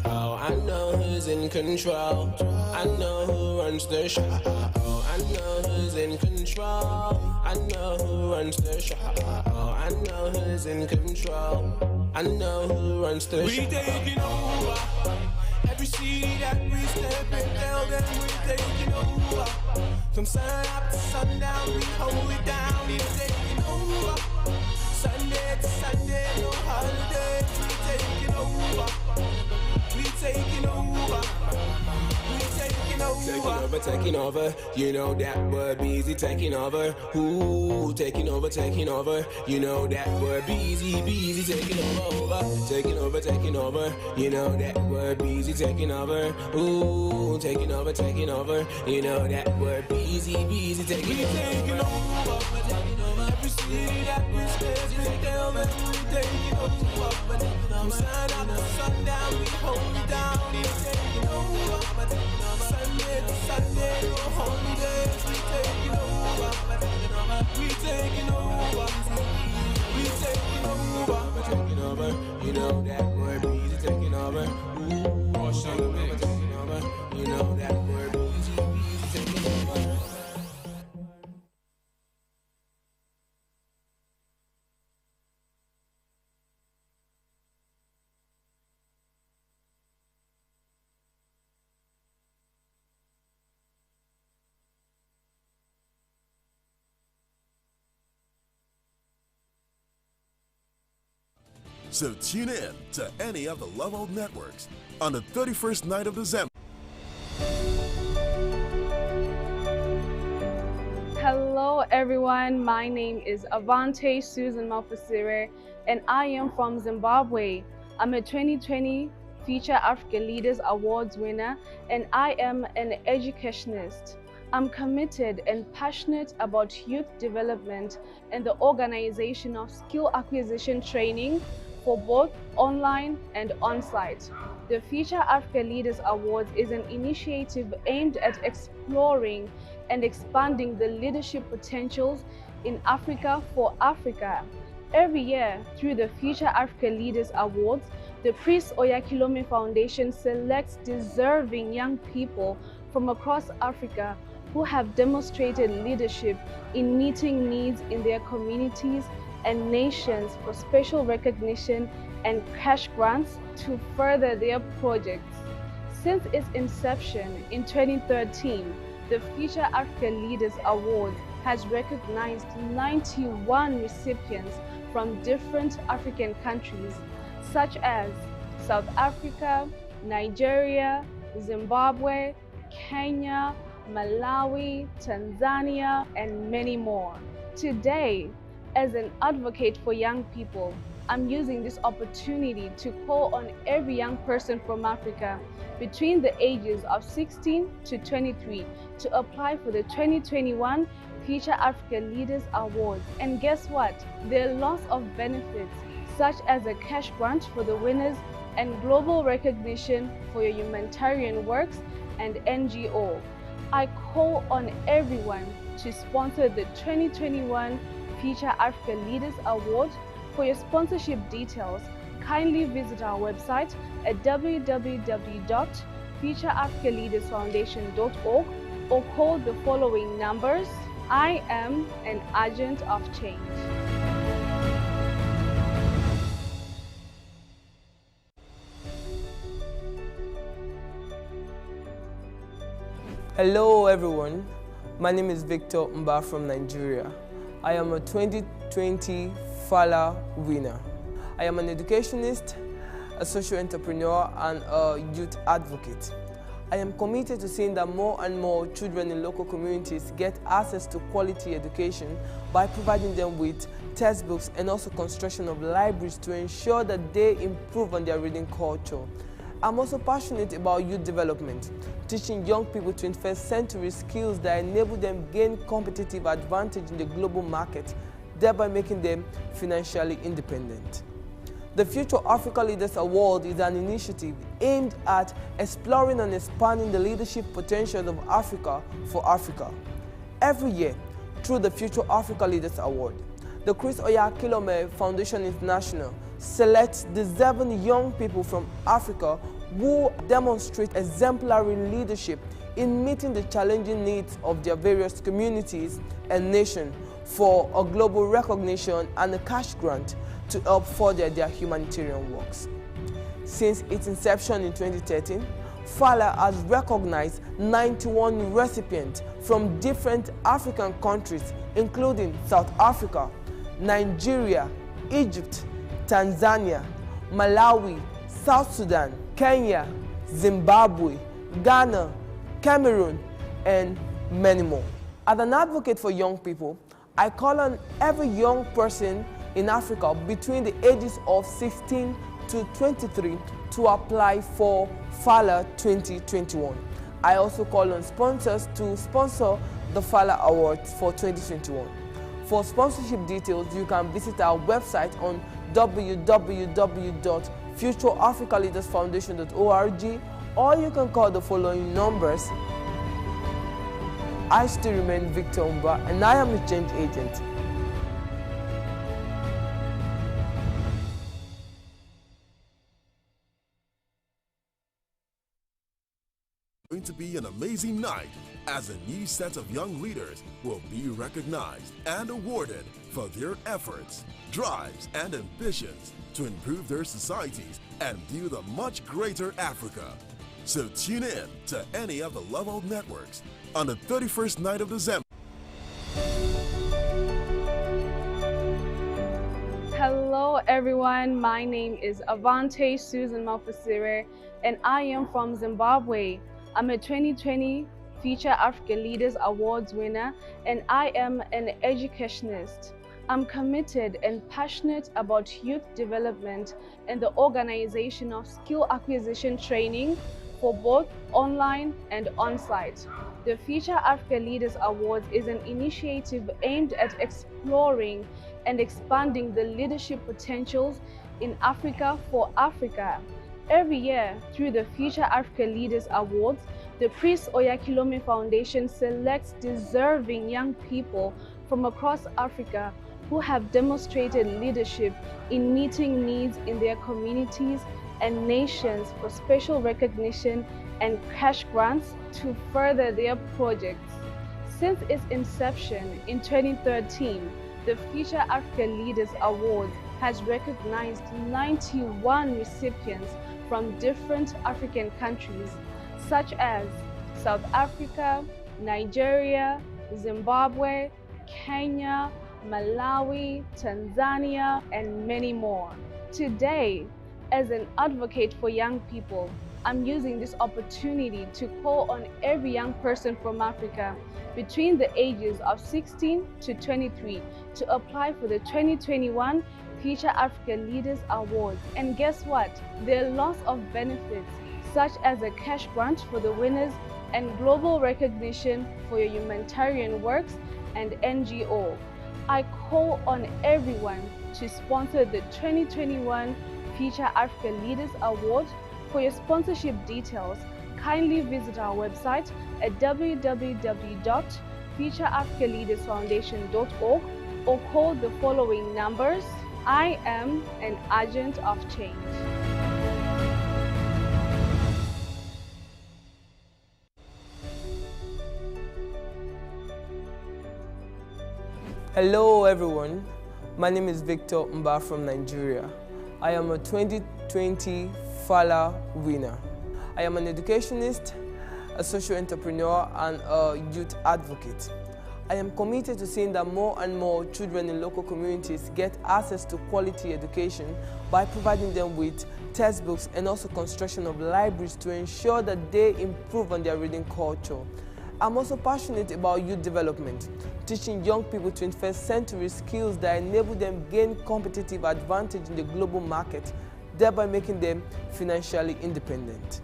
I know who's in control. I know who runs the show. I know who's in control. I know who runs the show. I know who's in control. I know who runs the show. We taking over. Every city that we step in, tell them we're taking over. From sun up to sundown, we hold it down. We're taking over. Sunday to Sunday, no holiday. We taking over. We taking over. We taking over. Taking over, taking over. You know that word be easy, taking over. Ooh, taking over, taking over. You know that word be easy, taking over. Taking over, taking over. You know that word be easy, taking over. Ooh, taking over, taking over. You know that word be easy, taking over. Taking over. Every city that we step in, tell them we taking over. From sun up to sundown, we hold it down. know that word breeze is taking over. Ooh, wash on the way, taking over. You know that word breeze is taking over. So tune in to any of the Love Out networks on the 31st night of December. Hello everyone, my name is Avante Susan Mafasire and I am from Zimbabwe. I'm a 2020 Future Africa Leaders Awards winner and I am an educationist. I'm committed and passionate about youth development and the organization of skill acquisition training for both online and on-site. The Future Africa Leaders Awards is an initiative aimed at exploring and expanding the leadership potentials in Africa for Africa. Every year, through the Future Africa Leaders Awards, the Chris Oyakhilome Foundation selects deserving young people from across Africa who have demonstrated leadership in meeting needs in their communities and nations for special recognition and cash grants to further their projects. Since its inception in 2013, the Future Africa Leaders Award has recognized 91 recipients from different African countries, such as South Africa, Nigeria, Zimbabwe, Kenya, Malawi, Tanzania, and many more. Today, as an advocate for young people, I'm using this opportunity to call on every young person from Africa between the ages of 16 to 23 to apply for the 2021 Future Africa Leaders Awards. And guess what? There are lots of benefits, such as a cash grant for the winners and global recognition for your humanitarian works and NGO. I call on everyone to sponsor the 2021 Future Africa Leaders Award. For your sponsorship details, kindly visit our website at www.futureafricaleadersfoundation.org or call the following numbers. I am an agent of change. Hello everyone, my name is Victor Mba from Nigeria. I am a 2020 Fala winner. I am an educationist, a social entrepreneur, and a youth advocate. I am committed to seeing that more and more children in local communities get access to quality education by providing them with textbooks and also construction of libraries to ensure that they improve on their reading culture. I'm also passionate about youth development, teaching young people 21st century skills that enable them gain competitive advantage in the global market, thereby making them financially independent. The Future Africa Leaders Award is an initiative aimed at exploring and expanding the leadership potential of Africa for Africa. Every year, through the Future Africa Leaders Award, the Chris Oyakhilome Foundation International selects deserving young people from Africa who demonstrate exemplary leadership in meeting the challenging needs of their various communities and nations for a global recognition and a cash grant to help further their humanitarian works. Since its inception in 2013, FALA has recognized 91 recipients from different African countries, including South Africa, Nigeria, Egypt, Tanzania, Malawi, South Sudan, Kenya, Zimbabwe, Ghana, Cameroon, and many more. As an advocate for young people, I call on every young person in Africa between the ages of 16 to 23 to apply for FALA 2021. I also call on sponsors to sponsor the FALA Awards for 2021. For sponsorship details, you can visit our website on www.futureafricaleadersfoundation.org, or you can call the following numbers. I still remain Victor Umba, and I am a change agent. Going to be an amazing night as a new set of young leaders will be recognized and awarded for their efforts, drives, and ambitions to improve their societies and build a much greater Africa. So tune in to any of the Level networks on the 31st night of December. Hello everyone, my name is Avante Susan Mafasire and I am from Zimbabwe. I'm a 2020 Future Africa Leaders Awards winner and I am an educationist. I'm committed and passionate about youth development and the organization of skill acquisition training for both online and on-site. The Future Africa Leaders Awards is an initiative aimed at exploring and expanding the leadership potentials in Africa for Africa. Every year, through the Future Africa Leaders Awards, the Chris Oyakhilome Foundation selects deserving young people from across Africa who have demonstrated leadership in meeting needs in their communities and nations for special recognition and cash grants to further their projects. Since its inception in 2013, the Future Africa Leaders Awards has recognized 91 recipients from different African countries, such as South Africa, Nigeria, Zimbabwe, Kenya, Malawi, Tanzania, and many more. Today, as an advocate for young people, I'm using this opportunity to call on every young person from Africa between the ages of 16 to 23 to apply for the 2021 Future Africa Leaders Awards. And guess what? There are lots of benefits, such as a cash grant for the winners and global recognition for your humanitarian works and NGO. I call on everyone to sponsor the 2021 Future Africa Leaders Award. For your sponsorship details, kindly visit our website at www.futureafricaleadersfoundation.org or call the following numbers. I am an agent of change. Hello everyone, my name is Victor Mba from Nigeria. I am a 2020 Fala winner. I am an educationist, a social entrepreneur, and a youth advocate. I am committed to seeing that more and more children in local communities get access to quality education by providing them with textbooks and also construction of libraries to ensure that they improve on their reading culture. I'm also passionate about youth development, teaching young people 21st century skills that enable them gain competitive advantage in the global market, thereby making them financially independent.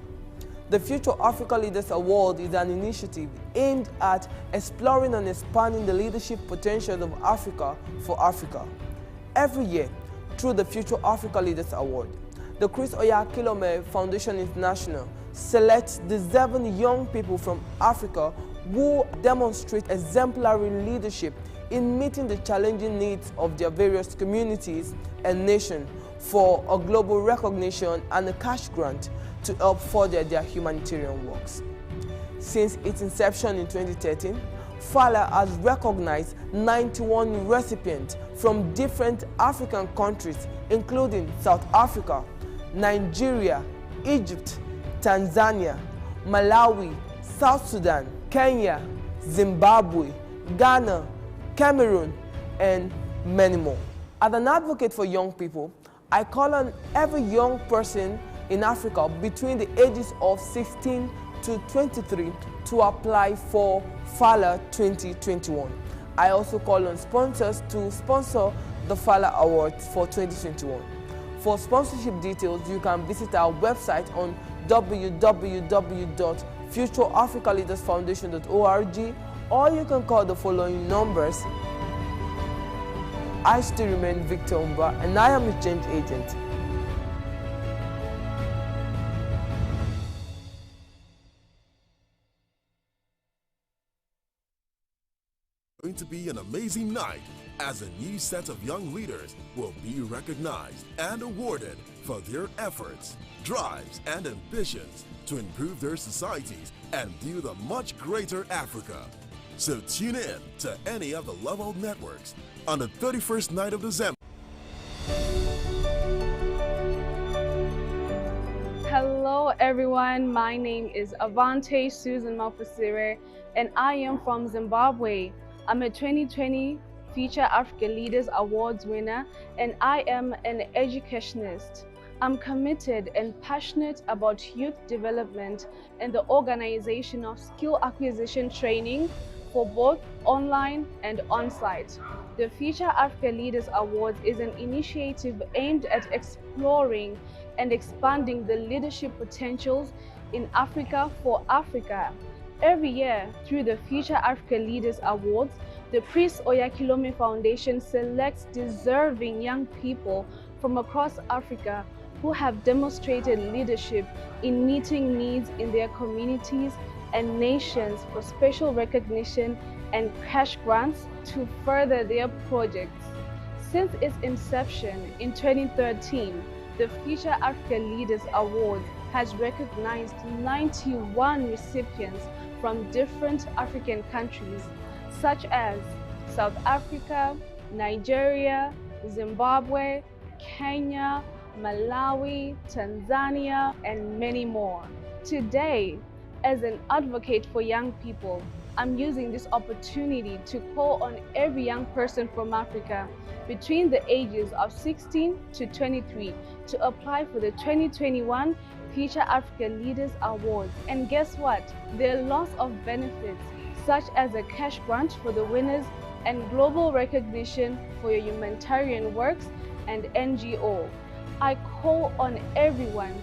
The Future Africa Leaders Award is an initiative aimed at exploring and expanding the leadership potentials of Africa for Africa. Every year, through the Future Africa Leaders Award, the Chris Oyakhilome Foundation International selects deserving young people from Africa who demonstrate exemplary leadership in meeting the challenging needs of their various communities and nations for a global recognition and a cash grant to help further their humanitarian works. Since its inception in 2013, FALA has recognized 91 recipients from different African countries, including South Africa, Nigeria, Egypt, Tanzania, Malawi, South Sudan, Kenya, Zimbabwe, Ghana, Cameroon, and many more. As an advocate for young people, I call on every young person in Africa between the ages of 16 to 23 to apply for FALA 2021. I also call on sponsors to sponsor the FALA Awards for 2021. For sponsorship details, you can visit our website on www.futureafricaleadersfoundation.org, or you can call the following numbers. I still remain Victor Mba, and I am a change agent. Going going to be an amazing night as a new set of young leaders will be recognized and awarded for their efforts, drives, and ambitions to improve their societies and build a much greater Africa. So tune in to any of the Level networks on the 31st night of December. Hello everyone, my name is Avante Susan Mafasire and I am from Zimbabwe. I'm a 2020 Future Africa Leaders Awards winner and I am an educationist. I'm committed and passionate about youth development and the organization of skill acquisition training for both online and on-site. The Future Africa Leaders Awards is an initiative aimed at exploring and expanding the leadership potentials in Africa for Africa. Every year, through the Future Africa Leaders Awards, the Chris Oyakhilome Foundation selects deserving young people from across Africa who have demonstrated leadership in meeting needs in their communities and nations for special recognition and cash grants to further their projects. Since its inception in 2013, the Future Africa Leaders Awards has recognized 91 recipients from different African countries, such as South Africa, Nigeria, Zimbabwe, Kenya, Malawi, Tanzania, and many more. Today, as an advocate for young people, I'm using this opportunity to call on every young person from Africa between the ages of 16 to 23 to apply for the 2021 Future Africa Leaders Awards. And guess what? There are lots of benefits, such as a cash grant for the winners and global recognition for your humanitarian works and NGO. I call on everyone